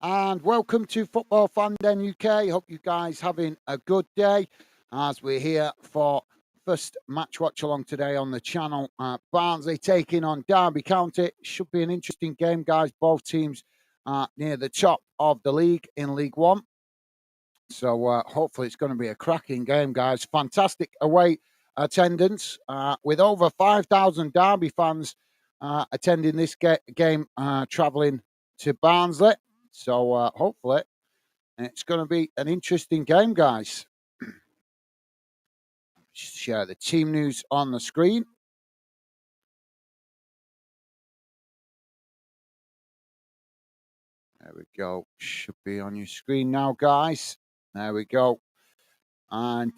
and welcome to Football Fan Den UK. Hope you guys having a good day as we're here for first match watch along today on the channel. Barnsley taking on Derby County. Should be an interesting game, guys. Both teams near the top of the league in League One. So hopefully it's going to be a cracking game, guys. Fantastic away attendance with over 5,000 Derby fans attending this game, travelling to Barnsley. So hopefully it's going to be an interesting game, guys. Just share the team news on the screen. There we go. Should be on your screen now, guys. There we go. And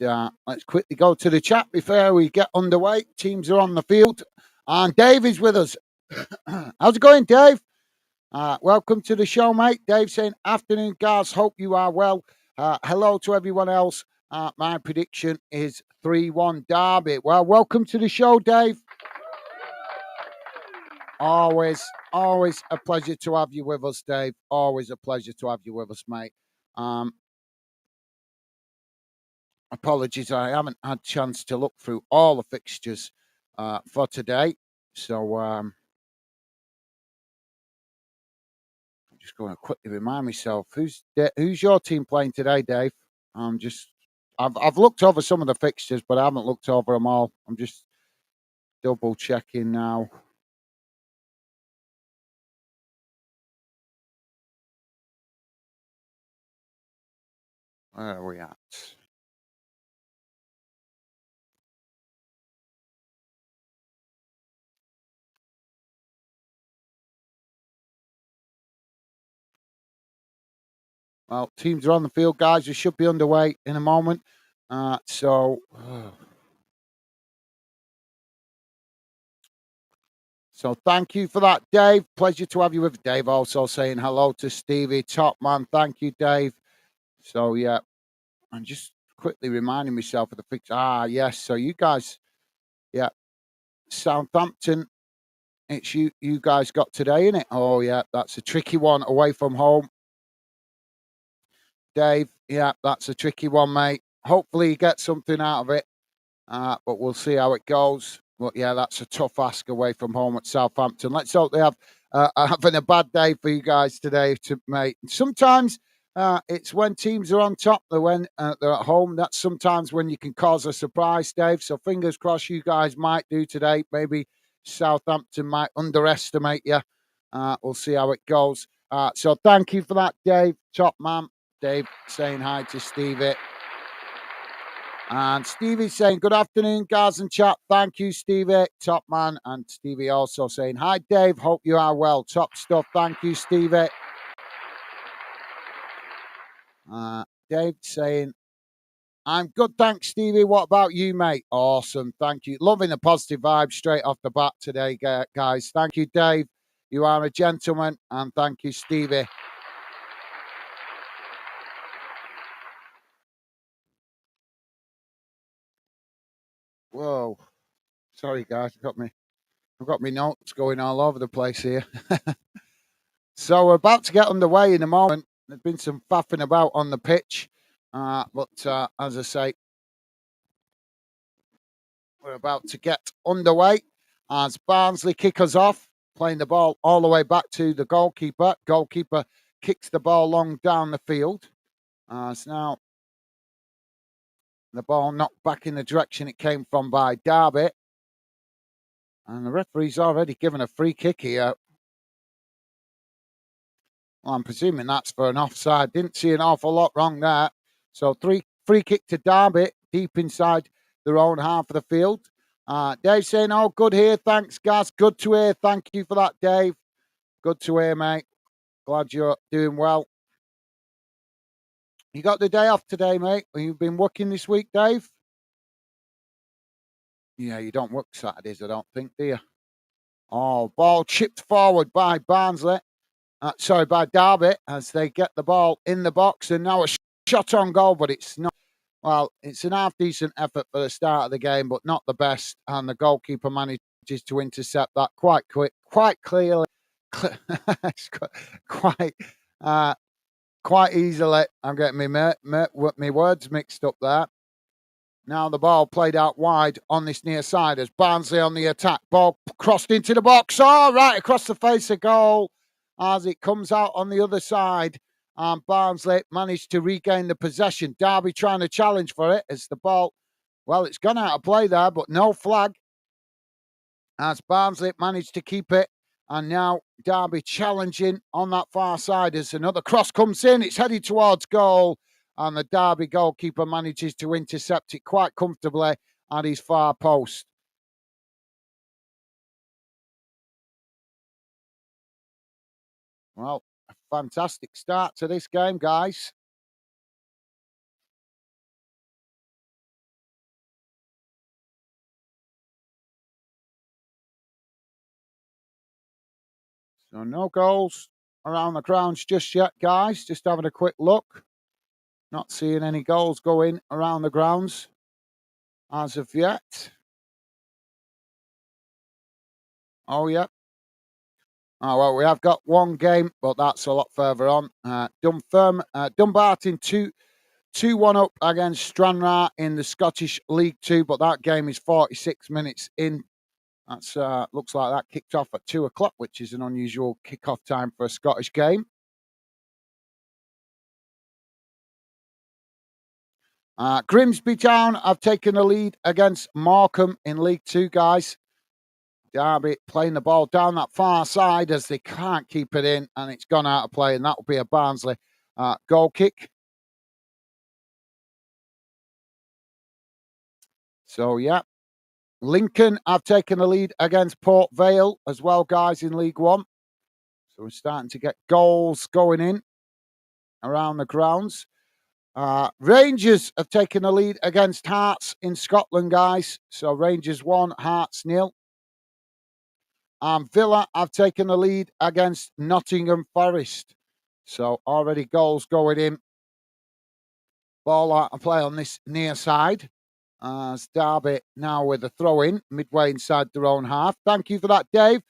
let's quickly go to the chat before we get underway. Teams are on the field. And Dave is with us. How's it going, Dave? Welcome to the show, mate. Dave saying, afternoon, guys. Hope you are well. Hello to everyone else. My prediction is 3-1 Derby. Well, welcome to the show, Dave. Always a pleasure to have you with us, Dave. Always a pleasure to have you with us, mate. Apologies, I haven't had a chance to look through all the fixtures for today. So I'm just going to quickly remind myself who's your team playing today, Dave. I've looked over some of the fixtures, but I haven't looked over them all. I'm just double checking now. Where are we at? Well, teams are on the field, guys. We should be underway in a moment. So thank you for that, Dave. Pleasure to have you with Dave. Also saying hello to Stevie, top man. Thank you, Dave. So yeah, I'm just quickly reminding myself of the fix. Yes. So you guys, yeah, Southampton. It's you guys got today, isn't it? Oh yeah, that's a tricky one away from home. Dave, yeah, that's a tricky one, mate. Hopefully you get something out of it. But we'll see how it goes. But yeah, that's a tough ask away from home at Southampton. Let's hope they have having a bad day for you guys today, mate. Sometimes it's when teams are on top, when they're at home. That's sometimes when you can cause a surprise, Dave. So fingers crossed you guys might do today. Maybe Southampton might underestimate you. We'll see how it goes. So thank you for that, Dave. Top man. Dave saying hi to Stevie. And Stevie saying, good afternoon, guys and chat. Thank you, Stevie. Top man. And Stevie also saying, hi, Dave. Hope you are well. Top stuff. Thank you, Stevie. Dave saying, I'm good. Thanks, Stevie. What about you, mate? Awesome. Thank you. Loving the positive vibe straight off the bat today, guys. Thank you, Dave. You are a gentleman. And thank you, Stevie. Whoa. Sorry, guys. I've got my notes going all over the place here. So we're about to get underway in a moment. There's been some faffing about on the pitch. But as I say, we're about to get underway as Barnsley kick us off, playing the ball all the way back to the goalkeeper. Goalkeeper kicks the ball long down the field. It's now the ball knocked back in the direction it came from by Derby. And the referee's already given a free kick here. Well, I'm presuming that's for an offside. Didn't see an awful lot wrong there. So free kick to Derby, deep inside their own half of the field. Dave saying, oh, good here. Thanks, Gaz. Good to hear. Thank you for that, Dave. Good to hear, mate. Glad you're doing well. You got the day off today, mate? You've been working this week, Dave? Yeah, you don't work Saturdays, I don't think, do you? Oh, ball chipped forward by Barnsley. By Derby, as they get the ball in the box, and now a shot on goal, but it's not. Well, it's an half-decent effort for the start of the game, but not the best. And the goalkeeper manages to intercept that quite clearly, quite quite easily. I'm getting my words mixed up there. Now the ball played out wide on this near side as Barnsley on the attack. Ball crossed into the box. Oh, right across the face of goal as it comes out on the other side. And Barnsley managed to regain the possession. Derby trying to challenge for it as the ball, well, it's gone out of play there, but no flag as Barnsley managed to keep it. And now Derby challenging on that far side as another cross comes in. It's headed towards goal. And the Derby goalkeeper manages to intercept it quite comfortably at his far post. Well, a fantastic start to this game, guys. So no goals around the grounds just yet, guys. Just having a quick look. Not seeing any goals going around the grounds as of yet. Oh, yeah. Oh, well, we have got one game, but that's a lot further on. Dumbarton 2-1 up against Stranraer in the Scottish League 2, but that game is 46 minutes in. That's looks like that kicked off at 2 o'clock, which is an unusual kick-off time for a Scottish game. Grimsby Town have taken the lead against Morecambe in League 2, guys. Derby playing the ball down that far side as they can't keep it in, and it's gone out of play, and that will be a Barnsley goal kick. So, yeah. Lincoln have taken the lead against Port Vale as well, guys, in League 1. So we're starting to get goals going in around the grounds. Rangers have taken the lead against Hearts in Scotland, guys. So Rangers 1, Hearts 0. Villa have taken the lead against Nottingham Forest. So already goals going in. Ball out of play on this near side. As Derby now with a throw in midway inside their own half. Thank you for that, Dave.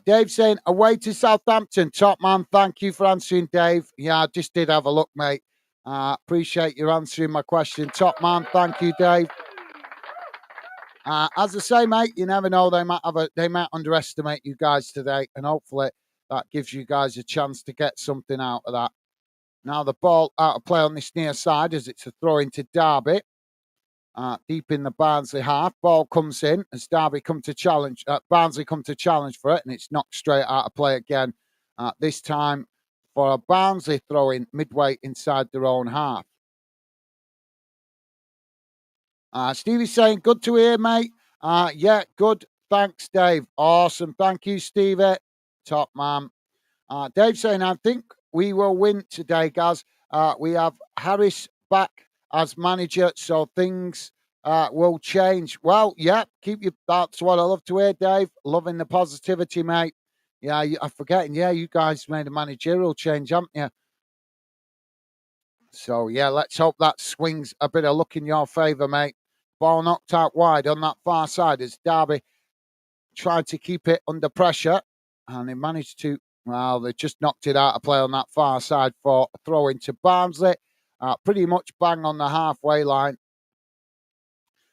Dave saying away to Southampton. Top man, thank you for answering, Dave. Yeah, I just did have a look, mate. Appreciate you answering my question. Top man, thank you, Dave. As I say, mate, you never know. They might underestimate you guys today, and hopefully that gives you guys a chance to get something out of that. Now the ball out of play on this near side as it's a throw into Derby. Deep in the Barnsley half, ball comes in as Derby come to challenge. Barnsley come to challenge for it, and it's knocked straight out of play again. This time for a Barnsley throw in midway inside their own half. Stevie's saying, good to hear, mate. Yeah, good. Thanks, Dave. Awesome. Thank you, Stevie. Top man. Dave saying, I think we will win today, guys. We have Harris back as manager, so things will change. Well, yeah, that's what I love to hear, Dave. Loving the positivity, mate. Yeah, I'm forgetting. Yeah, you guys made a managerial change, haven't you? So, yeah, let's hope that swings a bit of luck in your favour, mate. Ball knocked out wide on that far side as Derby tried to keep it under pressure, and they managed to, well, they just knocked it out of play on that far side for a throw into Barnsley. Pretty much bang on the halfway line.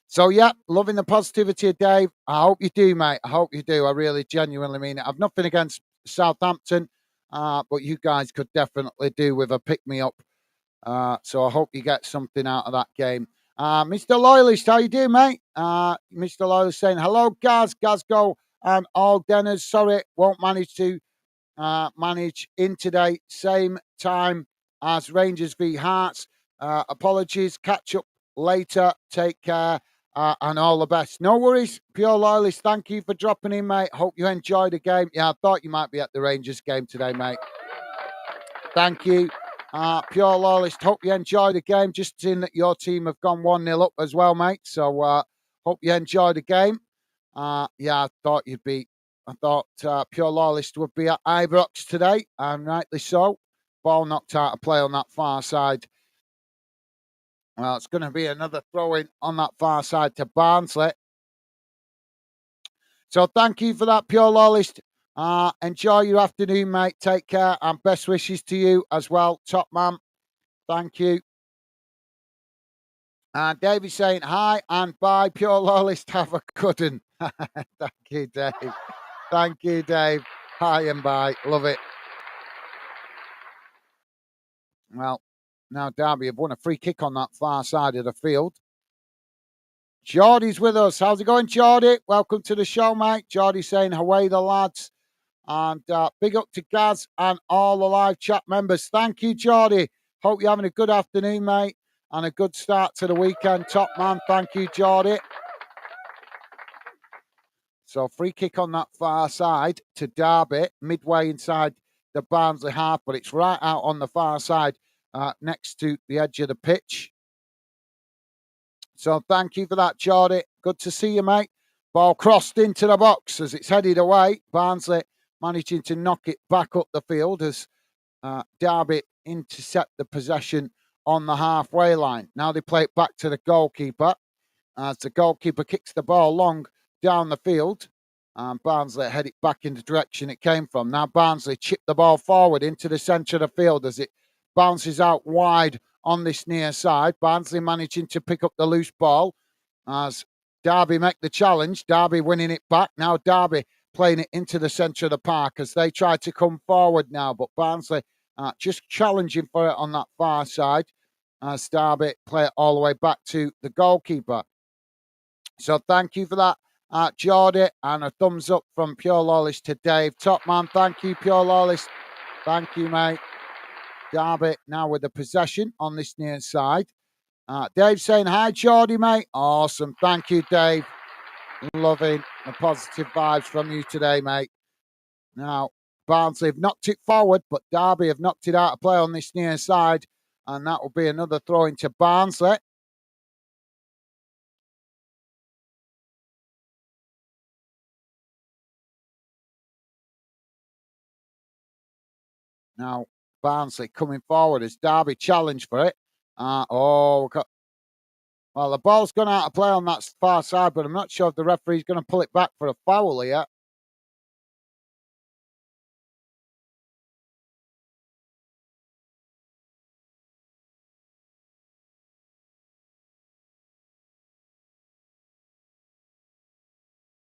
So, yeah, loving the positivity, Dave. I hope you do, mate. I hope you do. I really genuinely mean it. I've nothing against Southampton, but you guys could definitely do with a pick-me-up. So I hope you get something out of that game. Mr. Loyalist, how you doing, mate? Mr. Loyalist saying, hello, GAZGO, and all Denners. Sorry, won't manage to manage in today. Same time as Rangers v Hearts. Apologies. Catch up later. Take care. And all the best. No worries. Pure Loyalist, thank you for dropping in, mate. Hope you enjoyed the game. Yeah, I thought you might be at the Rangers game today, mate. Thank you. Pure Loyalist, hope you enjoyed the game. Just seeing that your team have gone 1-0 up as well, mate. So hope you enjoyed the game. Yeah, I thought Pure Loyalist would be at Ibrox today, and rightly so. Ball knocked out of play on that far side. Well, it's going to be another throw-in on that far side to Barnsley. So thank you for that, Pure Loyalist. Enjoy your afternoon, mate. Take care and best wishes to you as well. Top man. Thank you. And David saying hi and bye. Pure Lawless. Have a good one. Thank you, Dave. Thank you, Dave. Hi and bye. Love it. Well, now Derby have won a free kick on that far side of the field. Geordie's with us. How's it going, Geordie? Welcome to the show, mate. Geordie saying, away the lads. And big up to Gaz and all the live chat members. Thank you, Geordie. Hope you're having a good afternoon, mate, and a good start to the weekend. Top man. Thank you, Geordie. So free kick on that far side to Derby, midway inside the Barnsley half, but it's right out on the far side next to the edge of the pitch. So thank you for that, Geordie. Good to see you, mate. Ball crossed into the box as it's headed away. Barnsley managing to knock it back up the field as Derby intercept the possession on the halfway line. Now they play it back to the goalkeeper as the goalkeeper kicks the ball long down the field. And Barnsley head it back in the direction it came from. Now Barnsley chip the ball forward into the centre of the field as it bounces out wide on this near side. Barnsley managing to pick up the loose ball as Derby make the challenge. Derby winning it back. Now Derby playing it into the centre of the park as they try to come forward now. But Barnsley just challenging for it on that far side as Derby play it all the way back to the goalkeeper. So thank you for that, Geordie, and a thumbs up from Pure Lawless to Dave. Top man, thank you, Pure Lawless. Thank you, mate. Derby now with the possession on this near side. Dave saying, hi, Geordie, mate. Awesome. Thank you, Dave. Loving the positive vibes from you today, mate. Now, Barnsley have knocked it forward, but Derby have knocked it out of play on this near side, and that will be another throw into Barnsley. Now, Barnsley coming forward as Derby challenge for it. Well, the ball's gone out of play on that far side, but I'm not sure if the referee's going to pull it back for a foul here.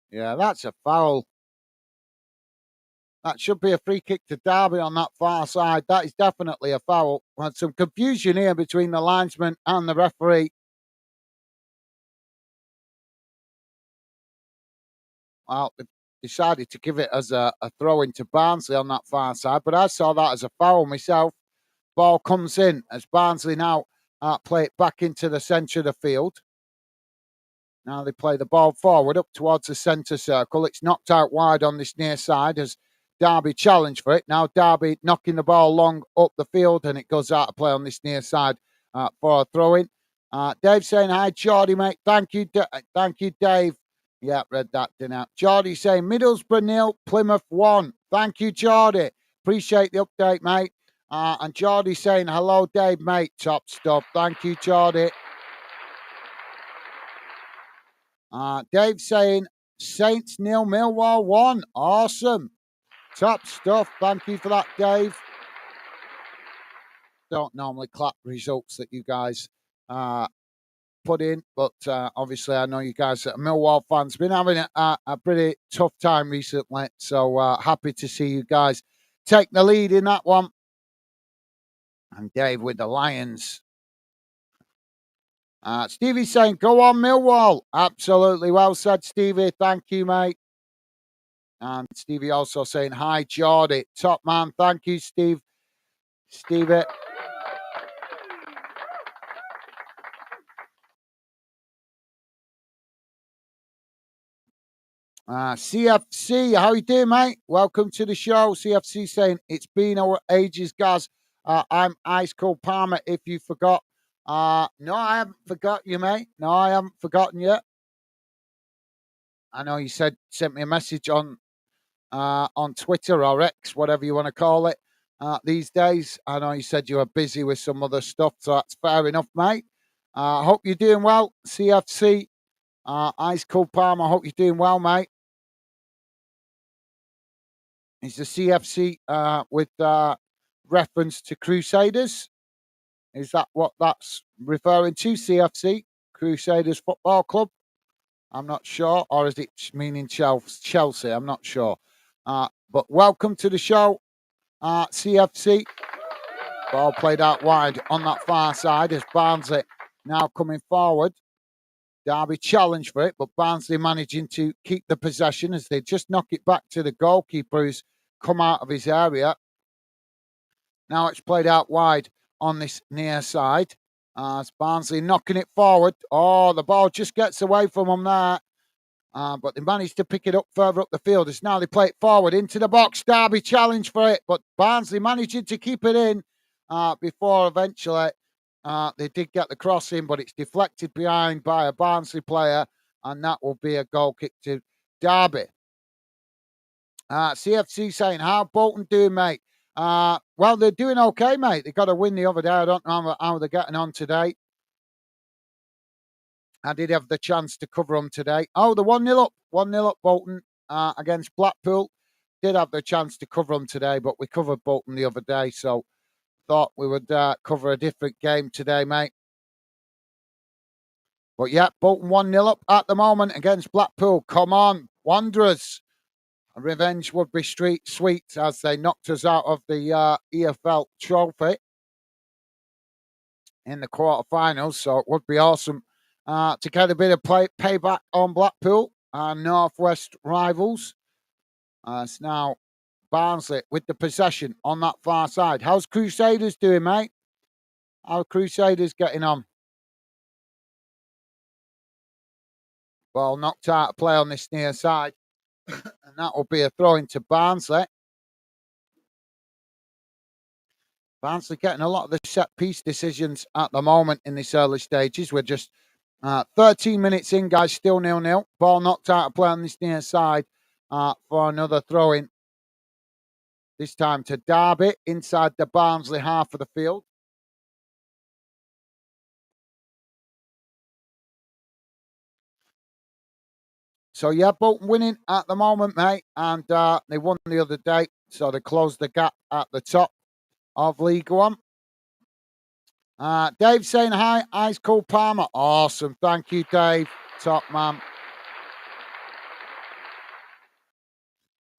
Yeah, that's a foul. That should be a free kick to Derby on that far side. That is definitely a foul. We had some confusion here between the linesman and the referee. Well, they decided to give it as a throw into Barnsley on that far side, but I saw that as a foul myself. Ball comes in as Barnsley now play it back into the centre of the field. Now they play the ball forward up towards the centre circle. It's knocked out wide on this near side as Derby challenge for it. Now Derby knocking the ball long up the field and it goes out of play on this near side for a throw-in. Dave saying, hi, Geordie, mate. Thank you, Dave. Yeah, read that, didn't I? Geordie saying, Middlesbrough 0, Plymouth 1. Thank you, Geordie. Appreciate the update, mate. And Geordie saying, hello, Dave, mate. Top stuff. Thank you, Geordie. Dave saying, Saints 0, Millwall 1. Awesome. Top stuff. Thank you for that, Dave. Don't normally clap results that you guys put in, but obviously I know you guys are Millwall fans. Been having a pretty tough time recently, so happy to see you guys take the lead in that one. And Dave with the Lions. Stevie's saying, go on, Millwall. Absolutely well said, Stevie. Thank you, mate. And Stevie also saying, hi, Geordie. Top man. Thank you, Stevie. CFC, how you doing, mate? Welcome to the show. CFC saying, it's been our ages, Gaz. I'm Ice Cold Palmer, if you forgot. No, I haven't forgot you, mate. No, I haven't forgotten you. I know you sent me a message on Twitter or X, whatever you want to call it, these days. I know you said you were busy with some other stuff, so that's fair enough, mate. I hope you're doing well, CFC. Ice Cold Palmer, I hope you're doing well, mate. Is the CFC with reference to Crusaders? Is that what that's referring to? CFC, Crusaders Football Club? I'm not sure. Or is it meaning Chelsea? I'm not sure. But welcome to the show, CFC. Ball played out wide on that far side as Barnsley now coming forward. Derby challenged for it, but Barnsley managing to keep the possession as they just knock it back to the goalkeeper who's come out of his area. Now it's played out wide on this near side. As Barnsley knocking it forward. Oh, the ball just gets away from them there. But they managed to pick it up further up the field. As now they play it forward into the box. Derby challenge for it, but Barnsley managing to keep it in before eventually they did get the cross in, but it's deflected behind by a Barnsley player, and that will be a goal kick to Derby. CFC saying, how Bolton doing, mate? Well, they're doing okay, mate. They got a win the other day. I don't know how they're getting on today. I did have the chance to cover them today. Oh, the 1-0 up. 1-0 up Bolton against Blackpool. Did have the chance to cover them today, but we covered Bolton the other day, so thought we would cover a different game today, mate. But yeah, Bolton 1-0 up at the moment against Blackpool. Come on, Wanderers. Revenge would be sweet as they knocked us out of the EFL trophy in the quarterfinals. So it would be awesome to get a bit of payback on Blackpool, our Northwest rivals. It's now Barnsley with the possession on that far side. How's Crusaders doing, mate? How are Crusaders getting on? Ball knocked out of play on this near side. And that will be a throw into Barnsley. Barnsley getting a lot of the set-piece decisions at the moment in this early stages. We're just 13 minutes in, guys, still 0-0. Ball knocked out of play on this near side for another throw-in. This time to Derby inside the Barnsley half of the field. So, yeah, Bolton winning at the moment, mate. And they won the other day, so they closed the gap at the top of League One. Dave saying hi, Ice Cold Palmer. Awesome. Thank you, Dave. Top man.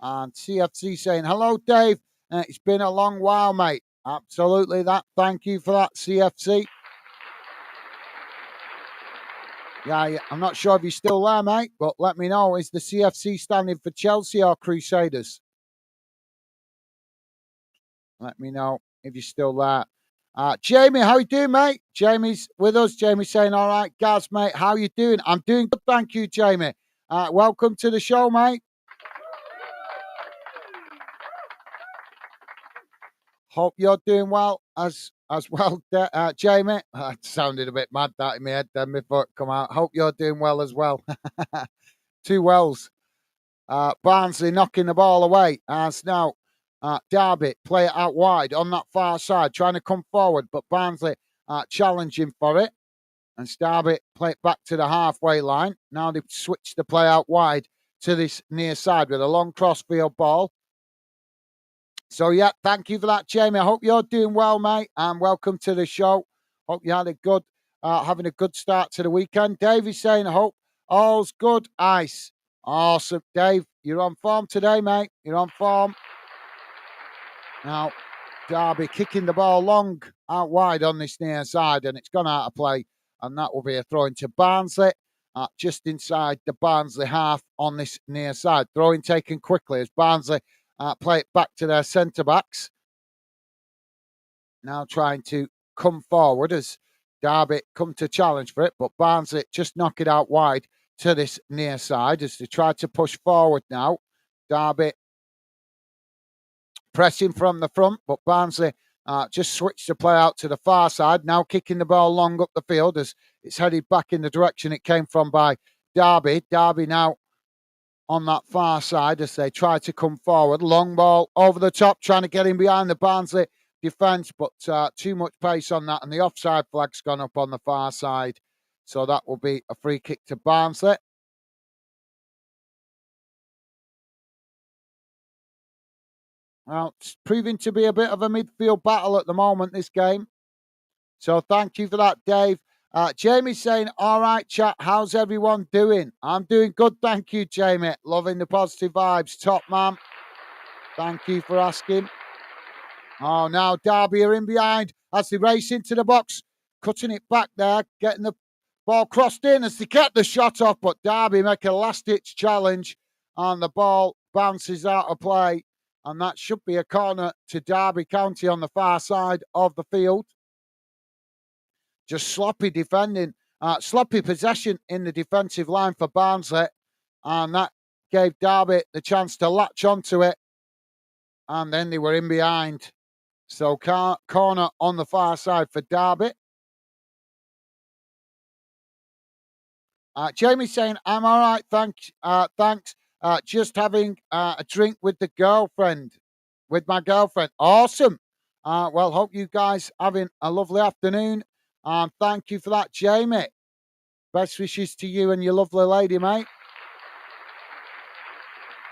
And CFC saying, hello, Dave. It's been a long while, mate. Absolutely that. Thank you for that, CFC. Yeah, I'm not sure if you're still there, mate, but let me know. Is the CFC standing for Chelsea or Crusaders? Let me know if you're still there. Jamie, how you doing, mate? Jamie's with us. Jamie's saying, all right, Gaz, mate, how you doing? I'm doing good, thank you, Jamie. Welcome to the show, mate. Hope you're doing well as well, Jamie. It sounded a bit mad that in my head then before it come out. Hope you're doing well as well. Two wells. Barnsley knocking the ball away as now Derby play it out wide on that far side, trying to come forward, but Barnsley challenging for it. And Derby play it back to the halfway line. Now they've switched the play out wide to this near side with a long crossfield ball. So, yeah, thank you for that, Jamie. I hope you're doing well, mate, and welcome to the show. Hope you had a good, having a good start to the weekend. Dave is saying, I hope all's good, Ice. Awesome, Dave. You're on form today, mate. You're on form. Now, Derby kicking the ball long out wide on this near side, and it's gone out of play, and that will be a throw into Barnsley, just inside the Barnsley half on this near side. Throwing taken quickly as Barnsley play it back to their centre-backs. Now trying to come forward as Derby come to challenge for it, but Barnsley just knock it out wide to this near side as they try to push forward now. Derby pressing from the front, but Barnsley just switched the play out to the far side, now kicking the ball long up the field as it's headed back in the direction it came from by Derby. Derby now on that far side as they try to come forward. Long ball over the top, trying to get in behind the Barnsley defence, but too much pace on that, and the offside flag's gone up on the far side. So that will be a free kick to Barnsley. Well, it's proving to be a bit of a midfield battle at the moment, this game. So thank you for that, Dave. Jamie's saying, all right, chat, how's everyone doing? I'm doing good, thank you, Jamie. Loving the positive vibes. Top man. Thank you for asking. Oh, now Derby are in behind as they race into the box. Cutting it back there, getting the ball crossed in as they get the shot off, but Derby make a last-ditch challenge and the ball bounces out of play. And that should be a corner to Derby County on the far side of the field. Just sloppy defending, sloppy possession in the defensive line for Barnsley. And that gave Derby the chance to latch onto it. And then they were in behind. So corner on the far side for Derby. Jamie's saying, I'm all right, thanks. Just having a drink with my girlfriend. Awesome. Well, hope you guys having a lovely afternoon. Thank you for that, Jamie. Best wishes to you and your lovely lady, mate.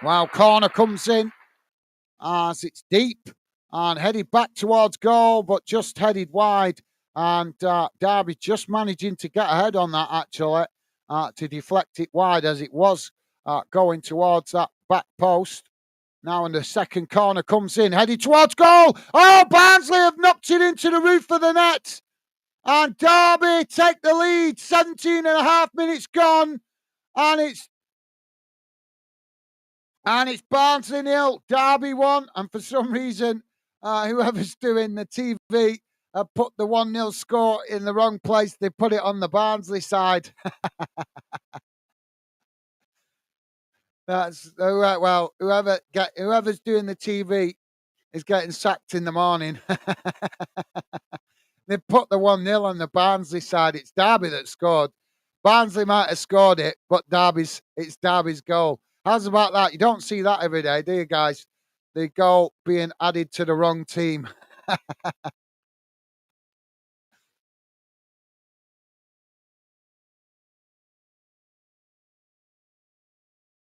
Wow, corner comes in as it's deep and headed back towards goal, but just headed wide. And Derby just managing to get ahead on that, actually, to deflect it wide as it was going towards that back post. Now, and the second corner comes in, headed towards goal. Oh, Barnsley have knocked it into the roof of the net. And Derby take the lead. 17 and a half minutes gone. And it's Barnsley 0, Derby 1. And for some reason, whoever's doing the TV put the 1-0 score in the wrong place. They put it on the Barnsley side. That's well, whoever's doing the TV is getting sacked in the morning. They put the 1-0 on the Barnsley side. It's Derby that scored. Barnsley might have scored it, but it's Derby's goal. How's about that? You don't see that every day, do you guys? The goal being added to the wrong team.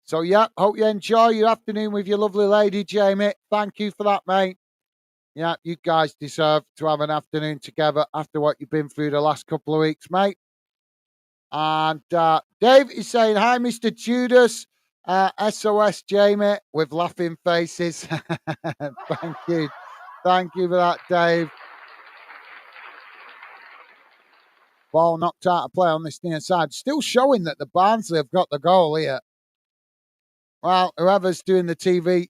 So, yeah, hope you enjoy your afternoon with your lovely lady, Jamie. Thank you for that, mate. Yeah, you guys deserve to have an afternoon together after what you've been through the last couple of weeks, mate. And Dave is saying, hi, Mr. Judas. SOS Jamie with laughing faces. Thank you. Thank you for that, Dave. Ball knocked out of play on this near side. Still showing that the Barnsley have got the goal here. Well, whoever's doing the TV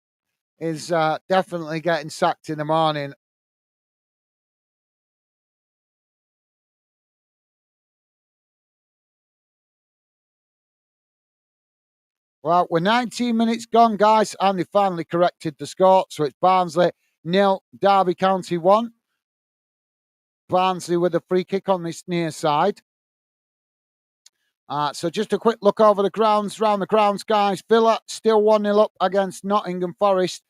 is definitely getting sacked in the morning. Well, we're 19 minutes gone, guys, and they finally corrected the score. So it's Barnsley 0, Derby County 1. Barnsley with a free kick on this near side. So just a quick look over the grounds, round the grounds, guys. Villa still 1-0 up against Nottingham Forest.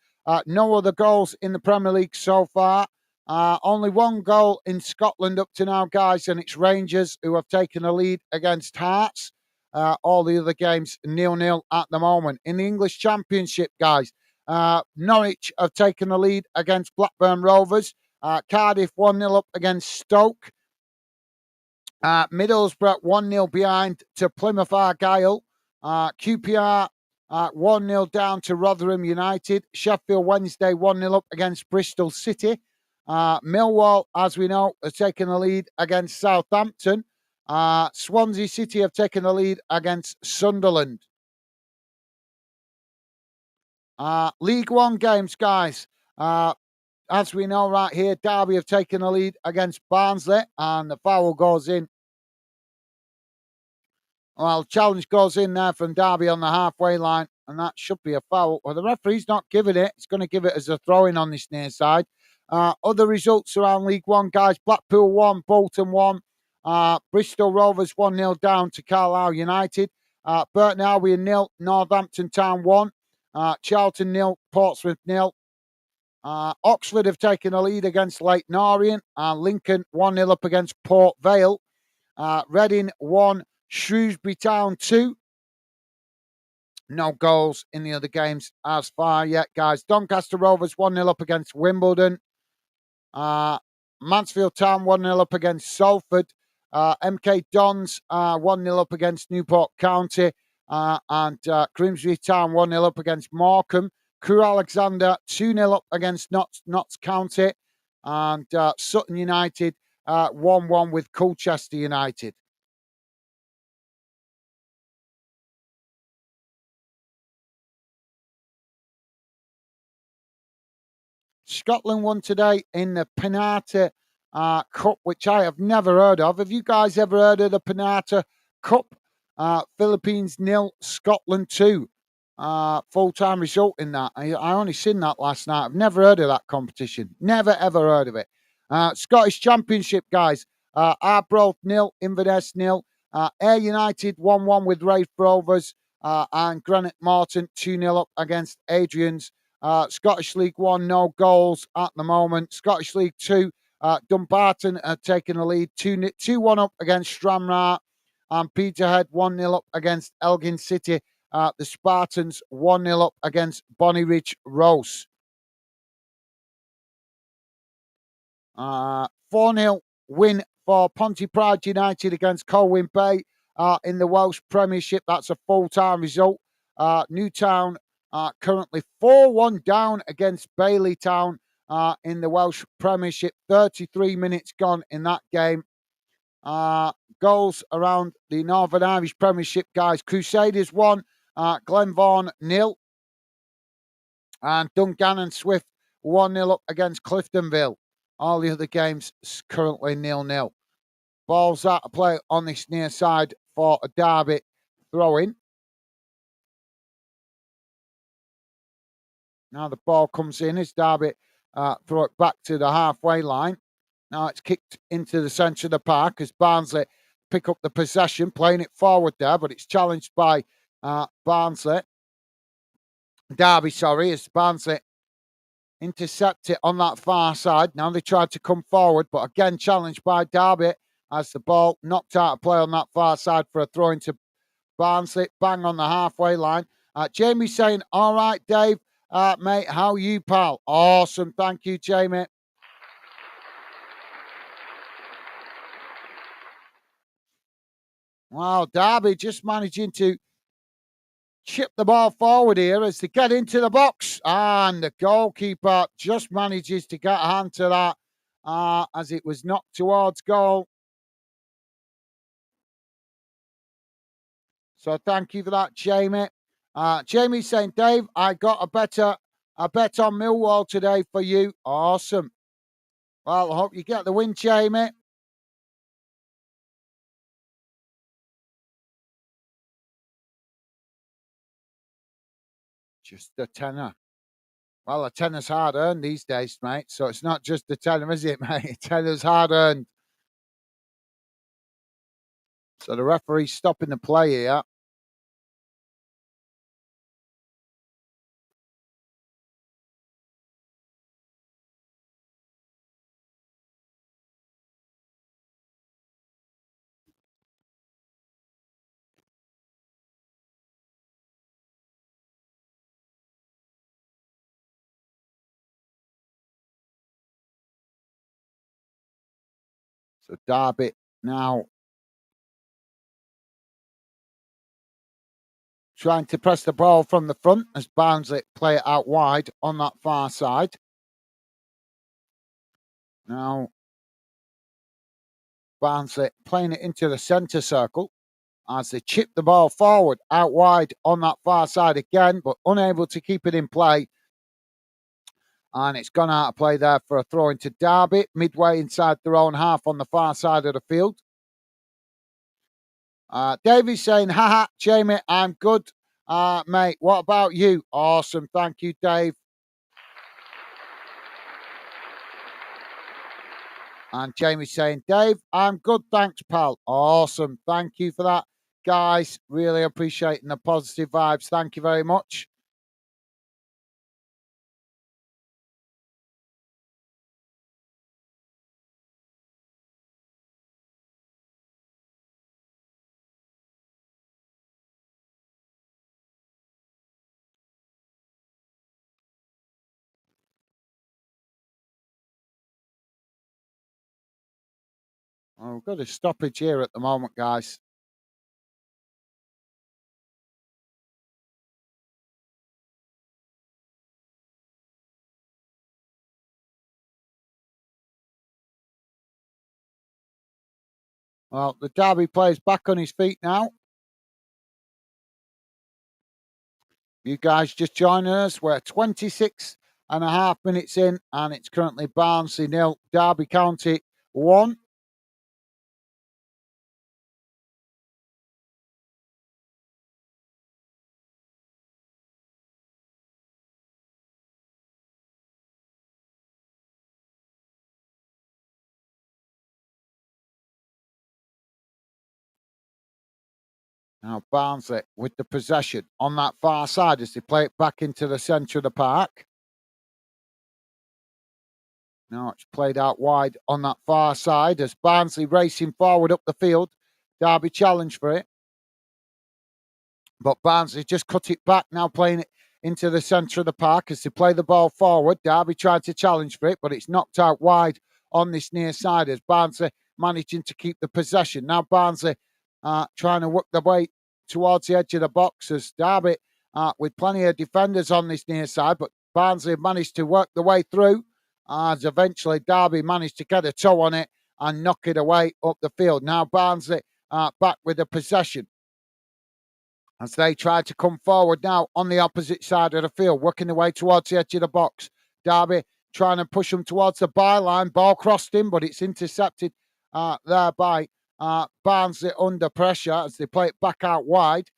No other goals in the Premier League so far. Only one goal in Scotland up to now, guys, and it's Rangers who have taken the lead against Hearts. All the other games 0-0 at the moment. In the English Championship, guys, Norwich have taken the lead against Blackburn Rovers. Cardiff 1-0 up against Stoke. Middlesbrough 1-0 behind to Plymouth Argyle. QPR 1-0 down to Rotherham United. Sheffield Wednesday 1-0 up against Bristol City. Millwall, as we know, has taken the lead against Southampton. Swansea City have taken the lead against Sunderland. League One games, guys. As we know right here, Derby have taken the lead against Barnsley, and the foul goes in. Well, challenge goes in there from Derby on the halfway line, and that should be a foul. Well, the referee's not giving it. He's going to give it as a throw-in on this near side. Other results around League One, guys. Blackpool 1, Bolton 1. Bristol Rovers 1-0 down to Carlisle United. Burton Albion 0, Northampton Town 1. Charlton 0, Portsmouth 0. Oxford have taken a lead against Leyton Orient. Lincoln 1-0 up against Port Vale. Reading 1, Shrewsbury Town 2. No goals in the other games as far yet, guys. Doncaster Rovers 1-0 up against Wimbledon. Mansfield Town 1-0 up against Salford. MK Dons 1-0 up against Newport County. And Grimsby Town 1-0 up against Morecambe. Crewe Alexander 2-0 up against Notts County. And Sutton United 1-1 with Colchester United. Scotland won today in the Penata Cup, which I have never heard of. Have you guys ever heard of the Penata Cup? Philippines 0, Scotland 2. Full-time result in that. I only seen that last night. I've never heard of that competition. Never, ever heard of it. Scottish Championship, guys. Arbroath 0, Inverness 0. Ayr United 1-1 with Raith Rovers. And Granite Morton 2-0 up against Adrian's. Scottish League 1, no goals at the moment. Scottish League 2, Dumbarton are taking the lead 2-1 up against Stranraer. And Peterhead 1-0 up against Elgin City. The Spartans 1-0 up against Bonnyridge Rose. 4-0 win for Pontefract United against Colwyn Bay in the Welsh Premiership. That's a full-time result. Newtown currently 4-1 down against Bailey Town in the Welsh Premiership. 33 minutes gone in that game. Goals around the Northern Irish Premiership, guys. Crusaders 1, Glenvaughan 0. And Dungannon Swift 1-0 up against Cliftonville. All the other games currently 0-0. Ball's out of play on this near side for a Derby throw-in. Now the ball comes in as Derby throw it back to the halfway line. Now it's kicked into the centre of the park as Barnsley pick up the possession, playing it forward there, but it's challenged by Barnsley. Derby, sorry, as Barnsley intercept it on that far side. Now they tried to come forward, but again challenged by Derby as the ball knocked out of play on that far side for a throw into Barnsley, bang on the halfway line. Jamie saying, all right, Dave, mate, how are you, pal? Awesome. Thank you, Jamie. Wow, Derby just managing to chip the ball forward here as they get into the box. And the goalkeeper just manages to get a hand to that as it was knocked towards goal. So thank you for that, Jamie. Jamie's saying, Dave, I got a bet on Millwall today for you. Awesome. Well, I hope you get the win, Jamie. Just a tenner. Well, a tenner's hard earned these days, mate. So it's not just a tenner, is it, mate? A tenner's hard earned. So the referee's stopping the play here. So Derby now trying to press the ball from the front as Barnsley play it out wide on that far side. Now Barnsley playing it into the centre circle as they chip the ball forward out wide on that far side again, but unable to keep it in play. And it's gone out of play there for a throw into Derby, midway inside their own half on the far side of the field. Davy's saying, haha, Jamie, I'm good. Mate, what about you? Awesome. Thank you, Dave. And Jamie's saying, Dave, I'm good. Thanks, pal. Awesome. Thank you for that, guys. Really appreciating the positive vibes. Thank you very much. Well, we've got a stoppage here at the moment, guys. Well, the Derby player's back on his feet now. You guys just join us. We're 26 and a half minutes in, and it's currently Barnsley 0, Derby County 1. Now Barnsley with the possession on that far side as they play it back into the centre of the park. Now it's played out wide on that far side as Barnsley racing forward up the field. Derby challenge for it. But Barnsley just cut it back, now playing it into the centre of the park as they play the ball forward. Derby tried to challenge for it, but it's knocked out wide on this near side as Barnsley managing to keep the possession. Now Barnsley trying to work their way towards the edge of the box as Derby with plenty of defenders on this near side, but Barnsley managed to work the way through as eventually Derby managed to get a toe on it and knock it away up the field. Now Barnsley back with the possession as they try to come forward now on the opposite side of the field, working their way towards the edge of the box. Derby trying to push them towards the byline. Ball crossed in, but it's intercepted there by Barnsley under pressure as they play it back out wide.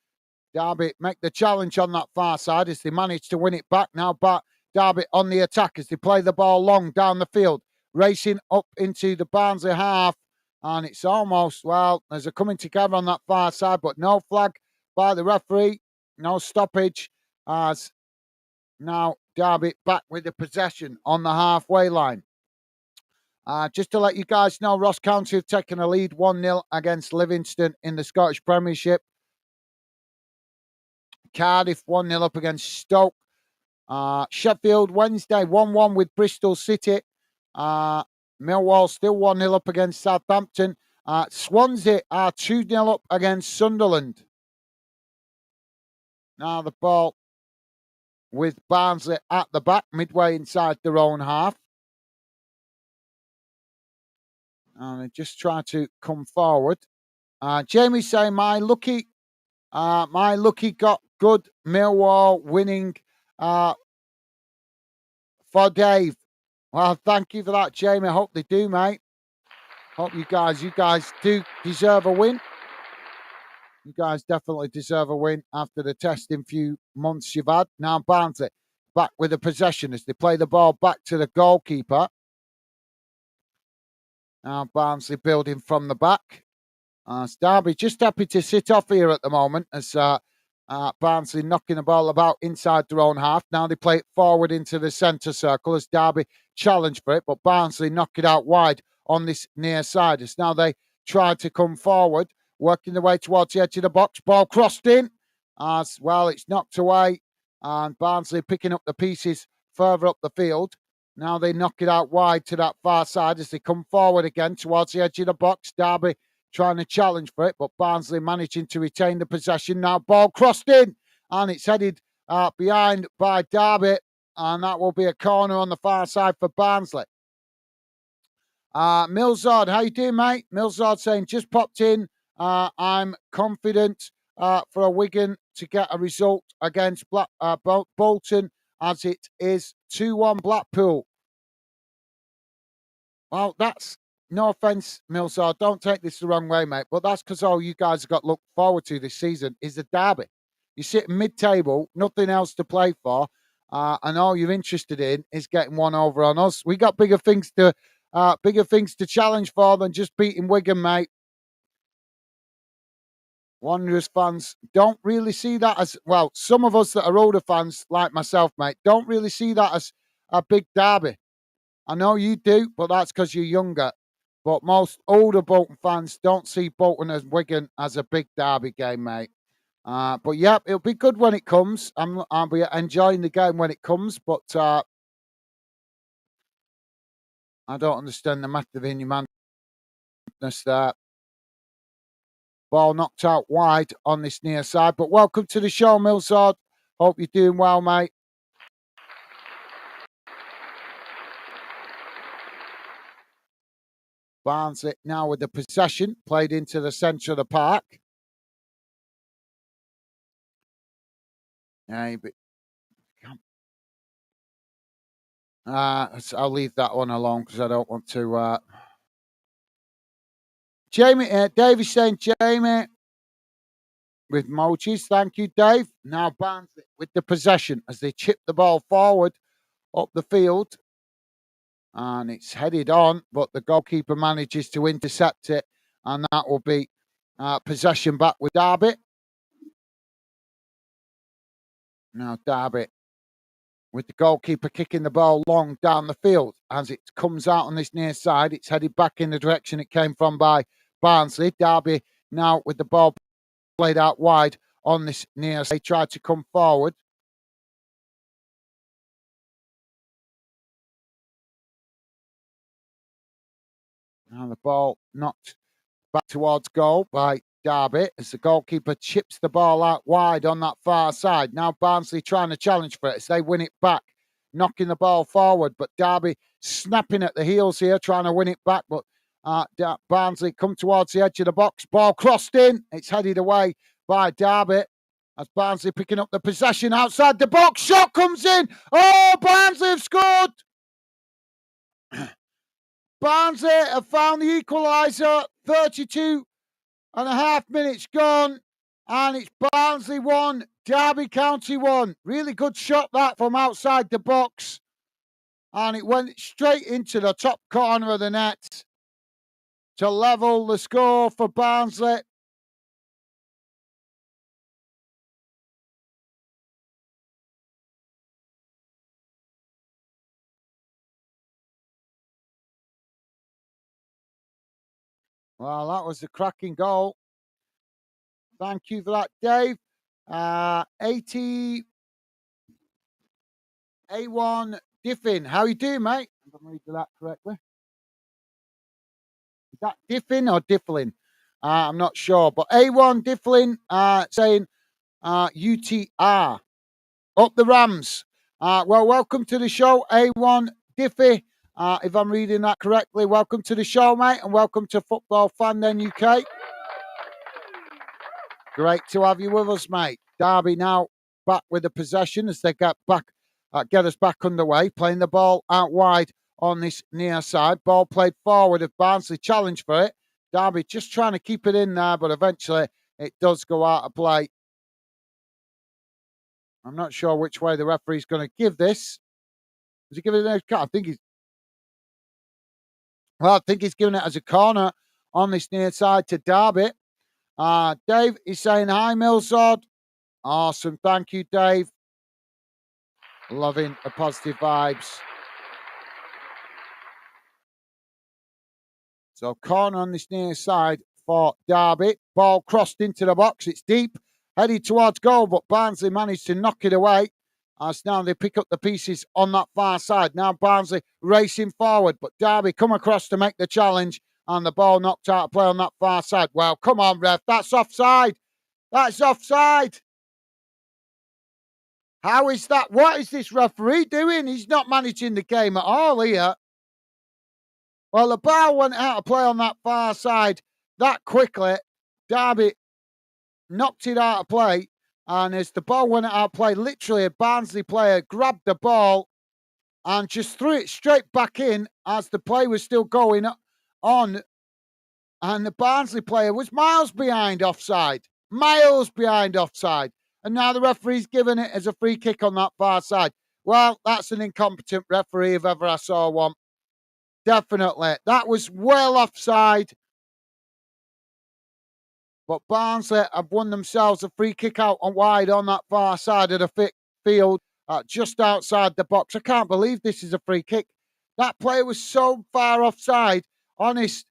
Derby make the challenge on that far side as they manage to win it back. Now Derby on the attack as they play the ball long down the field, racing up into the Barnsley half. And it's almost, well, there's a coming together on that far side, but no flag by the referee, no stoppage as now Derby back with the possession on the halfway line. Just to let you guys know, Ross County have taken a lead 1-0 against Livingston in the Scottish Premiership. Cardiff 1-0 up against Stoke. Sheffield Wednesday 1-1 with Bristol City. Millwall still 1-0 up against Southampton. Swansea are 2-0 up against Sunderland. Now the ball with Barnsley at the back, midway inside their own half. And they just try to come forward. Jamie saying, my lucky got good. Millwall winning for Dave. Well, thank you for that, Jamie. I hope they do, mate. Hope you guys do deserve a win. You guys definitely deserve a win after the testing few months you've had. Now Barnsley back with the possession as they play the ball back to the goalkeeper. Now Barnsley building from the back. Derby just happy to sit off here at the moment as Barnsley knocking the ball about inside their own half. Now they play it forward into the centre circle as Derby challenge for it, but Barnsley knock it out wide on this near side as now they try to come forward, working their way towards the edge of the box. Ball crossed in as well. It's knocked away and Barnsley picking up the pieces further up the field. Now they knock it out wide to that far side as they come forward again towards the edge of the box. Derby trying to challenge for it, but Barnsley managing to retain the possession. Now ball crossed in and it's headed behind by Derby, and that will be a corner on the far side for Barnsley. Millsard, how you doing, mate? Millsard saying, just popped in. I'm confident for a Wigan to get a result against Bolton as it is 2-1 Blackpool. Well, that's no offence, Millsard. Don't take this the wrong way, mate, but that's because all you guys have got to look forward to this season is the derby. You sit mid-table, nothing else to play for, and all you're interested in is getting one over on us. We got bigger things to challenge for than just beating Wigan, mate. Wanderers fans don't really see that as, well, some of us that are older fans, like myself, mate, don't really see that as a big derby. I know you do, but that's because you're younger. But most older Bolton fans don't see Bolton and Wigan as a big derby game, mate. But yeah, it'll be good when it comes. I'll be enjoying the game when it comes, but I don't understand the matter in your man abruptness there. Ball knocked out wide on this near side. But welcome to the show, Millsard. Hope you're doing well, mate. Barnsley now with the possession, played into the centre of the park. I'll leave that one alone because I don't want to. Jamie, Dave is saying Jamie with emojis. Thank you, Dave. Now Barnsley with the possession as they chip the ball forward up the field. And it's headed on, but the goalkeeper manages to intercept it. And that will be possession back with Derby. Now Derby with the goalkeeper kicking the ball long down the field. As it comes out on this near side, it's headed back in the direction it came from by Barnsley. Derby now with the ball played out wide on this near side. They tried to come forward. Now the ball knocked back towards goal by Derby as the goalkeeper chips the ball out wide on that far side. Now Barnsley trying to challenge for it as they win it back, knocking the ball forward. But Derby snapping at the heels here, trying to win it back. But Barnsley come towards the edge of the box. Ball crossed in. It's headed away by Derby as Barnsley picking up the possession outside the box. Shot comes in. Oh, Barnsley have scored. Barnsley have found the equaliser. 32 and a half minutes gone. And it's Barnsley 1, Derby County 1. Really good shot that from outside the box. And it went straight into the top corner of the net to level the score for Barnsley. Well, that was a cracking goal. Thank you for that, Dave. 80 A1 Diffin. How you doing, mate? If I'm reading that correctly. Is that Diffin or Difflin? I'm not sure. But A1 Difflin saying UTR. Up the Rams. Well, welcome to the show, A1 Diffie. If I'm reading that correctly, welcome to the show, mate, and welcome to Football Fan Then UK. Great to have you with us, mate. Derby now back with the possession as they get us back underway, playing the ball out wide on this near side. Ball played forward of Barnsley, challenge for it. Derby just trying to keep it in there, but eventually it does go out of play. I'm not sure which way the referee's going to give this. Is he giving it a cut? I think he's giving it as a corner on this near side to Derby. Dave is saying hi, Millsard. Awesome. Thank you, Dave. Loving the positive vibes. So corner on this near side for Derby. Ball crossed into the box. It's deep. Headed towards goal, but Barnsley managed to knock it away. As now they pick up the pieces on that far side. Now Barnsley racing forward, but Derby come across to make the challenge. And the ball knocked out of play on that far side. Well, come on, ref. That's offside. That's offside. How is that? What is this referee doing? He's not managing the game at all here. Well, the ball went out of play on that far side that quickly. Derby knocked it out of play. And as the ball went out of play, literally a Barnsley player grabbed the ball and just threw it straight back in as the play was still going on. And the Barnsley player was miles behind offside. Miles behind offside. And now the referee's given it as a free kick on that far side. Well, that's an incompetent referee if ever I saw one. Definitely. That was well offside. But Barnsley have won themselves a free kick out on wide on that far side of the field, just outside the box. I can't believe this is a free kick. That player was so far offside. Honest,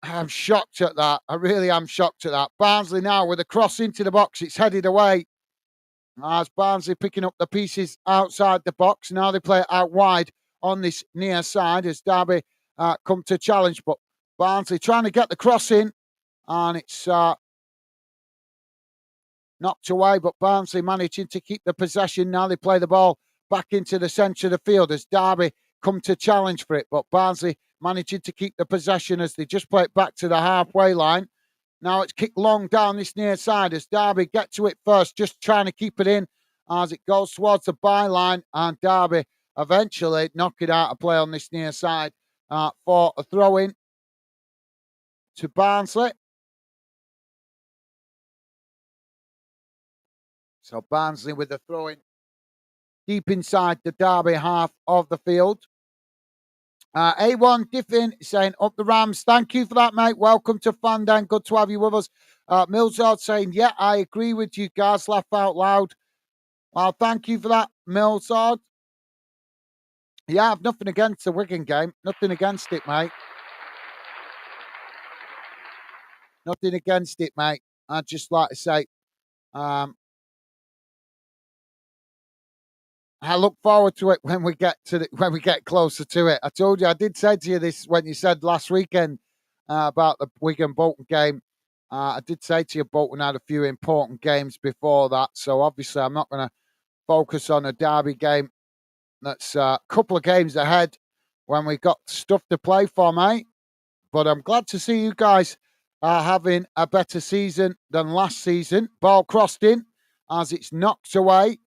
I'm shocked at that. I really am shocked at that. Barnsley now with a cross into the box. It's headed away. As Barnsley picking up the pieces outside the box. Now they play it out wide on this near side as Derby come to challenge. But Barnsley trying to get the cross in, and it's knocked away, but Barnsley managing to keep the possession. Now they play the ball back into the centre of the field as Derby come to challenge for it, but Barnsley managing to keep the possession as they just play it back to the halfway line. Now it's kicked long down this near side as Derby get to it first, just trying to keep it in as it goes towards the byline, and Derby eventually knock it out of play on this near side for a throw in to Barnsley. So Barnsley with the throw in deep inside the Derby half of the field. A1 Diffin saying, up the Rams. Thank you for that, mate. Welcome to Fandan. Good to have you with us. Millsard saying, yeah, I agree with you guys. Laugh out loud. Well, thank you for that, Millsard. Yeah, I've nothing against the Wigan game. Nothing against it, mate. Nothing against it, mate. I'd just like to say, I look forward to it when we get closer to it. I told you, I did say to you this when you said last weekend about the Wigan Bolton game. I did say to you Bolton had a few important games before that, so obviously I'm not going to focus on a Derby game. That's a couple of games ahead when we've got stuff to play for, mate. But I'm glad to see you guys having a better season than last season. Ball crossed in as it's knocked away.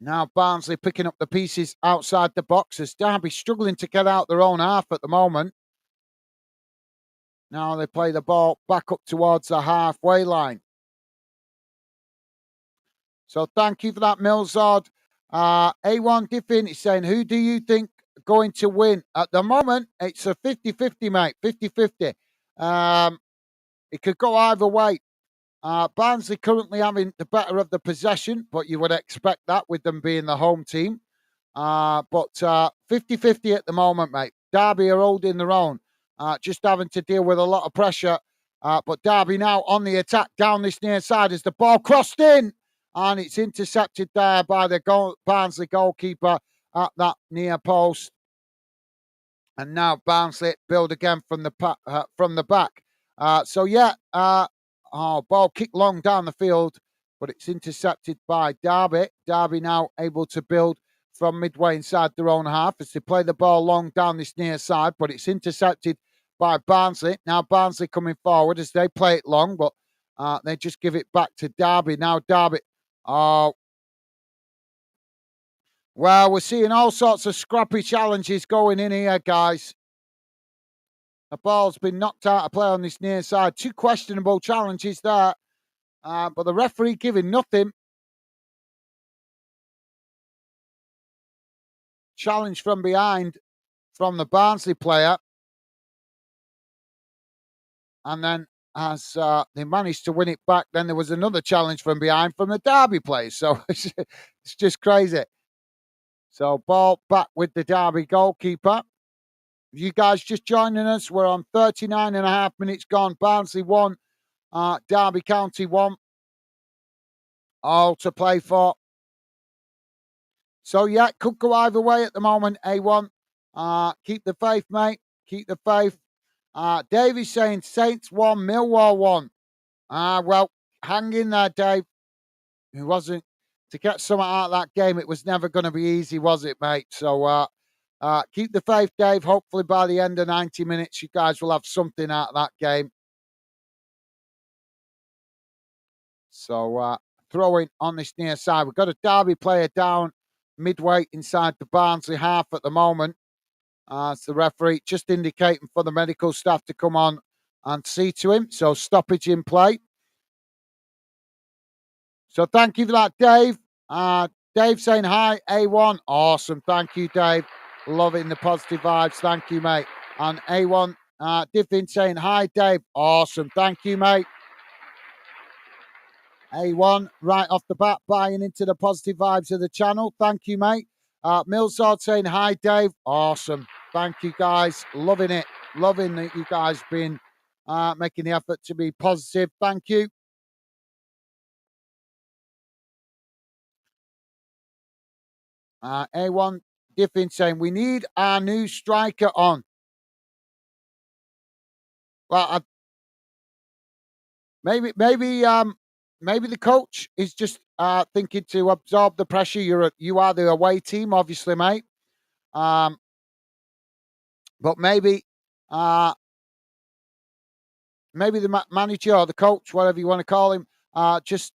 Now Barnsley picking up the pieces outside the box as Derby struggling to get out their own half at the moment. Now they play the ball back up towards the halfway line. So thank you for that, Millsard. A1 Diffin is saying, who do you think going to win? At the moment, it's a 50-50, mate. 50-50. It could go either way. Barnsley currently having the better of the possession, but you would expect that with them being the home team. But 50-50 at the moment, mate. Derby are holding their own, just having to deal with a lot of pressure. But Derby now on the attack down this near side as the ball crossed in, and it's intercepted there by the Barnsley goalkeeper at that near post. And now Barnsley build again from the back. Ball kicked long down the field, but it's intercepted by Derby. Derby now able to build from midway inside their own half as they play the ball long down this near side, but it's intercepted by Barnsley. Now Barnsley coming forward as they play it long, but they just give it back to Derby. Now Derby. Well, we're seeing all sorts of scrappy challenges going in here, guys. The ball's been knocked out of play on this near side. Two questionable challenges there. But the referee giving nothing. Challenge from behind from the Barnsley player. And then as they managed to win it back, then there was another challenge from behind from the Derby player. So it's just crazy. So ball back with the Derby goalkeeper. You guys just joining us, we're on 39 and a half minutes gone. Barnsley 1, Derby County 1. All to play for. So, yeah, could go either way at the moment, A1. Keep the faith, mate. Keep the faith. Dave is saying Saints 1, Millwall 1. Well, hang in there, Dave. It wasn't, to get something out of that game, it was never going to be easy, was it, mate? So, keep the faith, Dave. Hopefully by the end of 90 minutes, you guys will have something out of that game. So, throwing on this near side. We've got a Derby player down midway inside the Barnsley half at the moment. It's the referee just indicating for the medical staff to come on and see to him. So, stoppage in play. So, thank you for that, Dave. Dave saying hi, A1. Awesome. Thank you, Dave. Loving the positive vibes. Thank you, mate. And A1 Diffin saying hi, Dave. Awesome. Thank you, mate. A1 right off the bat buying into the positive vibes of the channel. Thank you, mate. Millsard saying hi, Dave. Awesome. Thank you, guys. Loving it. Loving that you guys been making the effort to be positive. Thank you. A1 Diffin saying we need our new striker on. Well, maybe the coach is just thinking to absorb the pressure. You are the away team, obviously, mate. Um, but uh, maybe the manager or the coach, whatever you want to call him, just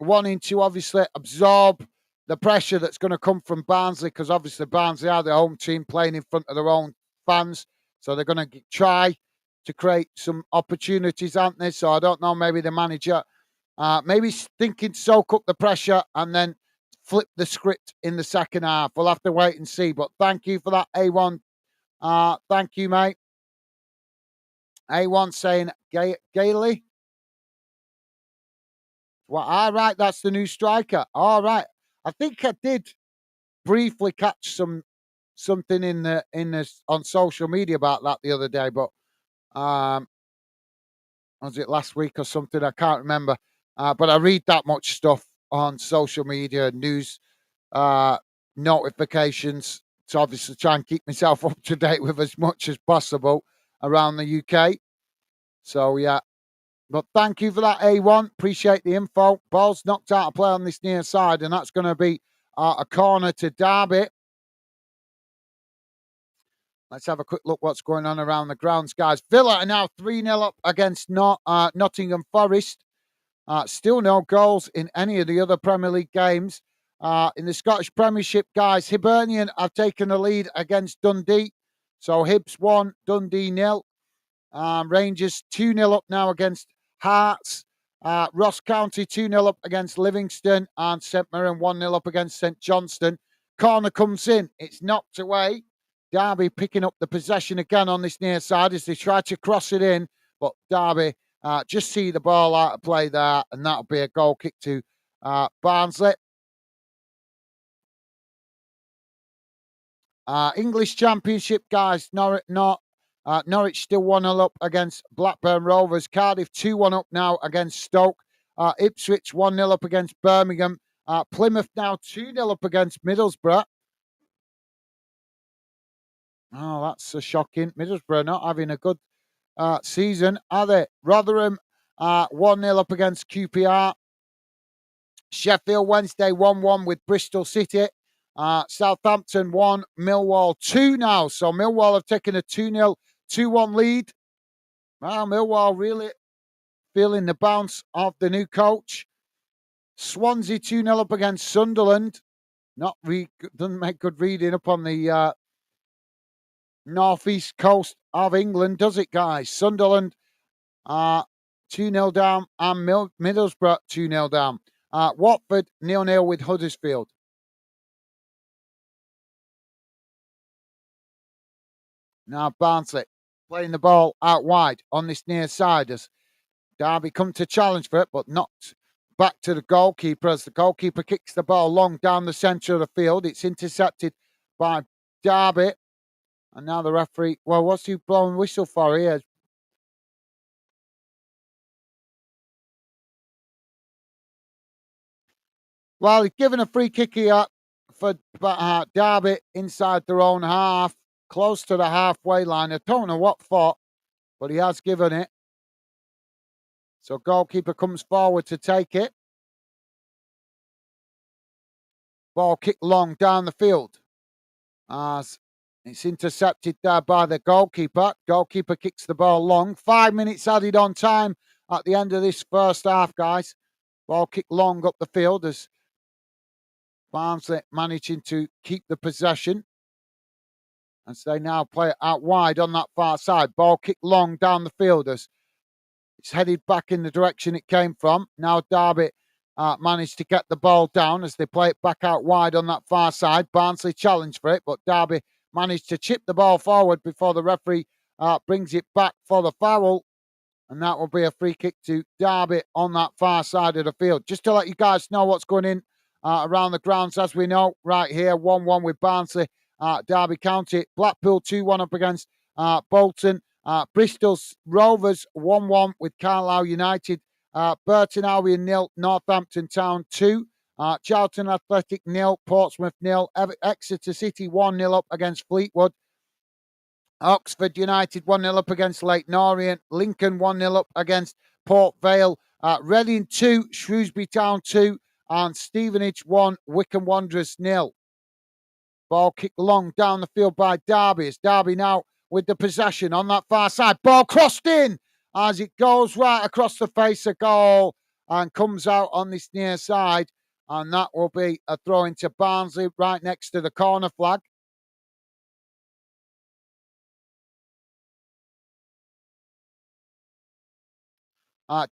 wanting to obviously absorb the pressure that's going to come from Barnsley, because obviously Barnsley are their home team playing in front of their own fans, so they're going to try to create some opportunities, aren't they? So I don't know, maybe the manager, maybe thinking to soak up the pressure and then flip the script in the second half. We'll have to wait and see. But thank you for that, A1. Thank you, mate. A1 saying Gailey. Well, all right, that's the new striker. All right. I think I did briefly catch something in the on social media about that the other day, but um was it last week or something? I can't remember. But I read that much stuff on social media, news, uh, notifications to obviously try and keep myself up to date with as much as possible around the UK. So yeah. But thank you for that, A1. Appreciate the info. Ball's knocked out of play on this near side, and that's going to be a corner to Derby. Let's have a quick look what's going on around the grounds, guys. Villa are now 3-0 up against Nottingham Forest. Still no goals in any of the other Premier League games. In the Scottish Premiership, guys, Hibernian have taken the lead against Dundee. So Hibs 1, Dundee 0. Rangers 2-0 up now against Hearts. Ross County 2-0 up against Livingston. And St Mirren 1-0 up against St Johnstone. Corner comes in. It's knocked away. Derby picking up the possession again on this near side as they try to cross it in. But Derby just see the ball out of play there. And that'll be a goal kick to Barnsley. English Championship, guys. Norwich still 1-0 up against Blackburn Rovers. Cardiff 2-1 up now against Stoke. Ipswich 1-0 up against Birmingham. Plymouth now 2-0 up against Middlesbrough. Oh, that's shocking. Middlesbrough not having a good season, are they? Rotherham 1-0 up against QPR. Sheffield Wednesday 1-1 with Bristol City. Southampton 1, Millwall 2 now. So Millwall have taken a 2-0, 2-1 lead. Wow, Millwall really feeling the bounce of the new coach. Swansea 2-0 up against Sunderland. Doesn't make good reading up on the northeast coast of England, does it, guys? Sunderland 2-0 down and Middlesbrough 2-0 down. Watford 0-0 with Huddersfield. Now Barnsley playing the ball out wide on this near side as Derby come to challenge for it, but knocked back to the goalkeeper as the goalkeeper kicks the ball long down the centre of the field. It's intercepted by Derby. And now the referee, well, what's he blowing whistle for here? Well, he's given a free kick here for Derby inside their own half, close to the halfway line. I don't know what for, but he has given it. So goalkeeper comes forward to take it. Ball kicked long down the field. As it's intercepted there by the goalkeeper. Goalkeeper kicks the ball long. 5 minutes added on time at the end of this first half, guys. Ball kicked long up the field as Barnsley managing to keep the possession. As they now play it out wide on that far side. Ball kicked long down the field as it's headed back in the direction it came from. Now Derby managed to get the ball down as they play it back out wide on that far side. Barnsley challenged for it, but Derby managed to chip the ball forward before the referee brings it back for the foul. And that will be a free kick to Derby on that far side of the field. Just to let you guys know what's going in around the grounds, as we know, right here, 1-1 with Barnsley, Derby County. Blackpool 2-1 up against Bolton. Bristol Rovers 1-1 with Carlisle United. Burton Albion 0, Northampton Town 2. Charlton Athletic 0, Portsmouth 0. Exeter City 1-0 up against Fleetwood. Oxford United 1-0 up against Leyton Orient. Lincoln 1-0 up against Port Vale. Reading 2, Shrewsbury Town 2, and Stevenage 1, Wycombe Wanderers 0. Ball kicked long down the field by Derby. It's Derby now with the possession on that far side. Ball crossed in as it goes right across the face of goal and comes out on this near side. And that will be a throw into Barnsley right next to the corner flag.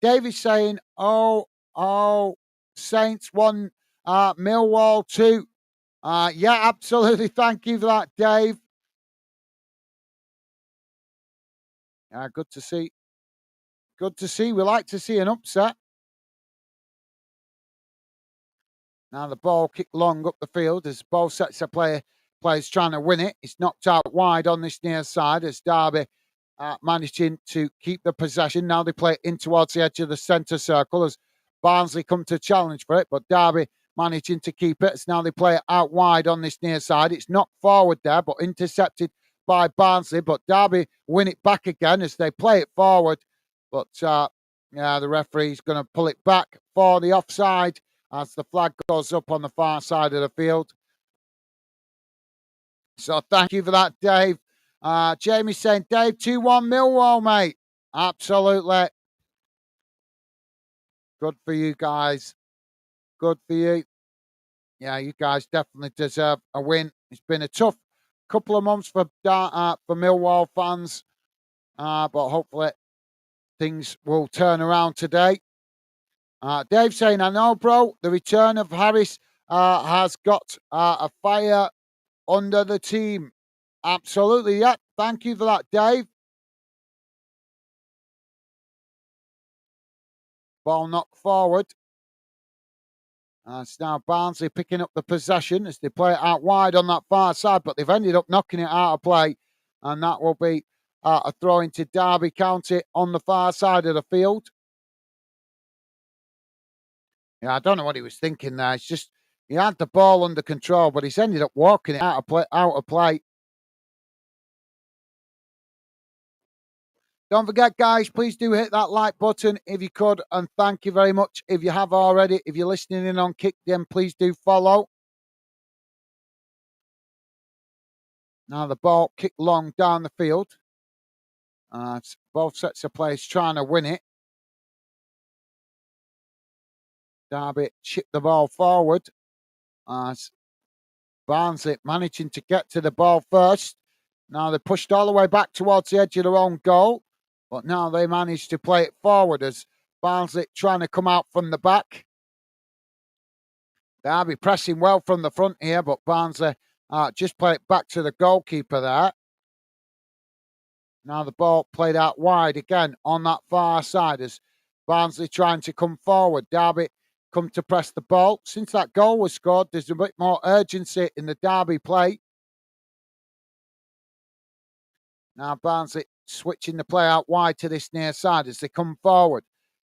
David's saying, Saints 1, Millwall 2. Yeah, absolutely. Thank you for that, Dave. Good to see. Good to see. We like to see an upset. Now the ball kicked long up the field as both sets of players trying to win it. It's knocked out wide on this near side as Derby managing to keep the possession. Now they play it in towards the edge of the centre circle as Barnsley come to challenge for it, but Derby managing to keep it. As now they play it out wide on this near side. It's knocked forward there, but intercepted by Barnsley. But Derby win it back again as they play it forward. But the referee's going to pull it back for the offside as the flag goes up on the far side of the field. So thank you for that, Dave. Jamie's saying, Dave, 2-1 Millwall, mate. Absolutely. Good for you guys. Good for you. Yeah, you guys definitely deserve a win. It's been a tough couple of months for Millwall fans, but hopefully things will turn around today. Dave saying, I know, bro, the return of Harris has got a fire under the team. Absolutely, yeah. Thank you for that, Dave. Ball knocked forward. It's now Barnsley picking up the possession as they play it out wide on that far side, but they've ended up knocking it out of play. And that will be a throw into Derby County on the far side of the field. Yeah, I don't know what he was thinking there. It's just he had the ball under control, but he's ended up walking it out of play. Don't forget, guys, please do hit that like button if you could. And thank you very much if you have already. If you're listening in on Kick, then please do follow. Now the ball kicked long down the field. Both sets of players trying to win it. Derby chipped the ball forward. Barnsley managing to get to the ball first. Now they pushed all the way back towards the edge of their own goal. But now they managed to play it forward as Barnsley trying to come out from the back. Derby pressing well from the front here, but Barnsley just play it back to the goalkeeper there. Now the ball played out wide again on that far side as Barnsley trying to come forward. Derby come to press the ball. Since that goal was scored, there's a bit more urgency in the Derby play. Now Barnsley switching the play out wide to this near side as they come forward.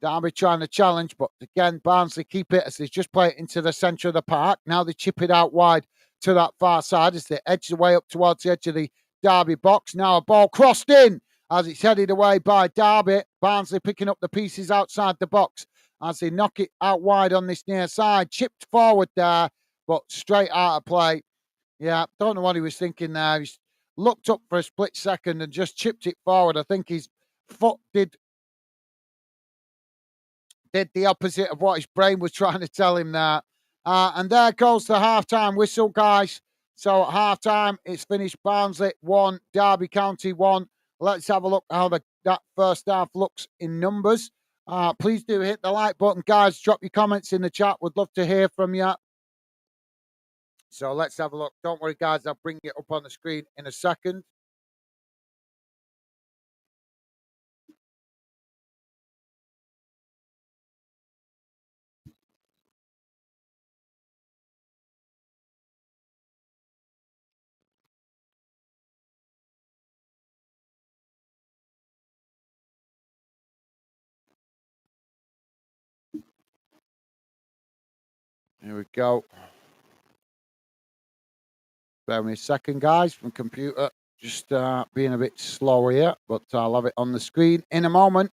Derby trying to challenge, but again, Barnsley keep it as they just play it into the centre of the park. Now they chip it out wide to that far side as they edge the way up towards the edge of the Derby box. Now a ball crossed in as it's headed away by Derby. Barnsley picking up the pieces outside the box as they knock it out wide on this near side. Chipped forward there, but straight out of play. Yeah, don't know what he was thinking there. He's looked up for a split second and just chipped it forward. I think his foot did the opposite of what his brain was trying to tell him there. And there goes the half-time whistle, guys. So at half-time, it's finished Barnsley 1, Derby County 1. Let's have a look how that first half looks in numbers. Please do hit the like button, guys. Drop your comments in the chat. Would love to hear from you. So let's have a look. Don't worry, guys. I'll bring it up on the screen in a second. Here we go. Bear with me a second, guys. My computer Just being a bit slow here, but I'll have it on the screen in a moment.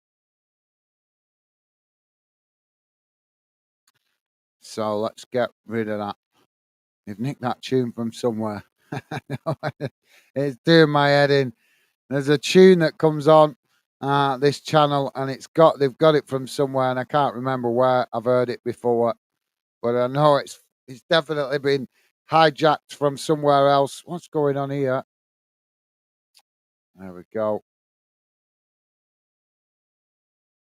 So let's get rid of that. You've nicked that tune from somewhere. It's doing my head in. There's a tune that comes on this channel, and they've got it from somewhere, and I can't remember where I've heard it before, but I know it's definitely been hijacked from somewhere else. What's going on here? There we go.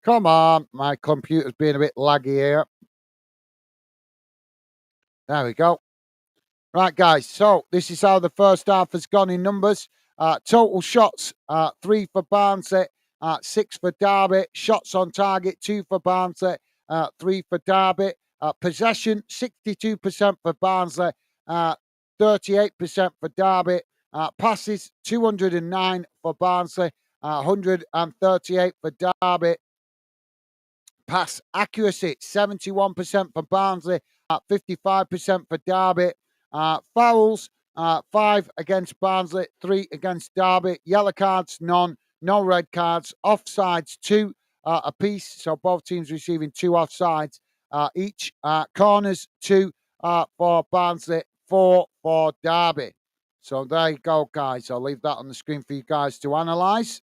Come on, my computer's being a bit laggy here. There we go. Right, guys. So this is how the first half has gone in numbers. Total shots, 3 for Barnsley, 6 for Derby. Shots on target, 2 for Barnsley, 3 for Derby. Possession, 62% for Barnsley, 38% for Derby. Passes, 209 for Barnsley, 138 for Derby. Pass accuracy, 71% for Barnsley, 55% for Derby. Fouls, 5 against Barnsley, 3 against Derby. Yellow cards, none. No red cards. Offsides, 2 apiece. So both teams receiving 2 offsides each. Corners, 2 for Barnsley, 4 for Derby. So there you go, guys. I'll leave that on the screen for you guys to analyse.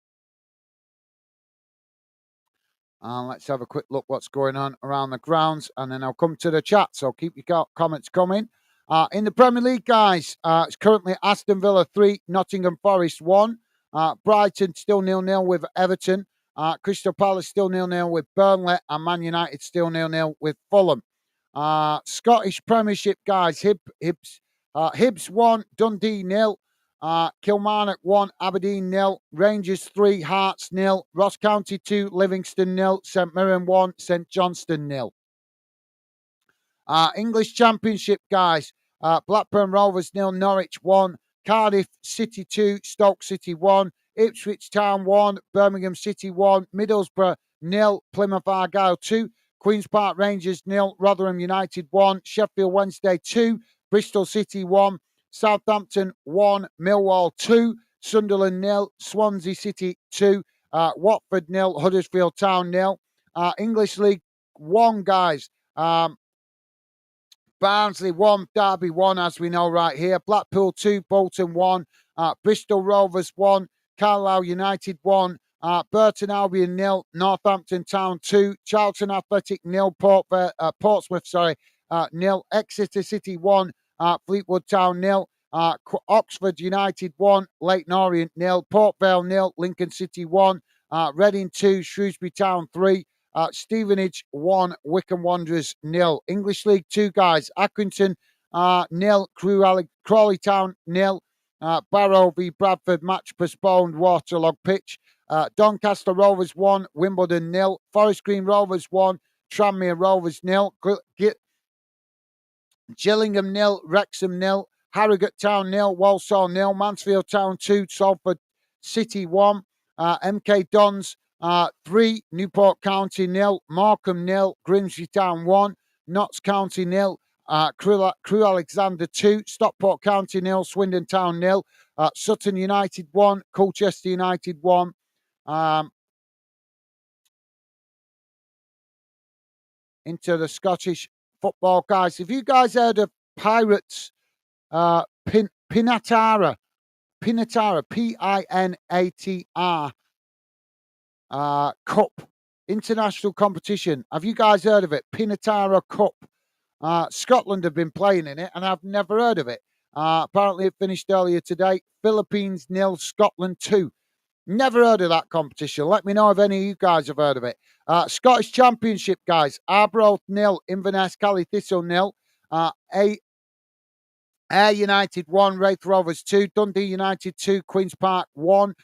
And let's have a quick look what's going on around the grounds, and then I'll come to the chat. So keep your comments coming. In the Premier League, guys, it's currently Aston Villa 3, Nottingham Forest 1. Brighton still 0-0 with Everton. Crystal Palace still 0-0 with Burnley, and Man United still 0-0 with Fulham. Scottish Premiership, guys, Hibs 1, Dundee 0. Kilmarnock 1, Aberdeen 0, Rangers 3, Hearts 0, Ross County 2, Livingston 0, St Mirren 1, St Johnstone 0. English Championship, guys, Blackburn Rovers 0, Norwich 1, Cardiff City 2, Stoke City 1, Ipswich Town 1, Birmingham City 1, Middlesbrough 0, Plymouth Argyle 2, Queen's Park Rangers 0, Rotherham United 1, Sheffield Wednesday 2, Bristol City 1, Southampton 1, Millwall 2, Sunderland 0, Swansea City 2, Watford 0, Huddersfield Town 0. English League 1, guys. Barnsley 1, Derby 1, as we know right here. Blackpool 2, Bolton 1, Bristol Rovers 1, Carlisle United 1, Burton Albion 0, Northampton Town 2, Charlton Athletic 0, Portsmouth 0, Exeter City 1, Fleetwood Town 0, Oxford United 1, Leyton Orient 0, Port Vale 0, Lincoln City 1, Reading 2, Shrewsbury Town 3, Stevenage 1, Wycombe Wanderers 0. English League 2, guys. Accrington 0, Crawley Town 0. Barrow v Bradford, match postponed, waterlogged pitch. Doncaster Rovers 1, Wimbledon 0. Forest Green Rovers 1, Tranmere Rovers 0. Gillingham 0, Wrexham 0. Harrogate Town 0, Walsall 0. Mansfield Town 2, Salford City 1. MK Dons 3, Newport County 0, Morecambe 0, Grimsby Town 1, Notts County 0, Crewe Alexander 2, Stockport County 0, Swindon Town 0, Sutton United 1, Colchester United 1. Into the Scottish football, guys. Have you guys heard of Pirates Pinatara, Pinatr Cup international competition? Have you guys heard of it? Pinatara Cup. Scotland have been playing in it, and I've never heard of it. Apparently, it finished earlier today. Philippines 0, Scotland 2. Never heard of that competition. Let me know if any of you guys have heard of it. Scottish Championship, guys. Arbroath 0, Inverness Cali Thistle 0. Ayr United 1, Wraith Rovers 2, Dundee United 2, Queen's Park 1,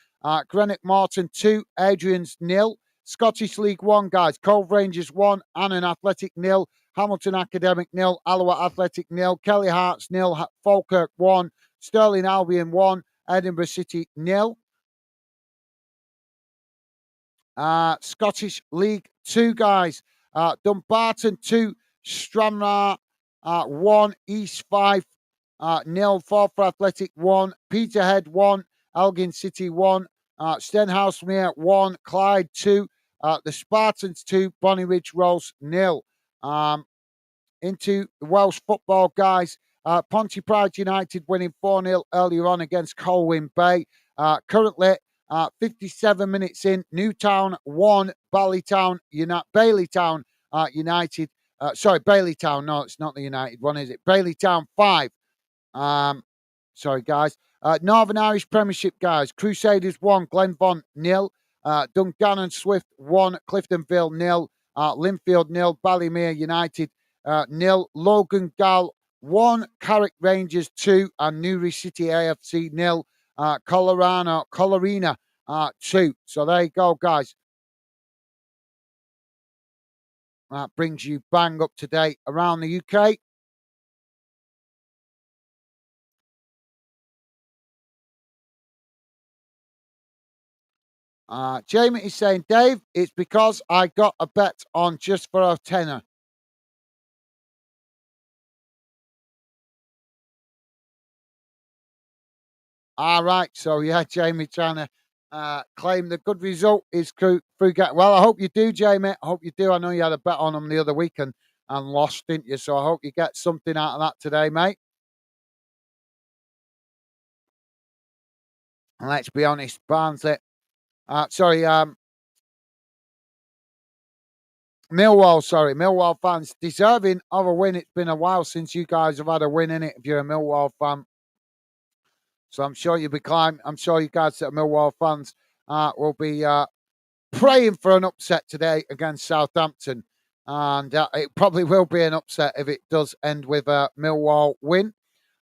Greenock Morton 2, Adrian's 0. Scottish League 1, guys. Cove Rangers 1, Annan Athletic 0, Hamilton Academic 0, Alloa Athletic 0, Kelly Hearts 0, Falkirk 1, Stirling Albion 1, Edinburgh City 0. Scottish League 2, guys. Dumbarton 2, Stranraer 1, East 5, 0, Forfar Athletic 1, Peterhead 1, Elgin City 1, Stenhousemuir 1, Clyde 2, the Spartans 2, Bonnie Ridge Rolls 0. Into the Welsh football, guys. Pontefract United winning 4-0 earlier on against Colwyn Bay. Currently, 57 minutes in, Newtown 1, Baileytown United. Baileytown. No, it's not the United one, is it? Baileytown 5. Sorry, guys. Northern Irish Premiership, guys. Crusaders 1, Glenvon 0. Dungannon Swift 1, Cliftonville 0. Linfield 0, Ballymere United 0. Logan Gal 1, Carrick Rangers 2, and Newry City AFC 0. Colorina 2. So there you go, guys. That brings you bang up to date around the UK. Jamie is saying, Dave, it's because I got a bet on just for a tenner. All right. So, yeah, Jamie trying to claim the good result is through get. Well, I hope you do, Jamie. I hope you do. I know you had a bet on them the other week and lost, didn't you? So I hope you get something out of that today, mate. And let's be honest, Barnsley. Millwall fans deserving of a win. It's been a while since you guys have had a win in it. If you're a Millwall fan, so I'm sure you'll be climbing. I'm sure you guys that are Millwall fans will be praying for an upset today against Southampton, and it probably will be an upset if it does end with a Millwall win.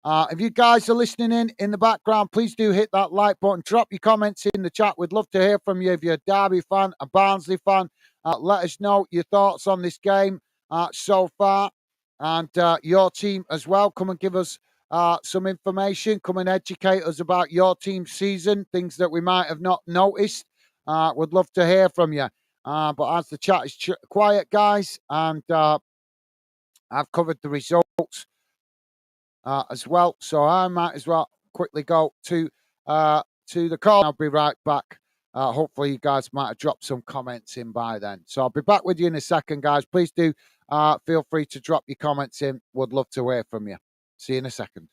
If you guys are listening in the background, please do hit that like button. Drop your comments in the chat. We'd love to hear from you. If you're a Derby fan, a Barnsley fan, let us know your thoughts on this game so far, and your team as well. Come and give us some information. Come and educate us about your team's season, things that we might have not noticed. Would love to hear from you. But as the chat is quiet, guys, and I've covered the results as well, so I might as well quickly go to the call. I'll be right back. Hopefully, you guys might have dropped some comments in by then. So I'll be back with you in a second, guys. Please do feel free to drop your comments in. Would love to hear from you. See you in a second.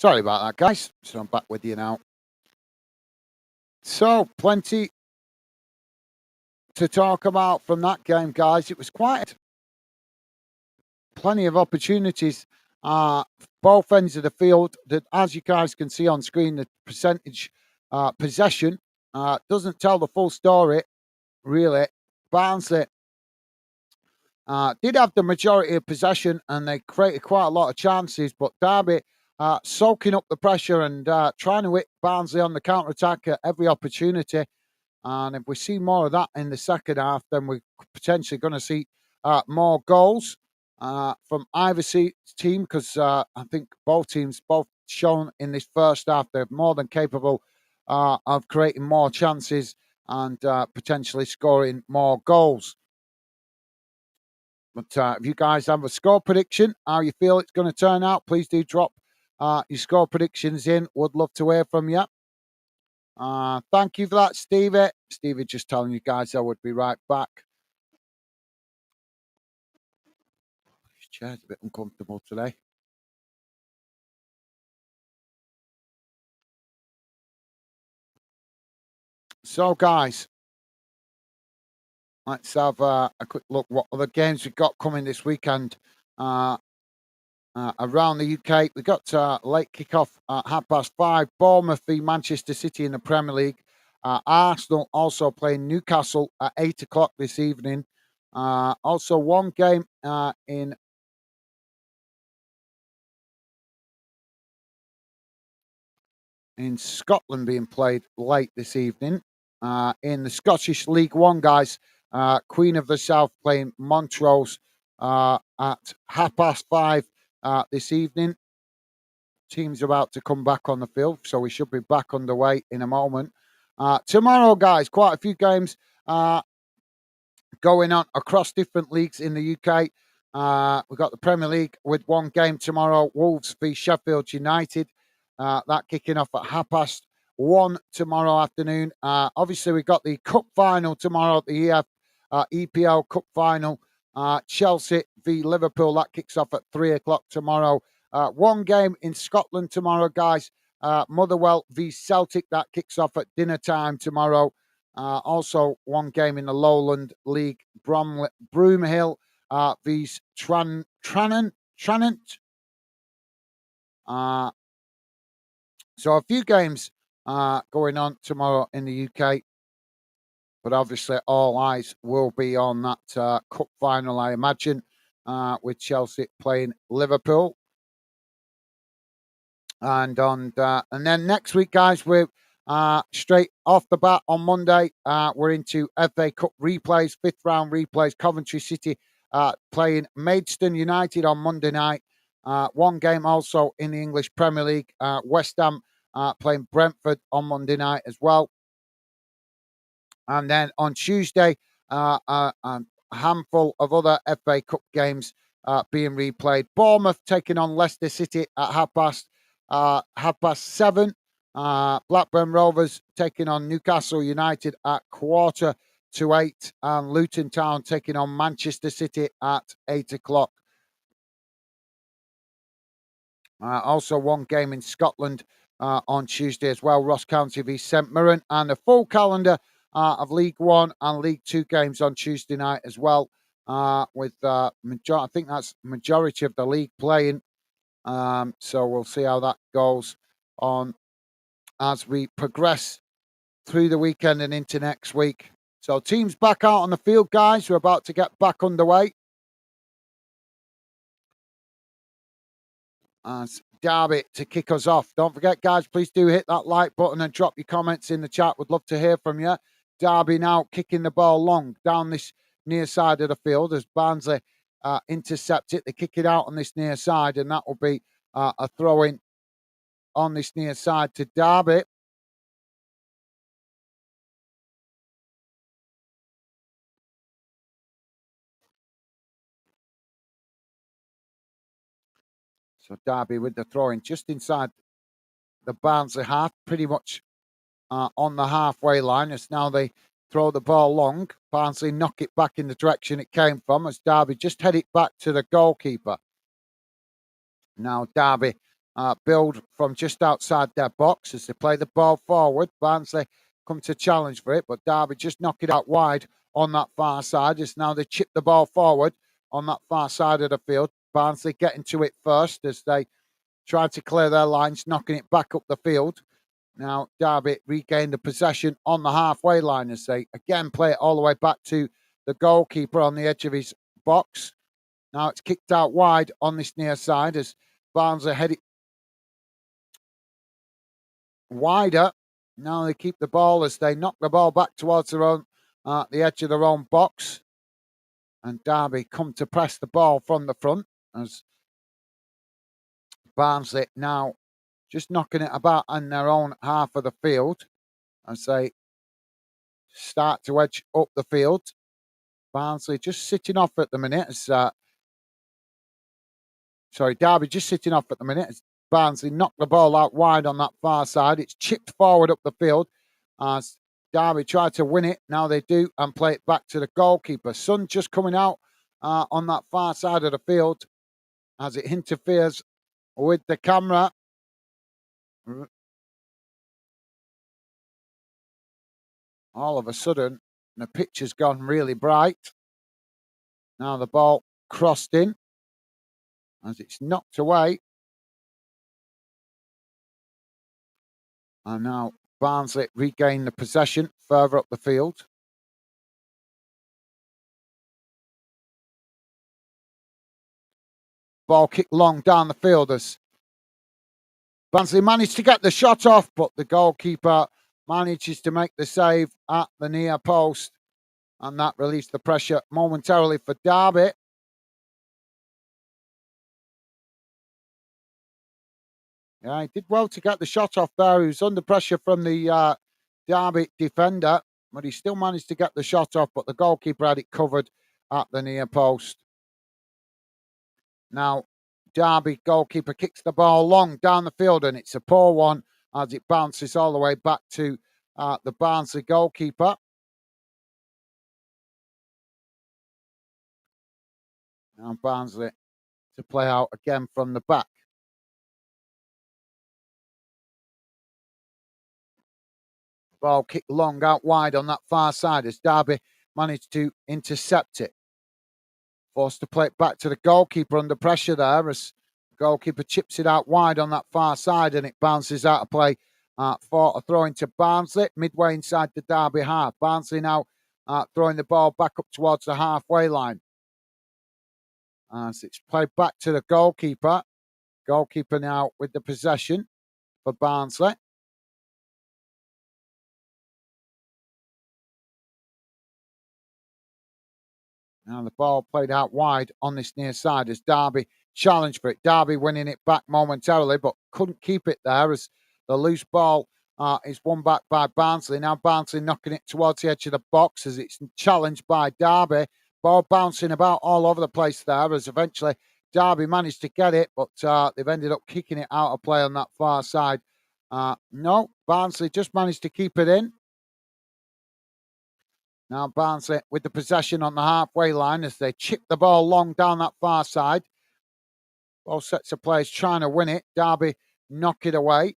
Sorry about that, guys. So I'm back with you now. So, plenty to talk about from that game, guys. It was quite plenty of opportunities, both ends of the field. That, as you guys can see on screen, the percentage possession doesn't tell the full story, really. Barnsley did have the majority of possession and they created quite a lot of chances, but Derby soaking up the pressure and trying to hit Barnsley on the counter attack at every opportunity. And if we see more of that in the second half, then we're potentially going to see more goals from either team, because I think both teams, both shown in this first half, they're more than capable of creating more chances and potentially scoring more goals. But if you guys have a score prediction, how you feel it's going to turn out, please do drop your score predictions in. Would love to hear from you. Thank you for that, Stevie. Stevie just telling you guys I would be right back. This chair's a bit uncomfortable today. So, guys, let's have a quick look what other games we've got coming this weekend around the UK. We've got late kickoff at 5:30. Bournemouth v Manchester City in the Premier League. Arsenal also playing Newcastle at 8 o'clock this evening. Also, one game in Scotland being played late this evening. In the Scottish League One, guys, Queen of the South playing Montrose at 5:30 this evening. Team's about to come back on the field, so we should be back underway in a moment. Tomorrow, guys, quite a few games going on across different leagues in the UK. We've got the Premier League with one game tomorrow, Wolves v Sheffield United. That kicking off at 1:30 tomorrow afternoon. Obviously, we've got the Cup final tomorrow, the EPL Cup final. Chelsea v Liverpool, that kicks off at 3 o'clock tomorrow. One game in Scotland tomorrow, guys. Motherwell v Celtic, that kicks off at dinner time tomorrow. Also, one game in the Lowland League, Broomhill v Tranent. So a few games going on tomorrow in the UK, but obviously all eyes will be on that cup final, I imagine, with Chelsea playing Liverpool. And then next week, guys, we're straight off the bat on Monday. We're into FA Cup replays, fifth round replays. Coventry City playing Maidstone United on Monday night. One game also in the English Premier League. West Ham playing Brentford on Monday night as well. And then on Tuesday, a handful of other FA Cup games being replayed. Bournemouth taking on Leicester City at 7:30. Blackburn Rovers taking on Newcastle United at 7:45. And Luton Town taking on Manchester City at 8 o'clock. Also, one game in Scotland on Tuesday as well. Ross County v St Mirren, and a full calendar of League One and League Two games on Tuesday night as well. With I think that's majority of the league playing. So we'll see how that goes on as we progress through the weekend and into next week. So teams back out on the field, guys. We're about to get back underway. As Derby to kick us off. Don't forget, guys, please do hit that like button and drop your comments in the chat. Would love to hear from you. Derby now kicking the ball long down this near side of the field as Barnsley intercept it. They kick it out on this near side, and that will be a throw-in on this near side to Derby. So Derby with the throw-in just inside the Barnsley half, pretty much on the halfway line. As now they throw the ball long. Barnsley knock it back in the direction it came from as Derby just head it back to the goalkeeper. Now Derby build from just outside their box as they play the ball forward. Barnsley come to challenge for it, but Derby just knock it out wide on that far side. As now they chip the ball forward on that far side of the field. Barnsley getting to it first as they try to clear their lines, knocking it back up the field. Now Derby regain the possession on the halfway line as they again play it all the way back to the goalkeeper on the edge of his box. Now it's kicked out wide on this near side as Barnsley head it wider. Now they keep the ball as they knock the ball back towards their own, the edge of their own box. And Derby come to press the ball from the front as Barnsley now just knocking it about on their own half of the field as they start to edge up the field. Barnsley just sitting off at the minute as Derby just sitting off at the minute as Barnsley knocked the ball out wide on that far side. It's chipped forward up the field as Derby try to win it. Now they do and play it back to the goalkeeper. Sun just coming out on that far side of the field as it interferes with the camera. All of a sudden, the pitch has gone really bright. Now the ball crossed in as it's knocked away. And now Barnsley regain the possession further up the field. Ball kicked long down the field as Barnsley managed to get the shot off, but the goalkeeper manages to make the save at the near post. And that released the pressure momentarily for Derby. Yeah, he did well to get the shot off there. He was under pressure from the Derby defender, but he still managed to get the shot off, but the goalkeeper had it covered at the near post. Now, Derby goalkeeper kicks the ball long down the field, and it's a poor one as it bounces all the way back to the Barnsley goalkeeper. Now Barnsley to play out again from the back. Ball kicked long out wide on that far side as Derby managed to intercept it. Forced to play it back to the goalkeeper under pressure there as the goalkeeper chips it out wide on that far side and it bounces out of play for a throw into Barnsley midway inside the Derby half. Barnsley now throwing the ball back up towards the halfway line. As it's played back to the goalkeeper. Goalkeeper now with the possession for Barnsley. Now the ball played out wide on this near side as Derby challenged for it. Derby winning it back momentarily, but couldn't keep it there as the loose ball is won back by Barnsley. Now Barnsley knocking it towards the edge of the box as it's challenged by Derby. Ball bouncing about all over the place there as eventually Derby managed to get it, but they've ended up kicking it out of play on that far side. No, Barnsley just managed to keep it in. Now Barnsley with the possession on the halfway line as they chip the ball long down that far side. Both sets of players trying to win it. Derby knock it away.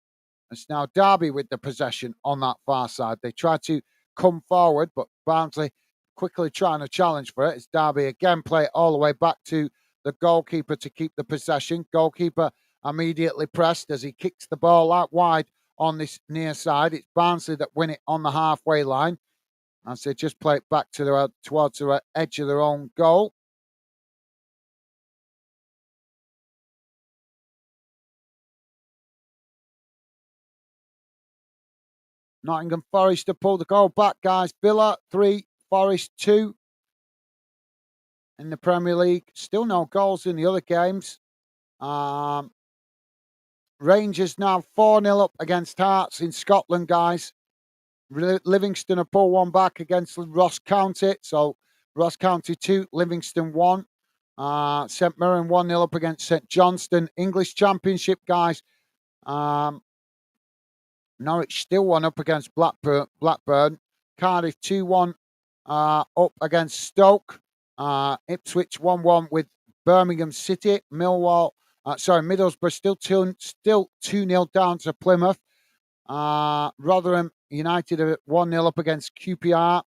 It's now Derby with the possession on that far side. They try to come forward, but Barnsley quickly trying to challenge for it. It's Derby again play it all the way back to the goalkeeper to keep the possession. Goalkeeper immediately pressed as he kicks the ball out wide on this near side. It's Barnsley that win it on the halfway line. As they just play it back to towards the edge of their own goal. Nottingham Forest to pull the goal back, guys. Villa 3, Forest 2 in the Premier League. Still no goals in the other games. Rangers now 4-0 up against Hearts in Scotland, guys. Livingston have pulled one back against Ross County. So Ross County 2, Livingston 1. St Mirren 1-0 up against St Johnstone. English Championship, guys. Norwich still 1 up against Blackburn. Cardiff 2-1 up against Stoke. Ipswich 1-1 with Birmingham City. Millwall Middlesbrough still 2-0 down to Plymouth. Rotherham United are 1-0 up against QPR.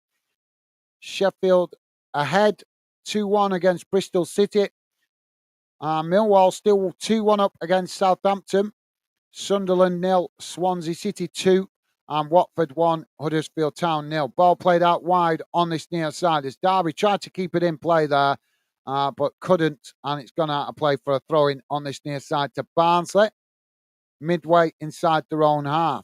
Sheffield ahead 2-1 against Bristol City. Millwall still 2-1 up against Southampton. Sunderland 0, Swansea City 2, and Watford 1, Huddersfield Town 0. Ball played out wide on this near side as Derby tried to keep it in play there, but couldn't, and it's gone out of play for a throw-in on this near side to Barnsley, midway inside their own half.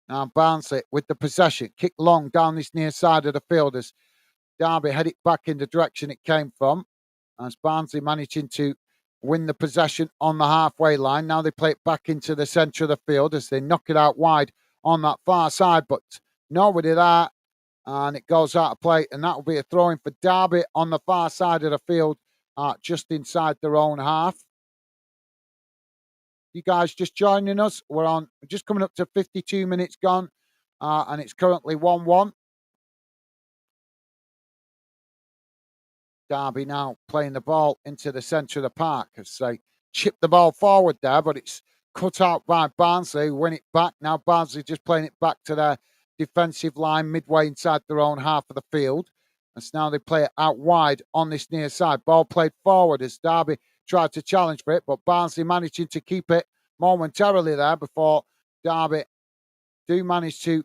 Now Barnsley with the possession, kick long down this near side of the field as Derby head it back in the direction it came from. As Barnsley managing to win the possession on the halfway line. Now they play it back into the centre of the field as they knock it out wide on that far side, but nobody there, and it goes out of play, and that will be a throw-in for Derby on the far side of the field, just inside their own half. You guys just joining us, we're just coming up to 52 minutes gone, and it's currently 1-1. Derby now playing the ball into the centre of the park as they chip the ball forward there, but it's cut out by Barnsley, win it back. Now Barnsley just playing it back to their defensive line midway inside their own half of the field. And so now they play it out wide on this near side. Ball played forward as Derby tried to challenge for it, but Barnsley managing to keep it momentarily there before Derby do manage to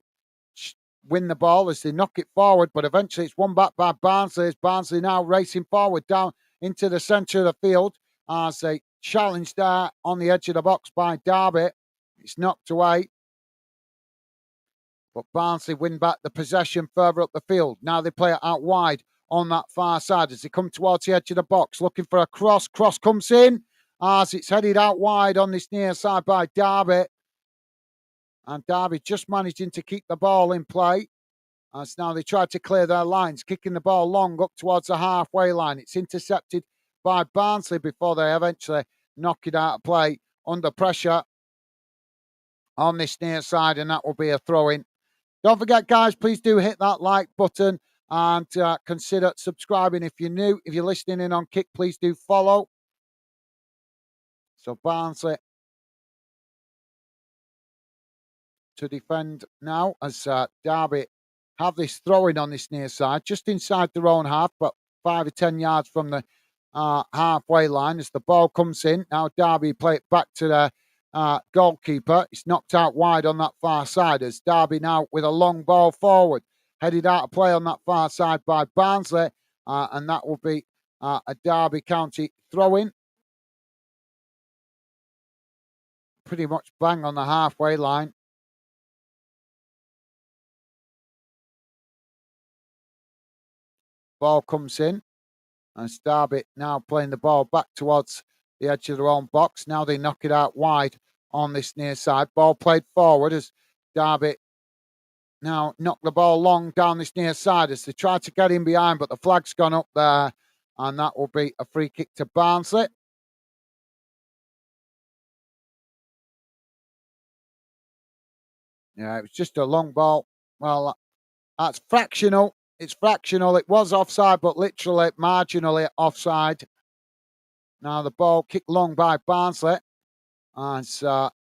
win the ball as they knock it forward, but eventually it's won back by Barnsley as Barnsley now racing forward down into the centre of the field as they challenge there on the edge of the box by Derby. It's knocked away, but Barnsley win back the possession further up the field. Now they play it out wide on that far side as they come towards the edge of the box looking for a cross. Cross comes in as it's headed out wide on this near side by Derby. And Derby just managing to keep the ball in play. As now they try to clear their lines, kicking the ball long up towards the halfway line. It's intercepted by Barnsley before they eventually knock it out of play under pressure on this near side, and that will be a throw-in. Don't forget, guys, please do hit that like button and consider subscribing if you're new. If you're listening in on Kick, please do follow. So Barnsley to defend now as Derby have this throw-in on this near side, just inside their own half, but 5 or 10 yards from the halfway line as the ball comes in. Now Derby play it back to the goalkeeper. It's knocked out wide on that far side as Derby now with a long ball forward, headed out of play on that far side by Barnsley, and that will be a Derby County throw-in. Pretty much bang on the halfway line. Ball comes in, and Derby now playing the ball back towards the edge of their own box. Now they knock it out wide on this near side. Ball played forward as Derby now knock the ball long down this near side as they try to get in behind, but the flag's gone up there, and that will be a free kick to Barnsley. Yeah, it was just a long ball. Well, that's fractional. It's fractional. It was offside, but literally marginally offside. Now the ball kicked long by Barnsley. And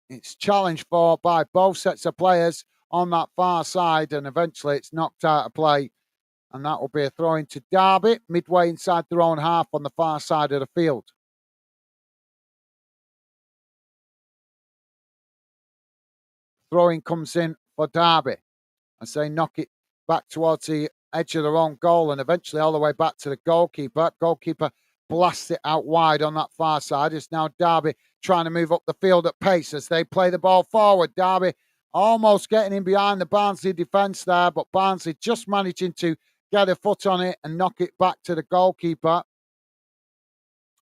it's challenged for by both sets of players on that far side. And eventually it's knocked out of play. And that will be a throw-in to Derby, midway inside their own half on the far side of the field. Throw-in comes in for Derby as they knock it back towards the edge of their own goal and eventually all the way back to the goalkeeper. Goalkeeper blasts it out wide on that far side. It's now Derby trying to move up the field at pace as they play the ball forward. Derby almost getting in behind the Barnsley defence there, but Barnsley just managing to get a foot on it and knock it back to the goalkeeper.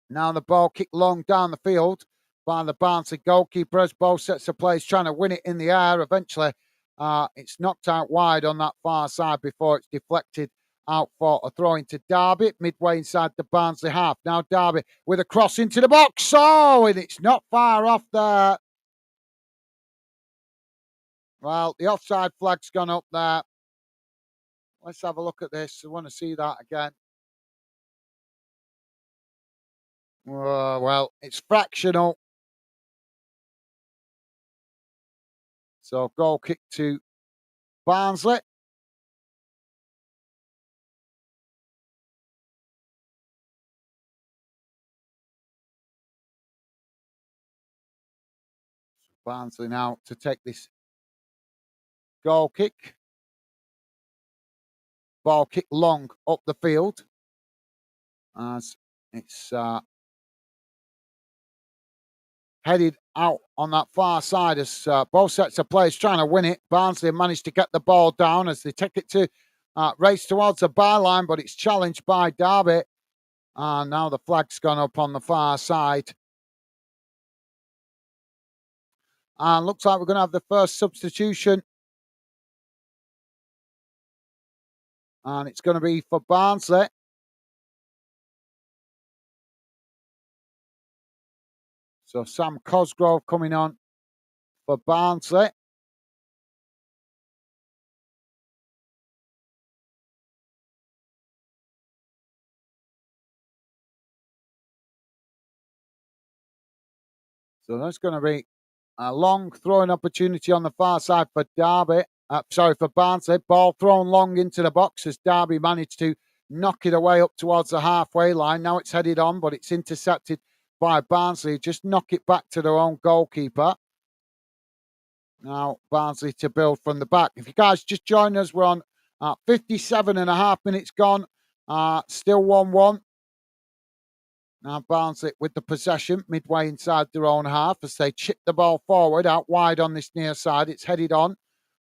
Now the ball kicked long down the field by the Barnsley goalkeeper as both sets of players trying to win it in the air. Eventually, it's knocked out wide on that far side before it's deflected out for a throw into Derby, midway inside the Barnsley half. Now Derby with a cross into the box. Oh, and it's not far off there. Well, the offside flag's gone up there. Let's have a look at this. I want to see that again. Well, it's fractional. So goal kick to Barnsley. Barnsley now to take this goal kick. Ball kick long up the field as it's headed out on that far side as both sets of players trying to win it. Barnsley managed to get the ball down as they take it to race towards the byline, but it's challenged by Derby. And now the flag's gone up on the far side. And looks like we're going to have the first substitution. And it's going to be for Barnsley. So Sam Cosgrove coming on for Barnsley. So that's going to be a long throwing opportunity on the far side for Derby. For Barnsley. Ball thrown long into the box as Derby managed to knock it away up towards the halfway line. Now it's headed on, but it's intercepted by Barnsley. Just knock it back to their own goalkeeper. Now Barnsley to build from the back. If you guys just join us, we're on 57 and a half minutes gone. Still 1-1. Now Barnsley with the possession midway inside their own half as they chip the ball forward out wide on this near side. It's headed on.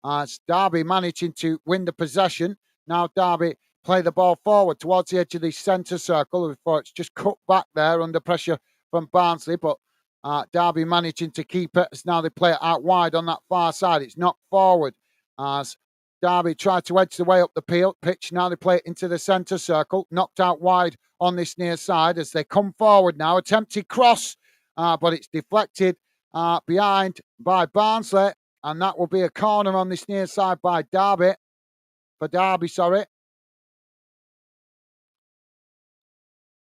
It's Derby managing to win the possession. Now Derby play the ball forward towards the edge of the centre circle before it's just cut back there under pressure from Barnsley. But Derby managing to keep it as now they play it out wide on that far side. It's knocked forward as Derby tried to edge the way up the pitch. Now they play it into the centre circle. Knocked out wide on this near side as they come forward now. Attempted cross, but it's deflected behind by Barnsley. And that will be a corner on this near side by Derby. For Derby, sorry.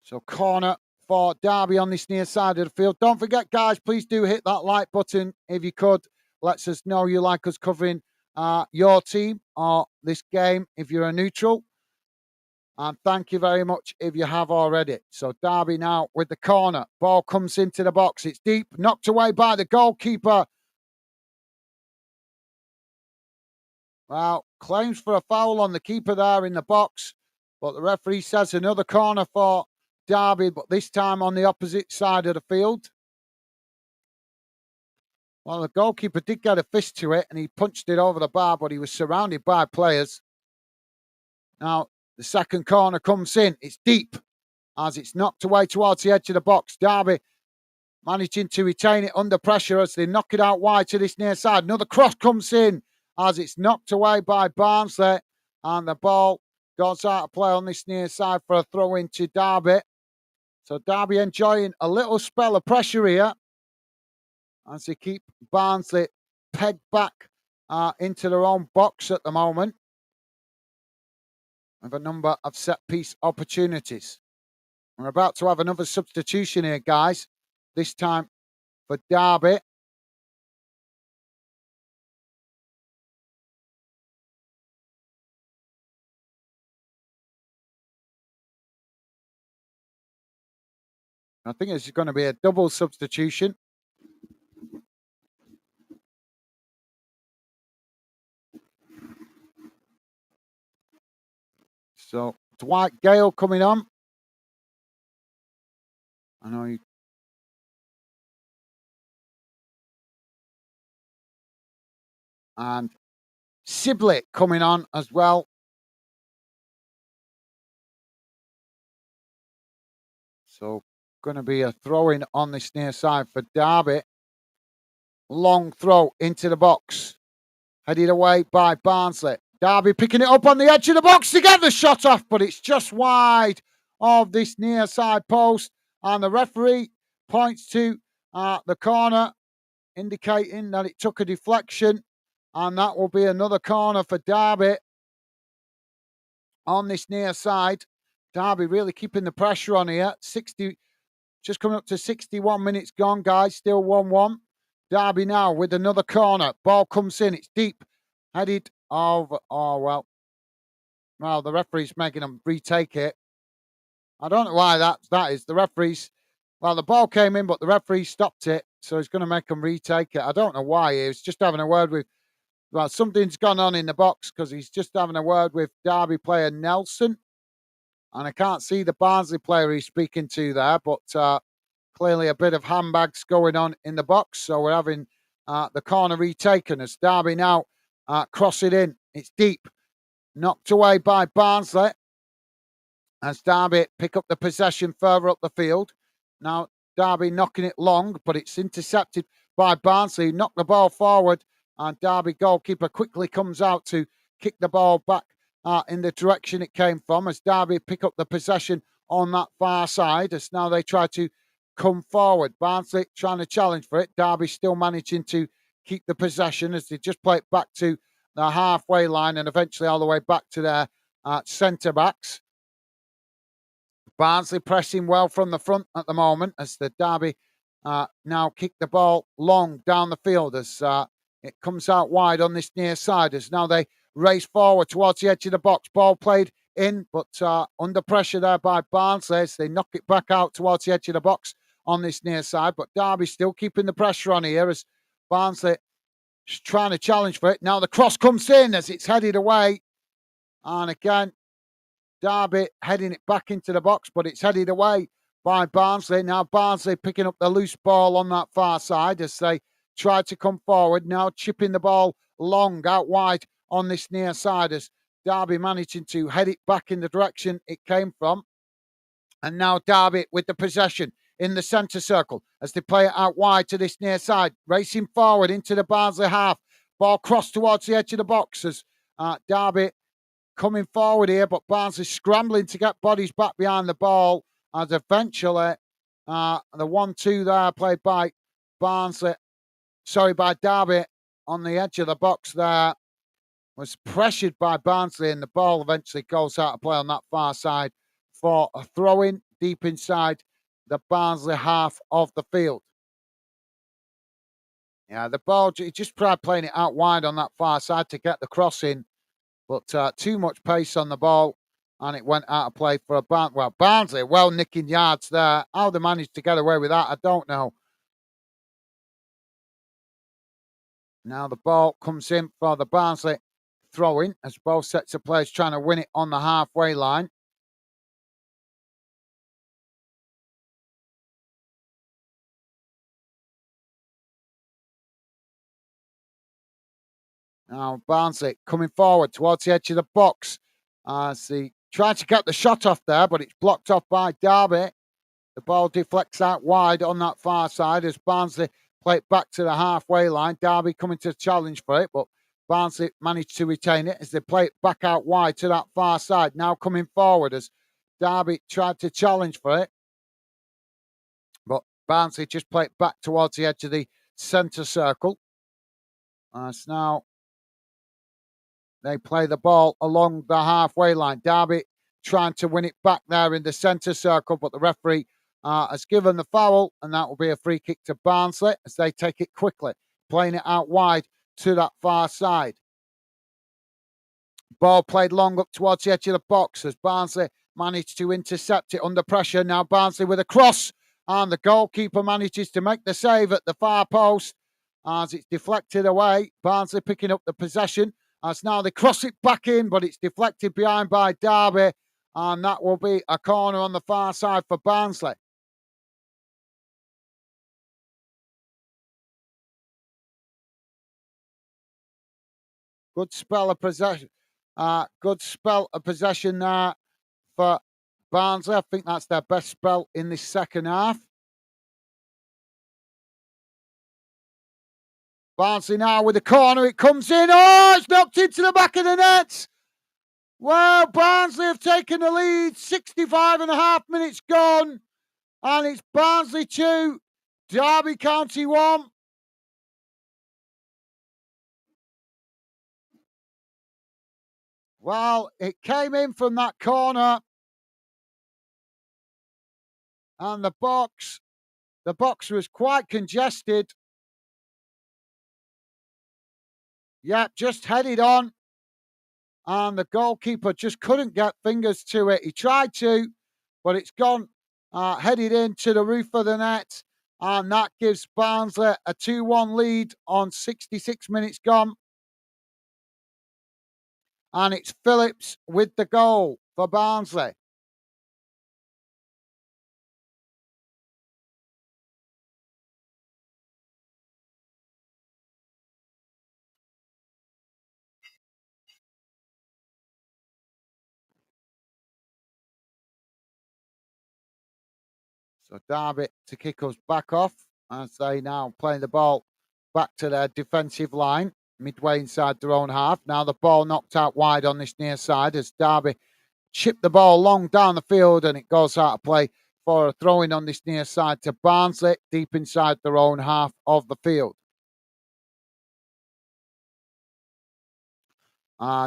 So corner for Derby on this near side of the field. Don't forget, guys, please do hit that like button if you could. Lets us know you like us covering your team or this game if you're a neutral. And thank you very much if you have already. So Derby now with the corner. Ball comes into the box. It's deep, knocked away by the goalkeeper. Well, claims for a foul on the keeper there in the box. But the referee says another corner for Derby, but this time on the opposite side of the field. Well, the goalkeeper did get a fist to it and he punched it over the bar, but he was surrounded by players. Now, the second corner comes in. It's deep as it's knocked away towards the edge of the box. Derby managing to retain it under pressure as they knock it out wide to this near side. Another cross comes in as it's knocked away by Barnsley. And the ball goes out of play on this near side for a throw into Derby. So Derby enjoying a little spell of pressure here as they keep Barnsley pegged back into their own box at the moment with a number of set-piece opportunities. We're about to have another substitution here, guys. This time for Derby. I think it's going to be a double substitution. So Dwight Gale coming on. I know you. And Sibley coming on as well. So going to be a throw-in on this near side for Derby. Long throw into the box. Headed away by Barnsley. Derby picking it up on the edge of the box to get the shot off, but it's just wide of this near side post. And the referee points to the corner, indicating that it took a deflection. And that will be another corner for Derby. on this near side. Derby really keeping the pressure on here. 60, just coming up to 61 minutes gone, guys. Still 1-1. Derby now with another corner. Ball comes in. It's deep. Headed over. Oh, well. Well, the referee's making them retake it. I don't know why that is. The referee's, well, the ball came in, but the referee stopped it. So he's going to make them retake it. I don't know why. He was just having a word with, well, something's gone on in the box because he's just having a word with Derby player Nelson. And I can't see the Barnsley player he's speaking to there, but clearly a bit of handbags going on in the box. So we're having the corner retaken as Derby now cross it in. It's deep. Knocked away by Barnsley as Derby pick up the possession further up the field. Now Derby knocking it long, but it's intercepted by Barnsley. Knock the ball forward, and Derby goalkeeper quickly comes out to kick the ball back in the direction it came from as Derby pick up the possession on that far side as now they try to come forward. Barnsley trying to challenge for it. Derby still managing to keep the possession as they just play it back to the halfway line and eventually all the way back to their centre-backs. Barnsley pressing well from the front at the moment as the Derby now kick the ball long down the field as it comes out wide on this near side as now they race forward towards the edge of the box. Ball played in, but under pressure there by Barnsley as they knock it back out towards the edge of the box on this near side. But Derby still keeping the pressure on here as Barnsley is trying to challenge for it. Now the cross comes in as it's headed away. And again, Derby heading it back into the box, but it's headed away by Barnsley. Now Barnsley picking up the loose ball on that far side as they try to come forward. Now chipping the ball long out wide on this near side as Derby managing to head it back in the direction it came from. And now Derby with the possession in the centre circle as they play it out wide to this near side. Racing forward into the Barnsley half. Ball crossed towards the edge of the box as Derby coming forward here, but Barnsley scrambling to get bodies back behind the ball as eventually the 1-2 there played by by Derby on the edge of the box there was pressured by Barnsley and the ball eventually goes out of play on that far side for a throw-in deep inside the Barnsley half of the field. Yeah, the ball, he just tried playing it out wide on that far side to get the cross in, but too much pace on the ball and it went out of play for Barnsley, well nicking yards there. How they managed to get away with that, I don't know. Now the ball comes in for the Barnsley throw-in as both sets of players trying to win it on the halfway line. Now Barnsley coming forward towards the edge of the box as he tried to get the shot off there, but it's blocked off by Derby. The ball deflects out wide on that far side as Barnsley play it back to the halfway line. Derby coming to challenge for it, but Barnsley managed to retain it as they play it back out wide to that far side. Now coming forward as Derby tried to challenge for it, but Barnsley just play it back towards the edge of the centre circle. As now they play the ball along the halfway line. Derby trying to win it back there in the centre circle, but the referee has given the foul, and that will be a free kick to Barnsley as they take it quickly, playing it out wide to that far side. Ball played long up towards the edge of the box as Barnsley managed to intercept it under pressure. Now Barnsley with a cross, and the goalkeeper manages to make the save at the far post as it's deflected away. Barnsley picking up the possession as now they cross it back in, but it's deflected behind by Derby, and that will be a corner on the far side for Barnsley. Good spell of possession. Good spell of possession there for Barnsley. I think that's their best spell in this second half. Barnsley now with the corner. It comes in. Oh, it's knocked into the back of the net. Well, Barnsley have taken the lead. 65 and a half minutes gone. And it's Barnsley 2, Derby County 1. Well, it came in from that corner, and the box was quite congested. Yep, just headed on, and the goalkeeper just couldn't get fingers to it. He tried to, but it's gone, headed into the roof of the net, and that gives Barnsley a 2-1 lead on 66 minutes gone. And it's Phillips with the goal for Barnsley. So Derby to kick us back off as they now play the ball back to their defensive line, midway inside their own half. Now the ball knocked out wide on this near side as Derby chip the ball long down the field and it goes out of play for a throw-in on this near side to Barnsley, deep inside their own half of the field.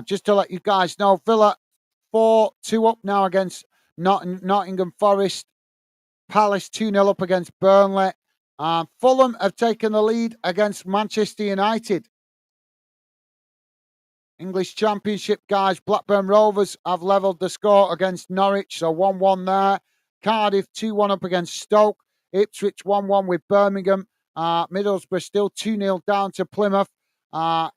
Just to let you guys know, Villa 4-2 up now against Nottingham Forest. Palace 2-0 up against Burnley. Fulham have taken the lead against Manchester United. English Championship, guys. Blackburn Rovers have levelled the score against Norwich, so 1-1 there. Cardiff 2-1 up against Stoke. Ipswich 1-1 with Birmingham. Middlesbrough still 2-0 down to Plymouth.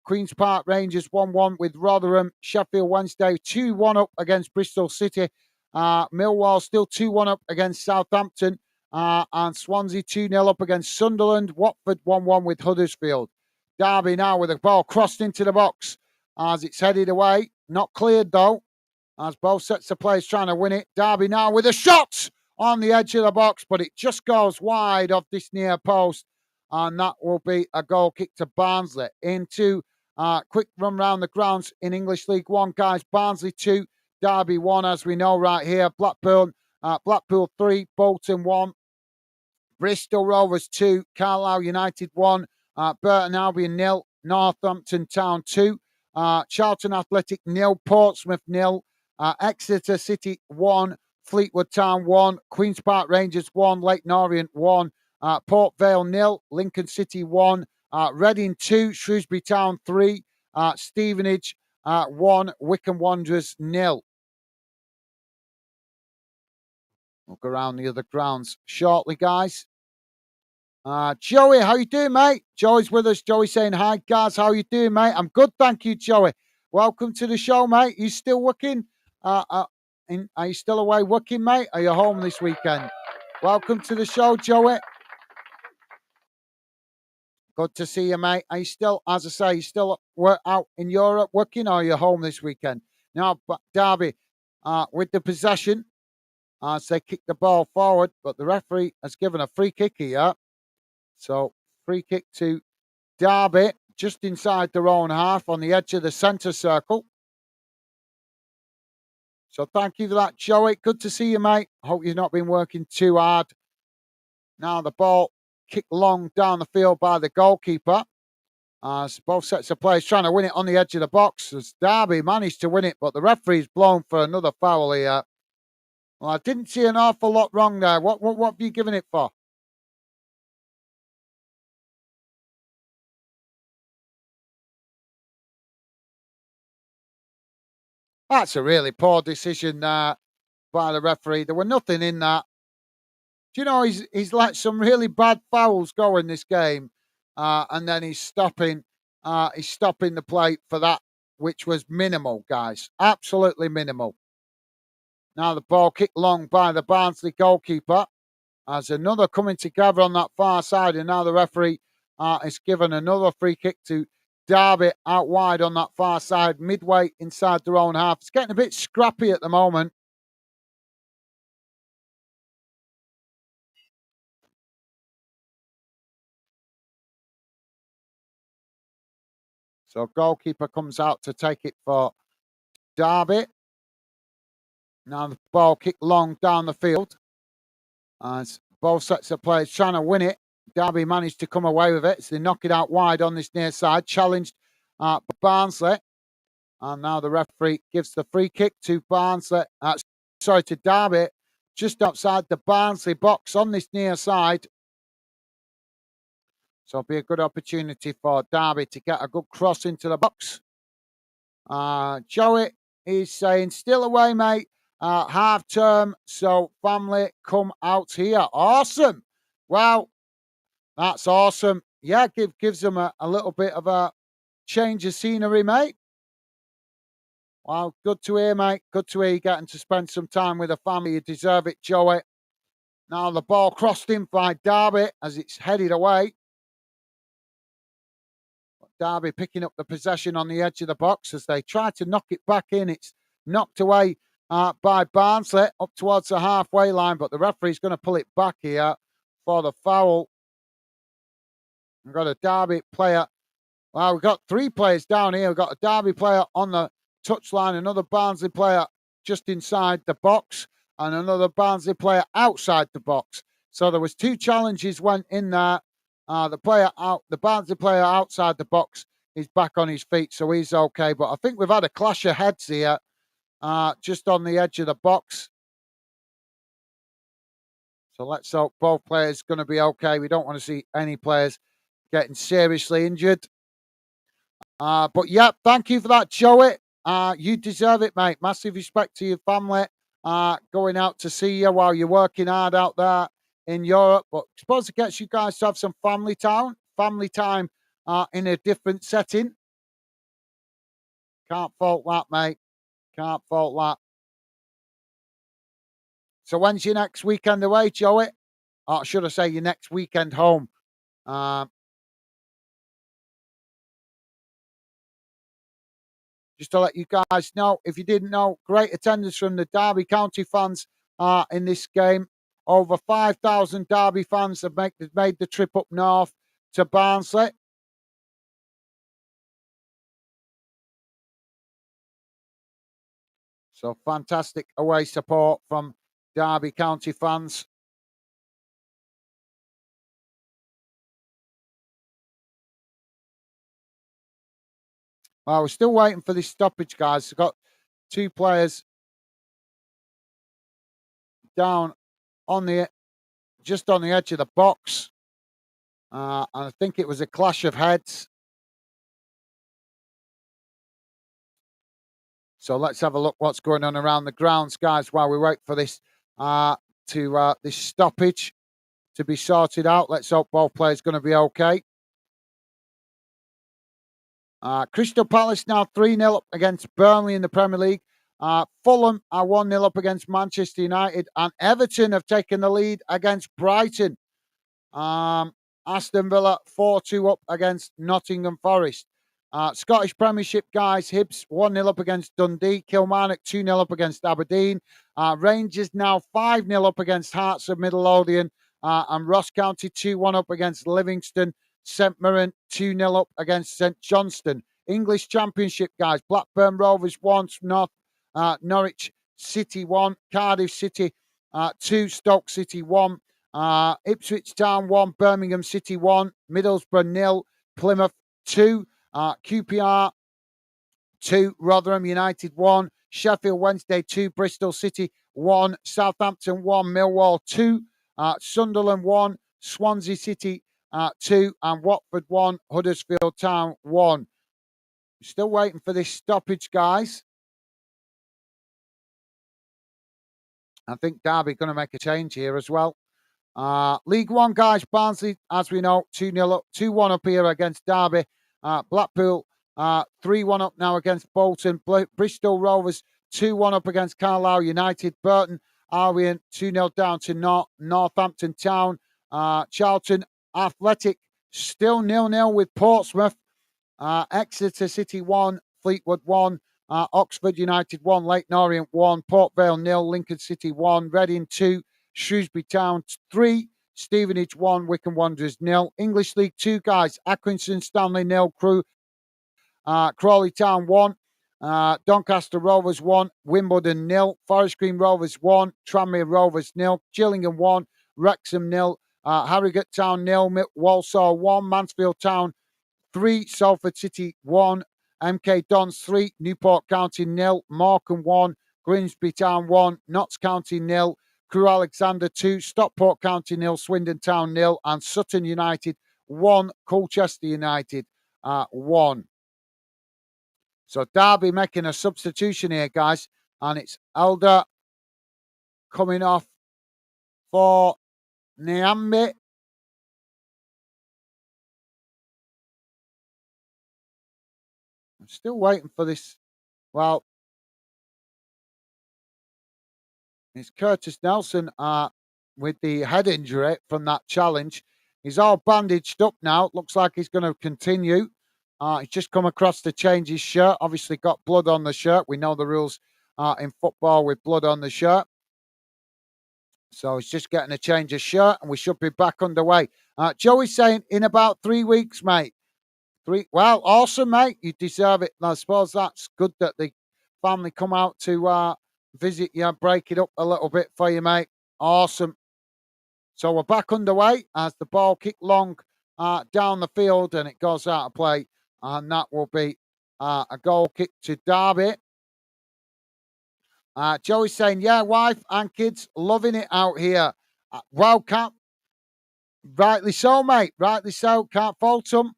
Queen's Park Rangers 1-1 with Rotherham. Sheffield Wednesday 2-1 up against Bristol City. Millwall still 2-1 up against Southampton. And Swansea 2-0 up against Sunderland. Watford 1-1 with Huddersfield. Derby now with the ball crossed into the box as it's headed away. Not cleared though, as both sets of players trying to win it. Derby now with a shot on the edge of the box, but it just goes wide of this near post. And that will be a goal kick to Barnsley. Into quick run round the grounds in English League One, guys. Barnsley 2, Derby 1, as we know right here. Blackpool 3, Bolton 1. Bristol Rovers 2, Carlisle United 1, Burton Albion 0, Northampton Town 2, Charlton Athletic 0, Portsmouth 0, Exeter City 1, Fleetwood Town 1, Queen's Park Rangers 1, Leyton Orient 1, Port Vale 0, Lincoln City 1, Reading 2, Shrewsbury Town 3, Stevenage 1, Wycombe Wanderers 0. We'll go around the other grounds shortly, guys. Joey, how you doing, mate? Joey's with us. Joey saying hi, guys. How you doing, mate? I'm good, thank you, Joey. Welcome to the show, mate. You still working? Are you still away working, mate? Are you home this weekend? Welcome to the show, Joey. Good to see you, mate. Are you still, as I say, you still out in Europe working, or are you home this weekend? Now, Derby with the possession as they kick the ball forward, but the referee has given a free kick here. So, free kick to Derby, just inside their own half on the edge of the centre circle. So, thank you for that, Joey. Good to see you, mate. Hope you've not been working too hard. Now, the ball kicked long down the field by the goalkeeper. As both sets of players trying to win it on the edge of the box. As Derby managed to win it, but the referee's blown for another foul here. Well, I didn't see an awful lot wrong there. What have you given it for? That's a really poor decision by the referee. There was nothing in that. Do you know he's let some really bad fouls go in this game, and then he's stopping the play for that, which was minimal, guys, absolutely minimal. Now the ball kicked long by the Barnsley goalkeeper. As another coming together on that far side, and now the referee is given another free kick to Derby out wide on that far side, midway inside their own half. It's getting a bit scrappy at the moment. So goalkeeper comes out to take it for Derby. Now the ball kicked long down the field. As both sets of players trying to win it. Derby managed to come away with it. So they knock it out wide on this near side. Challenged by Barnsley. And now the referee gives the free kick to Barnsley. To Derby, just outside the Barnsley box on this near side. So it'll be a good opportunity for Derby to get a good cross into the box. Joey is saying, still away, mate. Half term, so family come out here. Awesome. Wow, that's awesome. Yeah, gives them a little bit of a change of scenery, mate. Well, good to hear, mate. Good to hear you getting to spend some time with the family. You deserve it, Joey. Now the ball crossed in by Derby as it's headed away. Derby picking up the possession on the edge of the box as they try to knock it back in. It's knocked away by Barnsley up towards the halfway line, but the referee's going to pull it back here for the foul. We've got a Derby player. Well, we've got three players down here. We've got a Derby player on the touchline, another Barnsley player just inside the box, and another Barnsley player outside the box. So there was two challenges went in there. The Barnsley player outside the box is back on his feet, so he's okay. But I think we've had a clash of heads here, just on the edge of the box. So let's hope both players going to be okay. We don't want to see any players getting seriously injured. But yeah, thank you for that, Joey. You deserve it, mate. Massive respect to your family. Going out to see you while you're working hard out there in Europe. But I suppose it gets you guys to have some family time in a different setting. Can't fault that, mate. Can't fault that. So when's your next weekend away, Joey? Or should I say your next weekend home? Just to let you guys know, if you didn't know, great attendance from the Derby County fans in this game. Over 5,000 Derby fans have made the trip up north to Barnsley. So fantastic away support from Derby County fans. Well, we're still waiting for this stoppage, guys. We've got two players down just on the edge of the box. And I think it was a clash of heads. So let's have a look what's going on around the grounds, guys, while we wait for this this stoppage to be sorted out. Let's hope both players are going to be okay. Crystal Palace now 3-0 up against Burnley in the Premier League. Fulham are 1-0 up against Manchester United, and Everton have taken the lead against Brighton. Aston Villa 4-2 up against Nottingham Forest. Scottish Premiership, guys, Hibs 1-0 up against Dundee. Kilmarnock 2-0 up against Aberdeen. Rangers now 5-0 up against Hearts of Midlothian. And Ross County 2-1 up against Livingston. St Mirren 2-0 up against St Johnstone. English Championship, guys, Blackburn Rovers 1, Norwich City 1, Cardiff City 2, Stoke City 1, Ipswich Town 1, Birmingham City 1, Middlesbrough 0, Plymouth 2, QPR 2, Rotherham United 1, Sheffield Wednesday 2, Bristol City 1, Southampton 1, Millwall 2, Sunderland 1, Swansea City 2, and Watford 1, Huddersfield Town 1. Still waiting for this stoppage, guys. I think Derby going to make a change here as well. League One, guys, Barnsley, as we know, 2-0 up, 2-1 up here against Derby. Blackpool 3-1 up now against Bolton. Bristol Rovers 2-1 up against Carlisle United. Burton Albion 2-0 down to Northampton Town. Charlton Athletic still 0-0 with Portsmouth. Exeter City 1, Fleetwood 1, Oxford United 1, Leyton Orient 1, Port Vale 0, Lincoln City 1, Reading 2, Shrewsbury Town 3, Stevenage 1, Wycombe Wanderers 0. English League 2, guys, Accrington Stanley 0, Crawley Town 1, Doncaster Rovers 1, Wimbledon 0, Forest Green Rovers 1, Tranmere Rovers 0, Gillingham 1, Wrexham 0, Harrogate Town 0, Walsall 1, Mansfield Town 3, Salford City 1, MK Dons 3, Newport County 0, Morecambe 1, Grimsby Town 1, Notts County 0, Crewe Alexander 2, Stockport County 0, Swindon Town 0, and Sutton United 1, Colchester United 1. So Derby making a substitution here, guys, and it's Elder coming off for Niambi. I'm still waiting for this. Well, it's Curtis Nelson with the head injury from that challenge. He's all bandaged up now. Looks like he's going to continue. He's just come across to change his shirt. Obviously got blood on the shirt. We know the rules in football with blood on the shirt. So he's just getting a change of shirt and we should be back underway. Joey's saying in about 3 weeks, mate. Well, awesome, mate. You deserve it. I suppose that's good that the family come out to visit you and break it up a little bit for you, mate. Awesome. So we're back underway as the ball kicked long down the field and it goes out of play. And that will be a goal kick to Derby. Joey's saying, yeah, wife and kids loving it out here. Well, can't. Rightly so, mate. Rightly so. Can't fault them.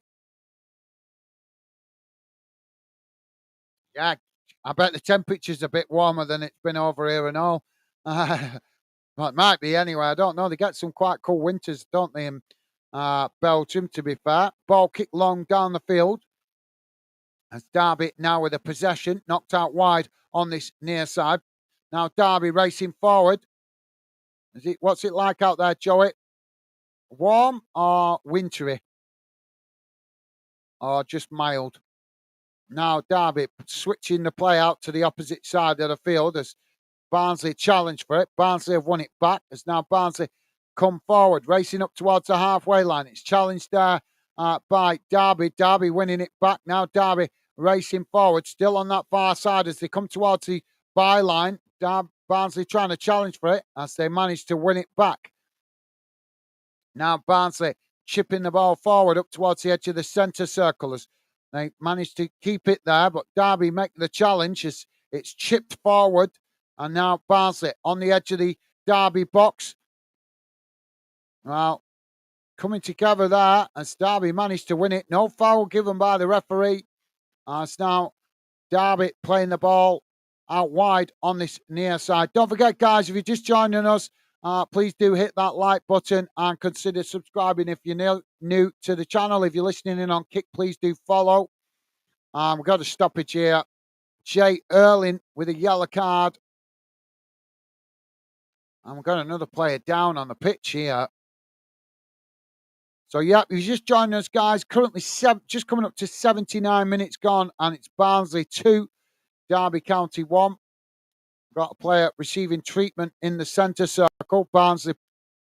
Yeah, I bet the temperature's a bit warmer than it's been over here and all. Well, it might be anyway. I don't know. They get some quite cool winters, don't they, in Belgium, to be fair. Ball kicked long down the field. As Derby now with a possession, knocked out wide on this near side. Now Derby racing forward. What's it like out there, Joey? Warm or wintry? Or just mild? Now Derby switching the play out to the opposite side of the field as Barnsley challenged for it. Barnsley have won it back as now Barnsley come forward, racing up towards the halfway line. It's challenged there by Derby. Derby winning it back. Now Derby racing forward, still on that far side as they come towards the byline. Barnsley trying to challenge for it as they manage to win it back. Now Barnsley chipping the ball forward up towards the edge of the centre circle as they managed to keep it there, but Derby make the challenge as it's chipped forward. And now Barnsley on the edge of the Derby box. Well, coming together there as Derby managed to win it. No foul given by the referee. It's now Derby playing the ball out wide on this near side. Don't forget, guys, if you're just joining us, please do hit that like button and consider subscribing if you're new to the channel. If you're listening in on Kick, please do follow. We've got a stoppage here. Jay Erling with a yellow card. And we've got another player down on the pitch here. So, yeah, if you're just joining us, guys, currently just coming up to 79 minutes gone, and it's Barnsley 2, Derby County 1. Got a player receiving treatment in the centre circle, Barnsley.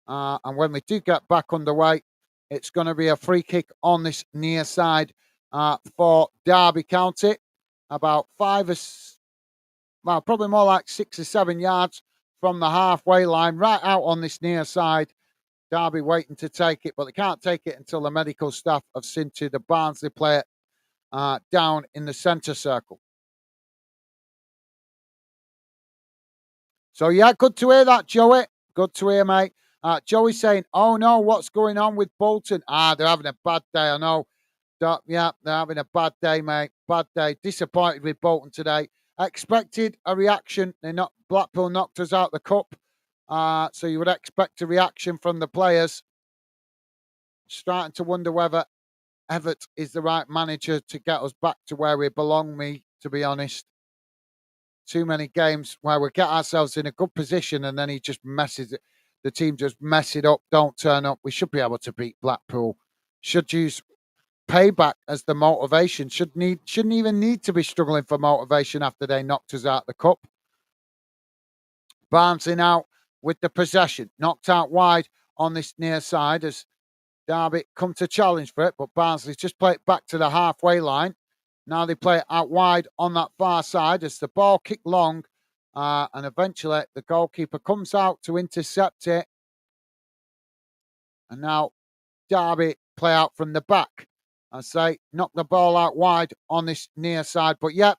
And when we do get back underway, it's going to be a free kick on this near side for Derby County. About probably more like 6 or 7 yards from the halfway line, right out on this near side. Derby waiting to take it, but they can't take it until the medical staff have seen to the Barnsley player down in the centre circle. So, yeah, good to hear that, Joey. Good to hear, mate. Joey saying, oh, no, what's going on with Bolton? They're having a bad day, I know. Yeah, they're having a bad day, mate. Bad day. Disappointed with Bolton today. Expected a reaction. Blackpool knocked us out the cup. So you would expect a reaction from the players. Starting to wonder whether Everett is the right manager to get us back to where we belong, to be honest. Too many games where we get ourselves in a good position and then he just messes it. The team just mess it up, don't turn up. We should be able to beat Blackpool. Should use payback as the motivation. Shouldn't even need to be struggling for motivation after they knocked us out the cup. Barnsley now with the possession, knocked out wide on this near side as Derby come to challenge for it, but Barnsley just play it back to the halfway line. Now they play it out wide on that far side as the ball kicked long, and eventually the goalkeeper comes out to intercept it. And now Derby play out from the back. I say, knocked the ball out wide on this near side. But yep,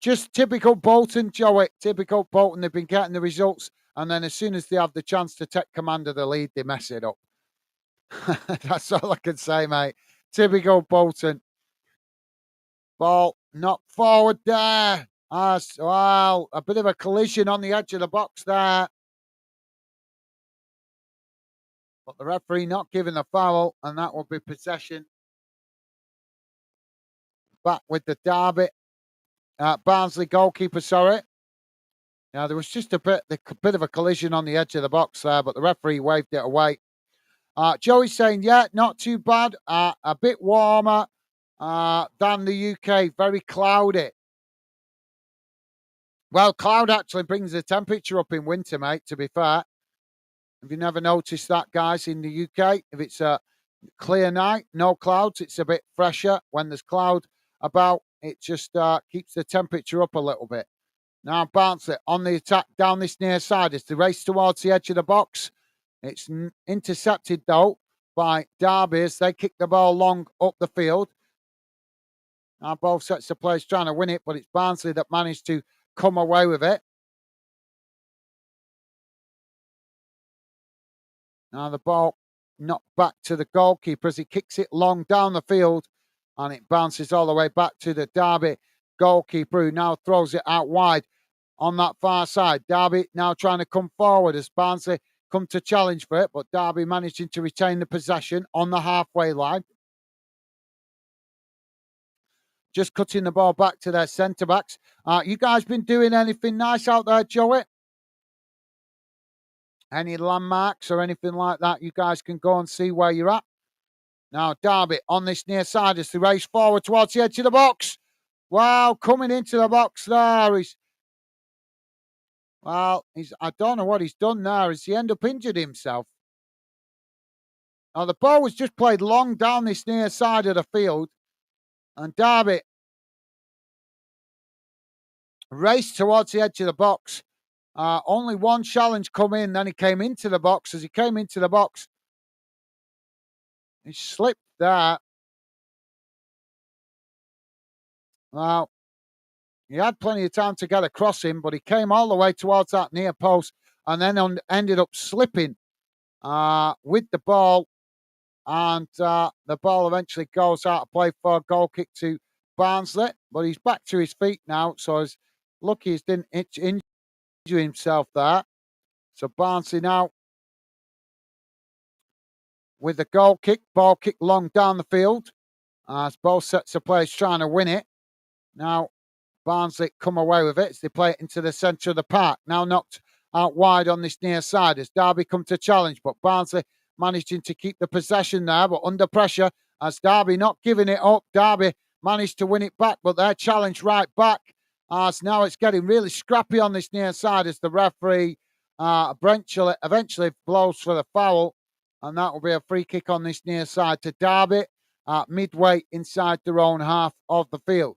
just typical Bolton, Joey. Typical Bolton. They've been getting the results, and then as soon as they have the chance to take command of the lead, they mess it up. That's all I can say, mate. Typical Bolton. Ball knocked forward there. Well, a bit of a collision on the edge of the box there. But the referee not giving the foul, and that will be possession. Back with the Derby. Barnsley goalkeeper, sorry. Now, there was just a bit of a collision on the edge of the box there, but the referee waved it away. Joey's saying, yeah, not too bad. A bit warmer than the UK. Very cloudy. Well, cloud actually brings the temperature up in winter, mate, to be fair. Have you never noticed that, guys, in the UK? If it's a clear night, no clouds, it's a bit fresher. When there's cloud about, it just keeps the temperature up a little bit. Now Barnsley on the attack down this near side as they race towards the edge of the box. It's intercepted, though, by Derby as they kick the ball long up the field. Now both sets of players trying to win it, but it's Barnsley that managed to come away with it. Now the ball knocked back to the goalkeeper as he kicks it long down the field, and it bounces all the way back to the Derby goalkeeper, who now throws it out wide on that far side. Derby now trying to come forward as Barnsley come to challenge for it, but Derby managing to retain the possession on the halfway line. Just cutting the ball back to their centre-backs. You guys been doing anything nice out there, Joey? Any landmarks or anything like that? You guys can go and see where you're at. Now, Derby on this near side as they race forward towards the edge of the box. Wow, coming into the box there. I don't know what he's done there. Has he end up injured himself? Now, the ball was just played long down this near side of the field. And Derby raced towards the edge of the box. Only one challenge come in, then he came into the box. As he came into the box, he slipped there. Well, he had plenty of time to get across him, but he came all the way towards that near post and then ended up slipping with the ball. And the ball eventually goes out of play for a goal kick to Barnsley. But he's back to his feet now, so he's lucky he didn't injure himself there. So Barnsley now with the goal kick. Ball kick long down the field. As both sets of players trying to win it. Now Barnsley come away with it as they play it into the centre of the park. Now knocked out wide on this near side as Derby come to challenge. But Barnsley managing to keep the possession there, but under pressure as Derby not giving it up. Derby managed to win it back, but they're challenged right back. As now it's getting really scrappy on this near side as the referee eventually blows for the foul. And that will be a free kick on this near side to Derby midway inside their own half of the field.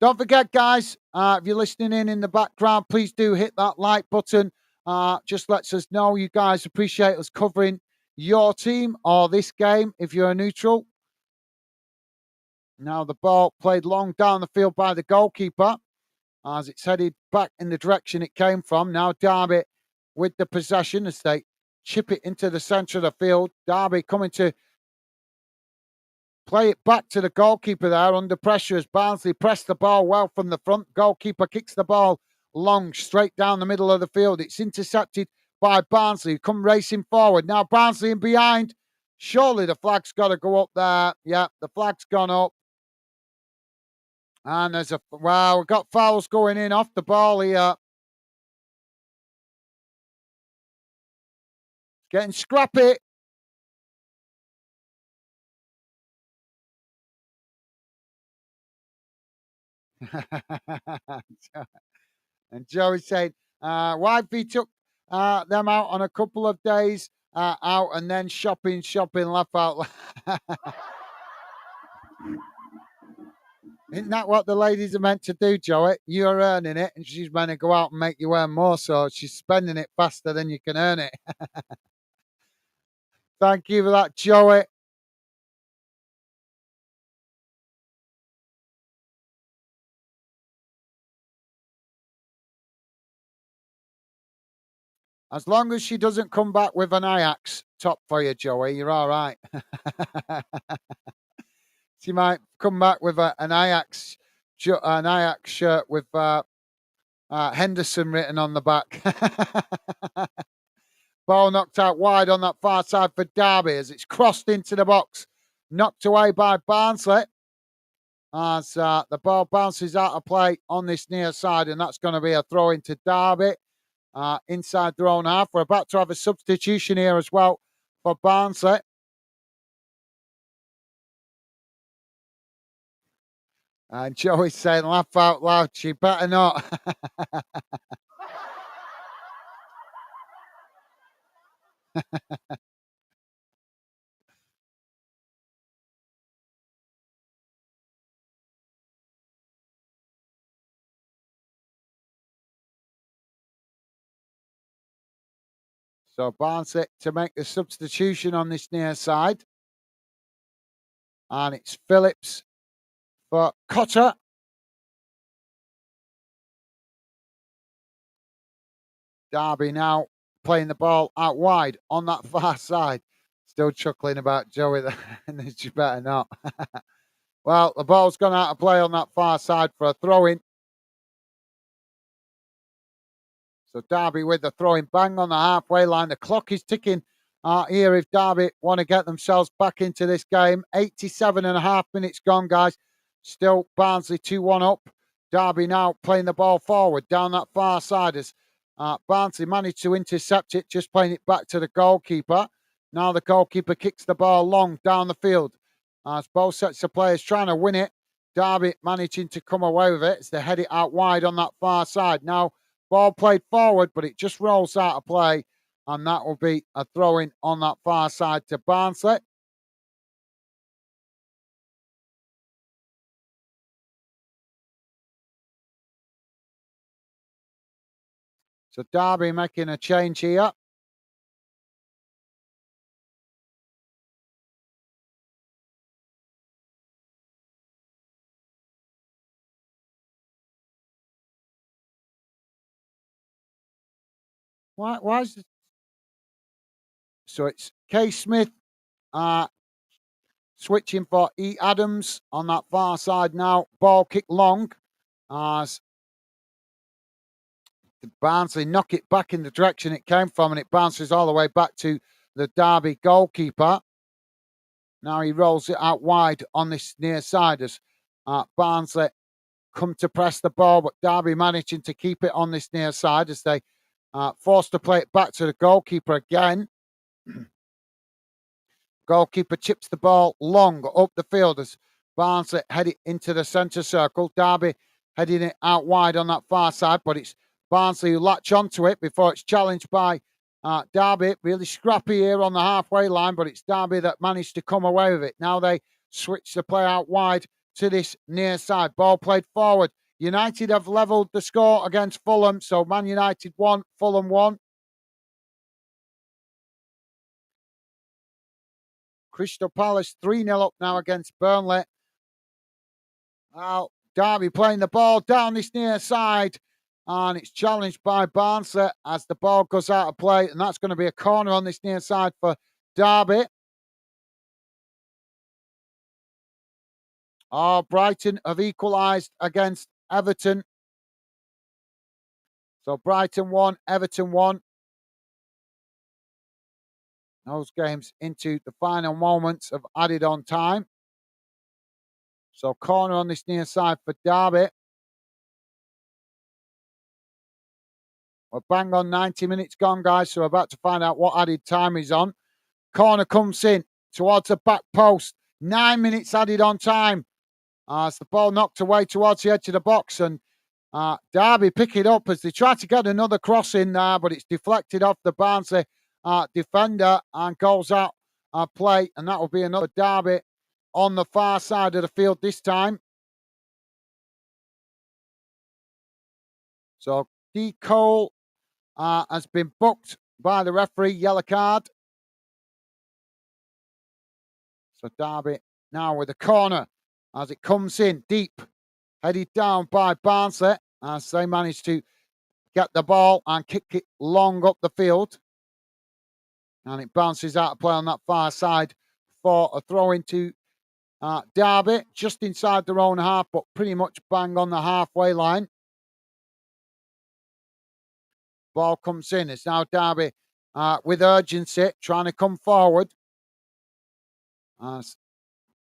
Don't forget, guys, if you're listening in the background, please do hit that like button. Just lets us know you guys appreciate us covering your team or this game if you're a neutral. Now the ball played long down the field by the goalkeeper as it's headed back in the direction it came from. Now Derby with the possession as they chip it into the centre of the field. Derby coming to play it back to the goalkeeper there under pressure as Barnsley press the ball well from the front. Goalkeeper kicks the ball long straight down the middle of the field. It's intercepted by Barnsley, who come racing forward. Now Barnsley in behind. Surely the flag's got to go up there. Yeah, the flag's gone up. And we've got fouls going in off the ball here. Getting scrappy. And Joey said, wifey took them out on a couple of days out and then shopping, laugh out. Isn't that what the ladies are meant to do, Joey? You're earning it and she's meant to go out and make you earn more, so she's spending it faster than you can earn it. Thank you for that, Joey. As long as she doesn't come back with an Ajax top for you, Joey, you're all right. She might come back with an Ajax shirt with Henderson written on the back. Ball knocked out wide on that far side for Derby as it's crossed into the box. Knocked away by Barnsley as the ball bounces out of play on this near side, and that's going to be a throw into Derby inside their own half. We're about to have a substitution here as well for Barnsley. And Joey's saying, laugh out loud, she better not. So Barnsley to make the substitution on this near side. And it's Phillips for Cotter. Derby now playing the ball out wide on that far side. Still chuckling about Joey there, and you better not. Well, the ball's gone out of play on that far side for a throw-in. So Derby with the throwing bang on the halfway line. The clock is ticking here if Derby want to get themselves back into this game. 87 and a half minutes gone, guys. Still Barnsley 2-1 up. Derby now playing the ball forward down that far side as Barnsley managed to intercept it, just playing it back to the goalkeeper. Now the goalkeeper kicks the ball long down the field as both sets of players trying to win it. Derby managing to come away with it as they head it out wide on that far side. Now ball played forward, but it just rolls out of play, and that will be a throw-in on that far side to Barnsley. So Derby making a change here. Why is it? So it's Kay Smith switching for E. Adams on that far side now. Ball kick long as Barnsley knock it back in the direction it came from, and it bounces all the way back to the Derby goalkeeper. Now he rolls it out wide on this near side as Barnsley come to press the ball, but Derby managing to keep it on this near side as they forced to play it back to the goalkeeper again. Goalkeeper chips the ball long up the field as Barnsley head it into the centre circle. Derby heading it out wide on that far side, but it's Barnsley who latch onto it before it's challenged by Derby. Really scrappy here on the halfway line, but it's Derby that managed to come away with it. Now they switch the play out wide to this near side. Ball played forward. United have levelled the score against Fulham, so Man United 1, Fulham 1. Crystal Palace 3-0 up now against Burnley. Now, Derby playing the ball down this near side, and it's challenged by Barnsley as the ball goes out of play, and that's going to be a corner on this near side for Derby. Oh, Brighton have equalised against Everton. So Brighton 1, Everton 1. Those games into the final moments of added on time. So corner on this near side for Derby. We're bang on 90 minutes gone, guys. So we're about to find out what added time is on. Corner comes in towards the back post. 9 minutes added on time. As the ball knocked away towards the edge of the box. And Derby pick it up as they try to get another cross in there, but it's deflected off the Barnsley defender and goes out play. And that will be another Derby on the far side of the field this time. So D. Cole has been booked by the referee, yellow card. So Derby now with a corner as it comes in deep, headed down by Barnsley as they manage to get the ball and kick it long up the field. And it bounces out of play on that far side for a throw into Derby, just inside their own half, but pretty much bang on the halfway line. Ball comes in. It's now Derby with urgency, trying to come forward. As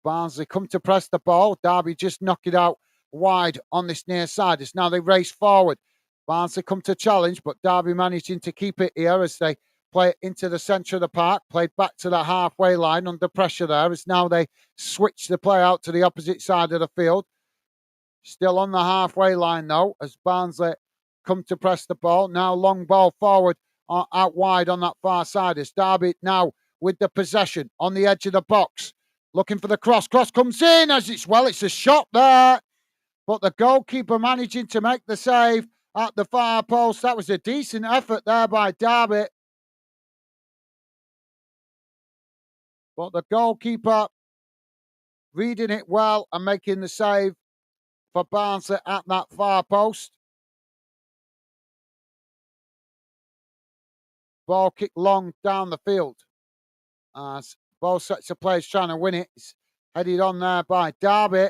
Barnsley come to press the ball, Derby just knock it out wide on this near side. It's now they race forward. Barnsley come to challenge, but Derby managing to keep it here as they play it into the centre of the park, played back to the halfway line under pressure there. As now they switch the play out to the opposite side of the field. Still on the halfway line though, as Barnsley come to press the ball. Now long ball forward out wide on that far side. It's Derby now with the possession on the edge of the box. Looking for the cross. Cross comes in as it's a shot there. But the goalkeeper managing to make the save at the far post. That was a decent effort there by Derby. But the goalkeeper reading it well and making the save for Barnsley at that far post. Ball kicked long down the field. As both sets of players trying to win it. It's headed on there by Derby.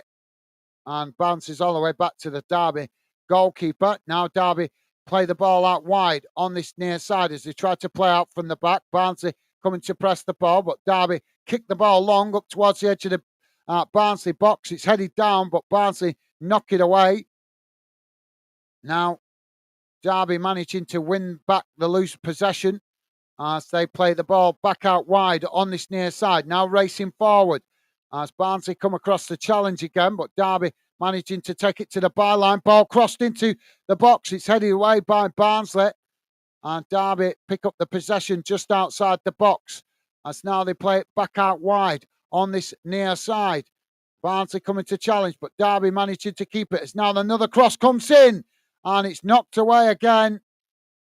And bounces all the way back to the Derby goalkeeper. Now Derby play the ball out wide on this near side as they try to play out from the back. Barnsley coming to press the ball, but Derby kick the ball long up towards the edge of the Barnsley box. It's headed down, but Barnsley knock it away. Now Derby managing to win back the loose possession as they play the ball back out wide on this near side. Now racing forward as Barnsley come across the challenge again, but Derby managing to take it to the byline. Ball crossed into the box. It's headed away by Barnsley. And Derby pick up the possession just outside the box. As now they play it back out wide on this near side. Barnsley coming to challenge, but Derby managing to keep it. It's now another cross comes in. And it's knocked away again.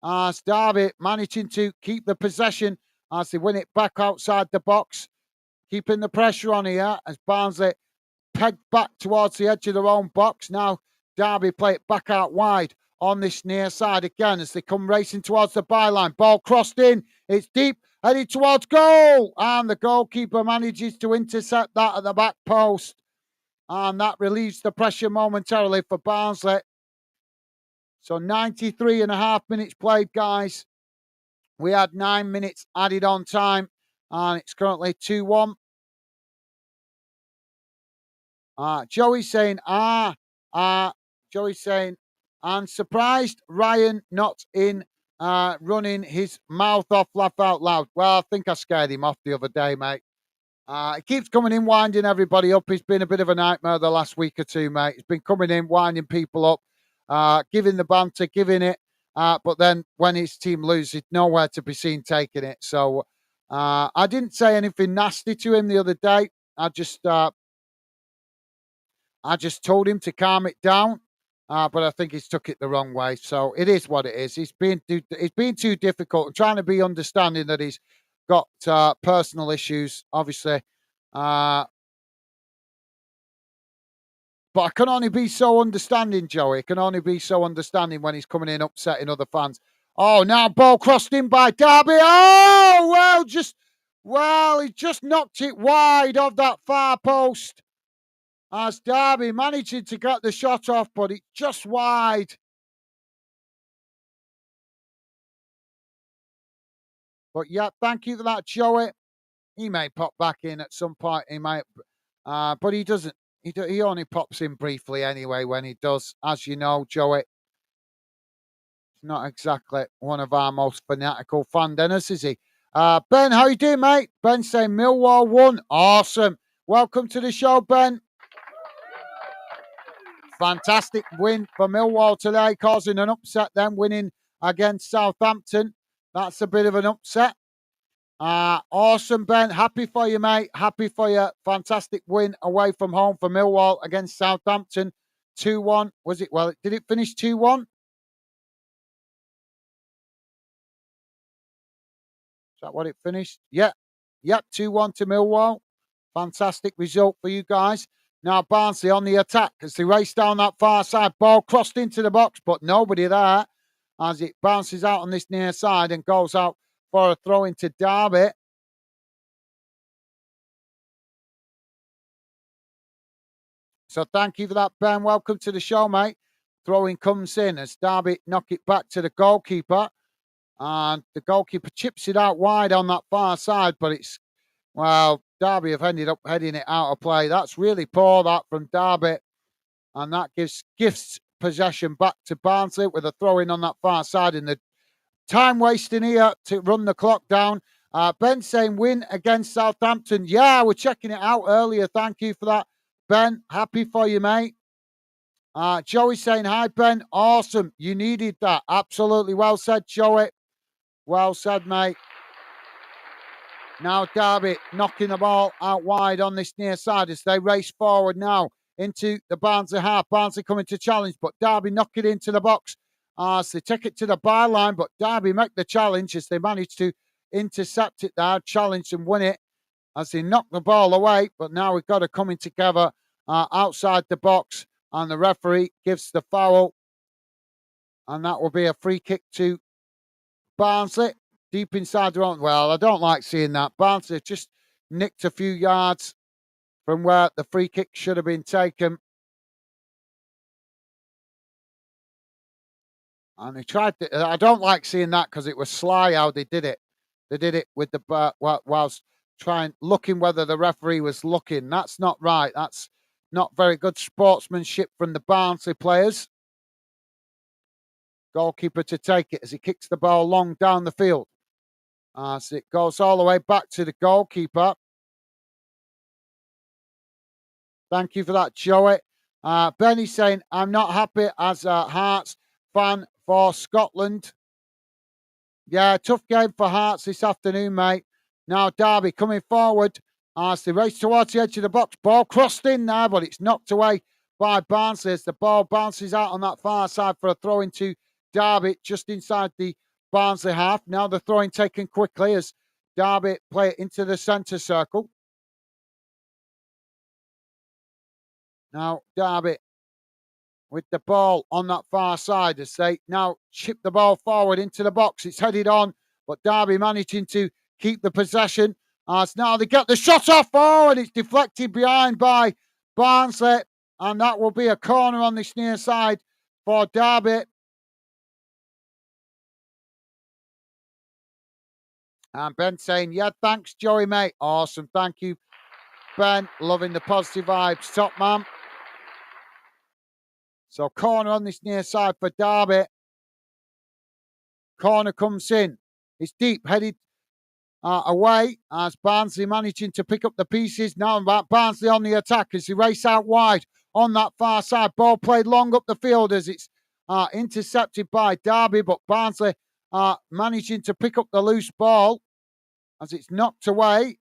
As Derby managing to keep the possession as they win it back outside the box. Keeping the pressure on here as Barnsley pegged back towards the edge of their own box. Now Derby play it back out wide on this near side again as they come racing towards the byline. Ball crossed in. It's deep, headed towards goal. And the goalkeeper manages to intercept that at the back post. And that relieves the pressure momentarily for Barnsley. So 93 and a half minutes played, guys. We had 9 minutes added on time. And it's currently 2-1. Joey's saying, Joey's saying, I'm surprised Ryan not in running his mouth off, laugh out loud. Well, I think I scared him off the other day, mate. He keeps coming in, winding everybody up. He's been a bit of a nightmare the last week or two, mate. He's been coming in, winding people up, giving the banter, giving it. But then when his team loses, nowhere to be seen taking it. So I didn't say anything nasty to him the other day. I just told him to calm it down, but I think he's took it the wrong way. So it is what it is. He's been too difficult. I'm trying to be understanding that he's got personal issues, obviously. But I can only be so understanding, Joey. I can only be so understanding when he's coming in upsetting other fans. Oh, now ball crossed in by Derby. Oh, he just knocked it wide of that far post. As Derby managing to get the shot off, but it's just wide. But yeah, thank you for that, Joey. He may pop back in at some point. He might, but he doesn't. He only pops in briefly anyway when he does. As you know, Joey, he's not exactly one of our most fanatical fan dinners, is he? Ben, how you doing, mate? Ben saying Millwall won. Awesome. Welcome to the show, Ben. Fantastic win for Millwall today, causing an upset then, winning against Southampton. That's a bit of an upset. Awesome, Ben. Happy for you, mate. Happy for you. Fantastic win away from home for Millwall against Southampton. 2-1. Was it? Well, did it finish 2-1? Is that what it finished? Yeah. Yep, 2-1 to Millwall. Fantastic result for you guys. Now Barnsley on the attack as they race down that far side. Ball crossed into the box, but nobody there as it bounces out on this near side and goes out for a throw into Derby. So thank you for that, Ben. Welcome to the show, mate. Throwing comes in as Derby knock it back to the goalkeeper. And the goalkeeper chips it out wide on that far side, but it's, well, Derby have ended up heading it out of play. That's really poor, that, from Derby. And that gives possession back to Barnsley with a throw in on that far side. And the time wasting here to run the clock down. Ben saying win against Southampton. Yeah, we're checking it out earlier. Thank you for that, Ben. Happy for you, mate. Joey saying, hi, Ben. Awesome. You needed that. Absolutely. Well said, Joey. Well said, mate. Now Derby knocking the ball out wide on this near side as they race forward now into the Barnsley half. Barnsley coming to challenge, but Derby knock it into the box as they take it to the byline, but Derby make the challenge as they manage to intercept it there, challenge and win it as they knock the ball away. But now we've got to come in together outside the box, and the referee gives the foul, and that will be a free kick to Barnsley. Deep inside their own. Well, I don't like seeing that. Barnsley just nicked a few yards from where the free kick should have been taken. And they tried to, I don't like seeing that because it was sly how they did it. They did it with the whilst looking whether the referee was looking. That's not right. That's not very good sportsmanship from the Barnsley players. Goalkeeper to take it as he kicks the ball long down the field. So it goes all the way back to the goalkeeper. Thank you for that, Joey. Benny saying, I'm not happy as a Hearts fan for Scotland. Yeah, tough game for Hearts this afternoon, mate. Now Derby coming forward as they race towards the edge of the box. Ball crossed in there, but it's knocked away by Barnsley as the ball bounces out on that far side for a throw into Derby just inside the Barnsley half. Now the throwing taken quickly as Derby play it into the centre circle. Now Derby with the ball on that far side as they now chip the ball forward into the box. It's headed on, but Derby managing to keep the possession. As now they get the shot off. Oh, and it's deflected behind by Barnsley. And that will be a corner on this near side for Derby. And Ben saying, yeah, thanks, Joey, mate. Awesome. Thank you, Ben. Loving the positive vibes. Top man. So corner on this near side for Derby. Corner comes in. It's deep, headed away as Barnsley managing to pick up the pieces. Now Barnsley on the attack as they race out wide on that far side. Ball played long up the field as it's intercepted by Derby, but Barnsley managing to pick up the loose ball as it's knocked away.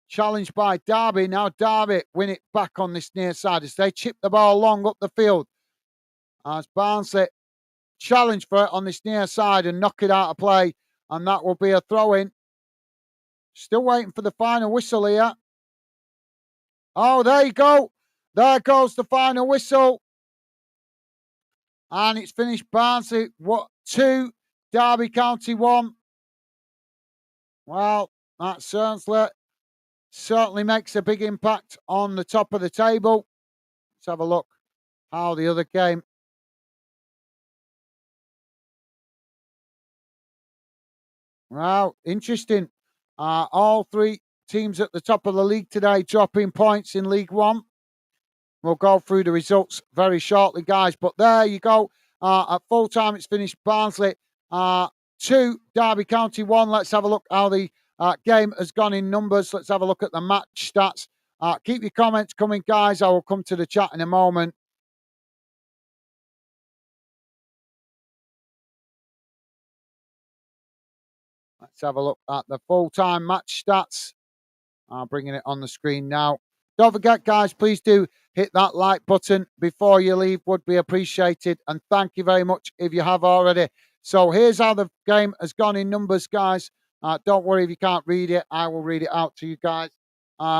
Challenged by Derby. Now Derby win it back on this near side as they chip the ball long up the field. As Barnsley challenge for it on this near side and knock it out of play. And that will be a throw-in. Still waiting for the final whistle here. Oh, there you go. There goes the final whistle. And it's finished Barnsley 2, Derby County 1. Well, that certainly makes a big impact on the top of the table. Let's have a look how the other game. Well, interesting. All three teams at the top of the league today dropping points in League One. We'll go through the results very shortly, guys. But there you go. At full time, it's finished Barnsley 2, Derby County 1. Let's have a look how the game has gone in numbers. Let's have a look at the match stats. Keep your comments coming, guys. I will come to the chat in a moment. Let's have a look at the full-time match stats. I'm bringing it on the screen now. Don't forget, guys, please do hit that like button before you leave. Would be appreciated. And thank you very much if you have already. So here's how the game has gone in numbers, guys. Don't worry if you can't read it. I will read it out to you guys.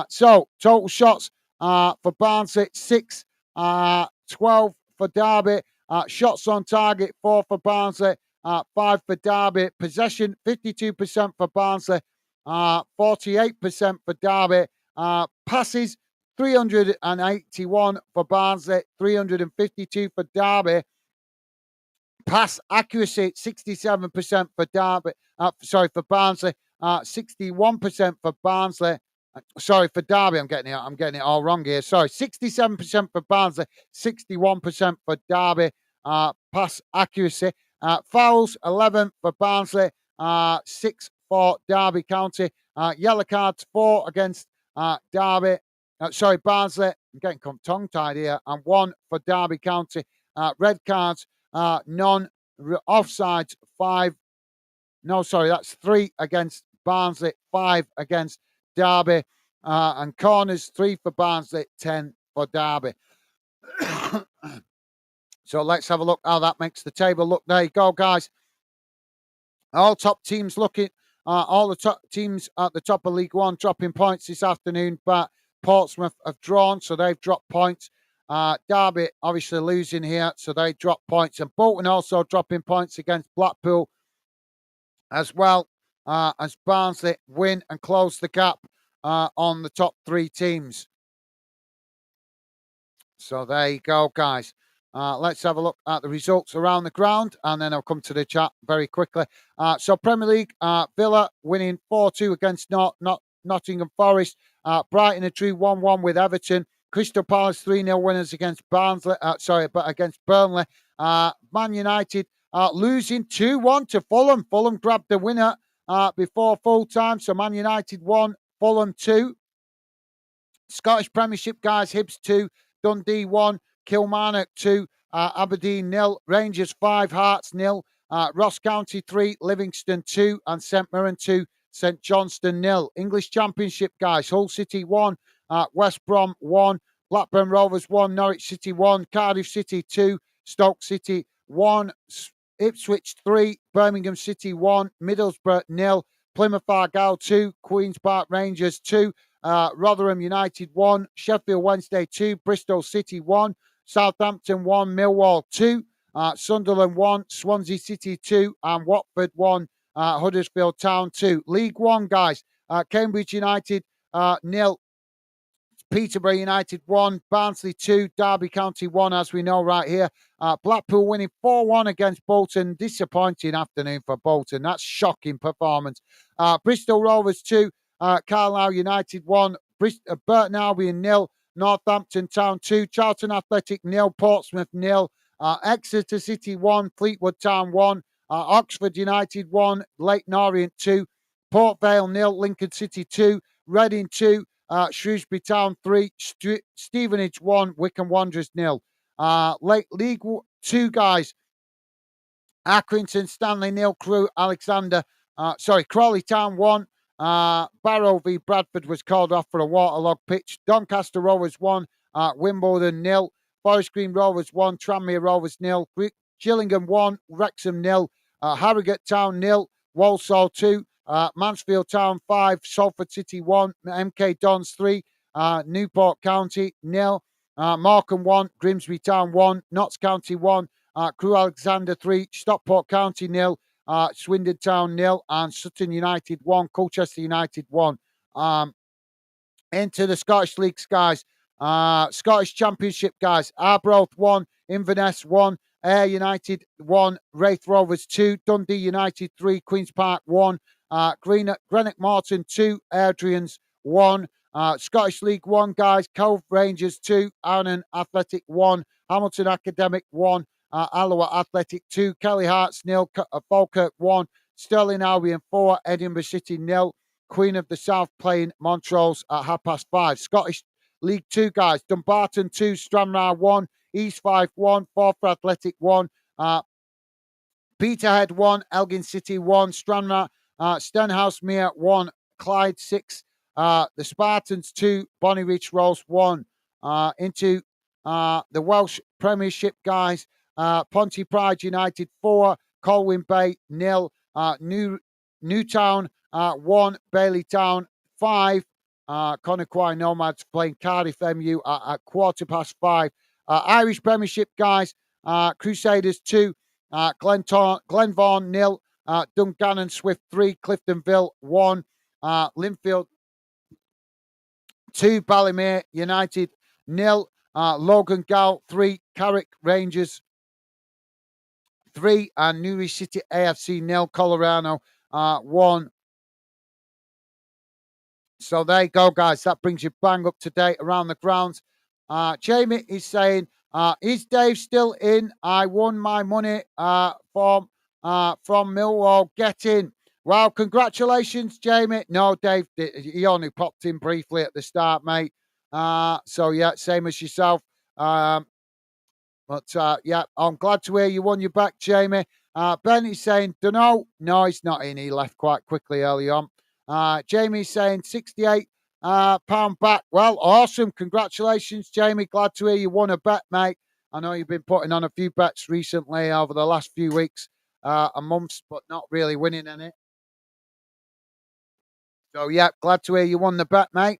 So total shots for Barnsley 6, 12 for Derby. Shots on target 4 for Barnsley, 5 for Derby. Possession 52% for Barnsley, 48% for Derby. Passes 381 for Barnsley, 352 for Derby. Pass accuracy 67% for Derby. For Barnsley, 61% for Barnsley. Sorry, for Derby, I'm getting it all wrong here. Sorry, 67% for Barnsley, 61% for Derby. Pass accuracy. Fouls 11 for Barnsley, 6 for Derby County. Yellow cards 4 against Derby. Barnsley. I'm getting tongue-tied here. And 1 for Derby County. Red cards, none. Offsides 5. No, sorry, that's 3 against Barnsley, 5 against Derby. And corners 3 for Barnsley, 10 for Derby. So let's have a look how that makes the table look. There you go, guys. All top teams looking. All the top teams at the top of League One dropping points this afternoon, but Portsmouth have drawn, so they've dropped points. Derby obviously losing here, so they drop points. And Bolton also dropping points against Blackpool as well, as Barnsley win and close the gap on the top 3 teams. So there you go, guys. Let's have a look at the results around the ground, and then I'll come to the chat very quickly. So Premier League, Villa winning 4-2 against Nottingham Forest. Brighton drew 1-1 with Everton. Crystal Palace 3-0 winners against against Burnley. Man United losing 2-1 to Fulham. Fulham grabbed the winner before full time. So Man United 1, Fulham 2. Scottish Premiership, guys, Hibs 2, Dundee 1, Kilmarnock 2, Aberdeen 0, Rangers 5, Hearts 0, Ross County 3, Livingston 2, and St Mirren 2, St Johnstone 0. English Championship, guys, Hull City 1, West Brom 1, Blackburn Rovers 1, Norwich City 1, Cardiff City 2, Stoke City 1, Ipswich 3, Birmingham City 1, Middlesbrough 0, Plymouth Argyle 2, Queen's Park Rangers 2, Rotherham United 1, Sheffield Wednesday 2, Bristol City 1, Southampton 1, Millwall 2, Sunderland 1, Swansea City 2, and Watford 1, Huddersfield Town 2. League 1, guys, Cambridge United 0, Peterborough United 1, Barnsley 2, Derby County 1, as we know right here. Blackpool winning 4-1 against Bolton. Disappointing afternoon for Bolton. That's shocking performance. Bristol Rovers 2, Carlisle United 1, Burton Albion 0, Northampton Town 2, Charlton Athletic 0, Portsmouth 0, Exeter City 1, Fleetwood Town 1, Oxford United 1, Leyton Orient 2, Port Vale 0, Lincoln City 2, Reading 2, Shrewsbury Town 3, Stevenage 1, Wycombe Wanderers 0. League 2, guys, Accrington Stanley 0, Crawley Town 1, Barrow v Bradford was called off for a waterlogged pitch. Doncaster Rovers 1, Wimbledon 0, Forest Green Rovers 1, Tranmere Rovers 0, Gillingham 1, Wrexham 0, Harrogate Town 0, Walsall 2, Mansfield Town 5, Salford City 1, MK Dons 3, Newport County 0, Morecambe 1, Grimsby Town 1, Notts County 1, Crewe Alexander 3, Stockport County 0, Swindon Town 0, and Sutton United 1, Colchester United 1. Into the Scottish Leagues, guys. Scottish Championship, guys. Arbroath 1, Inverness 1, Ayr United 1, Wraith Rovers 2, Dundee United 3, Queen's Park 1, Greenock Morton 2, Airdrians 1. Scottish League 1, guys. Cove Rangers 2, Arnon Athletic 1, Hamilton Academic 1, Alloa Athletic 2, Kelly Hearts 0, Falkirk 1, Stirling Albion 4, Edinburgh City 0, Queen of the South playing Montrose at 5:30. Scottish League 2, guys. Dumbarton 2, Stranraer 1, East Fife 1, Forfar Athletic 1, Peterhead 1, Elgin City 1, Stranraer, Stenhousemuir 1, Clyde 6, the Spartans 2, Bonnyrigg Rose 1. Into the Welsh Premiership, guys. Pontypridd United 4, Colwyn Bay 0, Newtown 1, Bailey Town 5, Conakry Nomads playing Cardiff MU at 5:15. Irish Premiership, guys. Crusaders 2, Glenvaughan 0, Dungannon Swift 3, Cliftonville 1, Linfield 2, Ballymere United 0, Logan Gal 3, Carrick Rangers 3, and Newry City AFC 0, Colorado 1. So there you go, guys. That brings you bang up to date around the grounds. Jamie is saying, is Dave still in? I won my money from Millwall. Get in. Well, congratulations, Jamie. No, Dave, he only popped in briefly at the start, mate. So, yeah, same as yourself. But yeah, I'm glad to hear you won your back, Jamie. Ben is saying, dunno. No, he's not in. He left quite quickly early on. Jamie's saying 68 pound back. Well, awesome. Congratulations, Jamie. Glad to hear you won a bet, mate. I know you've been putting on a few bets recently over the last few weeks and months, but not really winning any. So, yeah, glad to hear you won the bet, mate.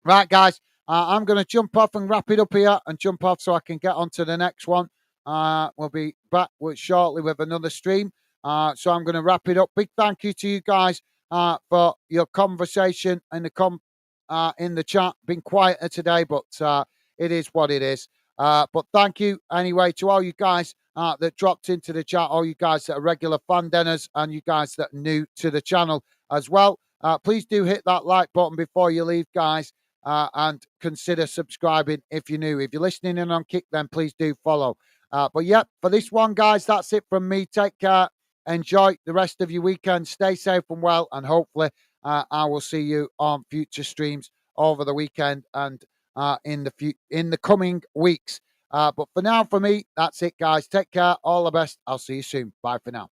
Right, guys, I'm going to jump off and wrap it up here and jump off so I can get on to the next one. We'll be back shortly with another stream. So I'm going to wrap it up. Big thank you to you guys for your conversation and in the chat. Been quieter today, but it is what it is. But thank you anyway to all you guys that dropped into the chat, all you guys that are regular fan denners and you guys that are new to the channel as well. Please do hit that like button before you leave, guys. And consider subscribing if you're new. If you're listening in on Kick, then please do follow. But yeah, for this one, guys, that's it from me. Take care. Enjoy the rest of your weekend. Stay safe and well. And hopefully, I will see you on future streams over the weekend and in the coming weeks. But for now, for me, that's it, guys. Take care. All the best. I'll see you soon. Bye for now.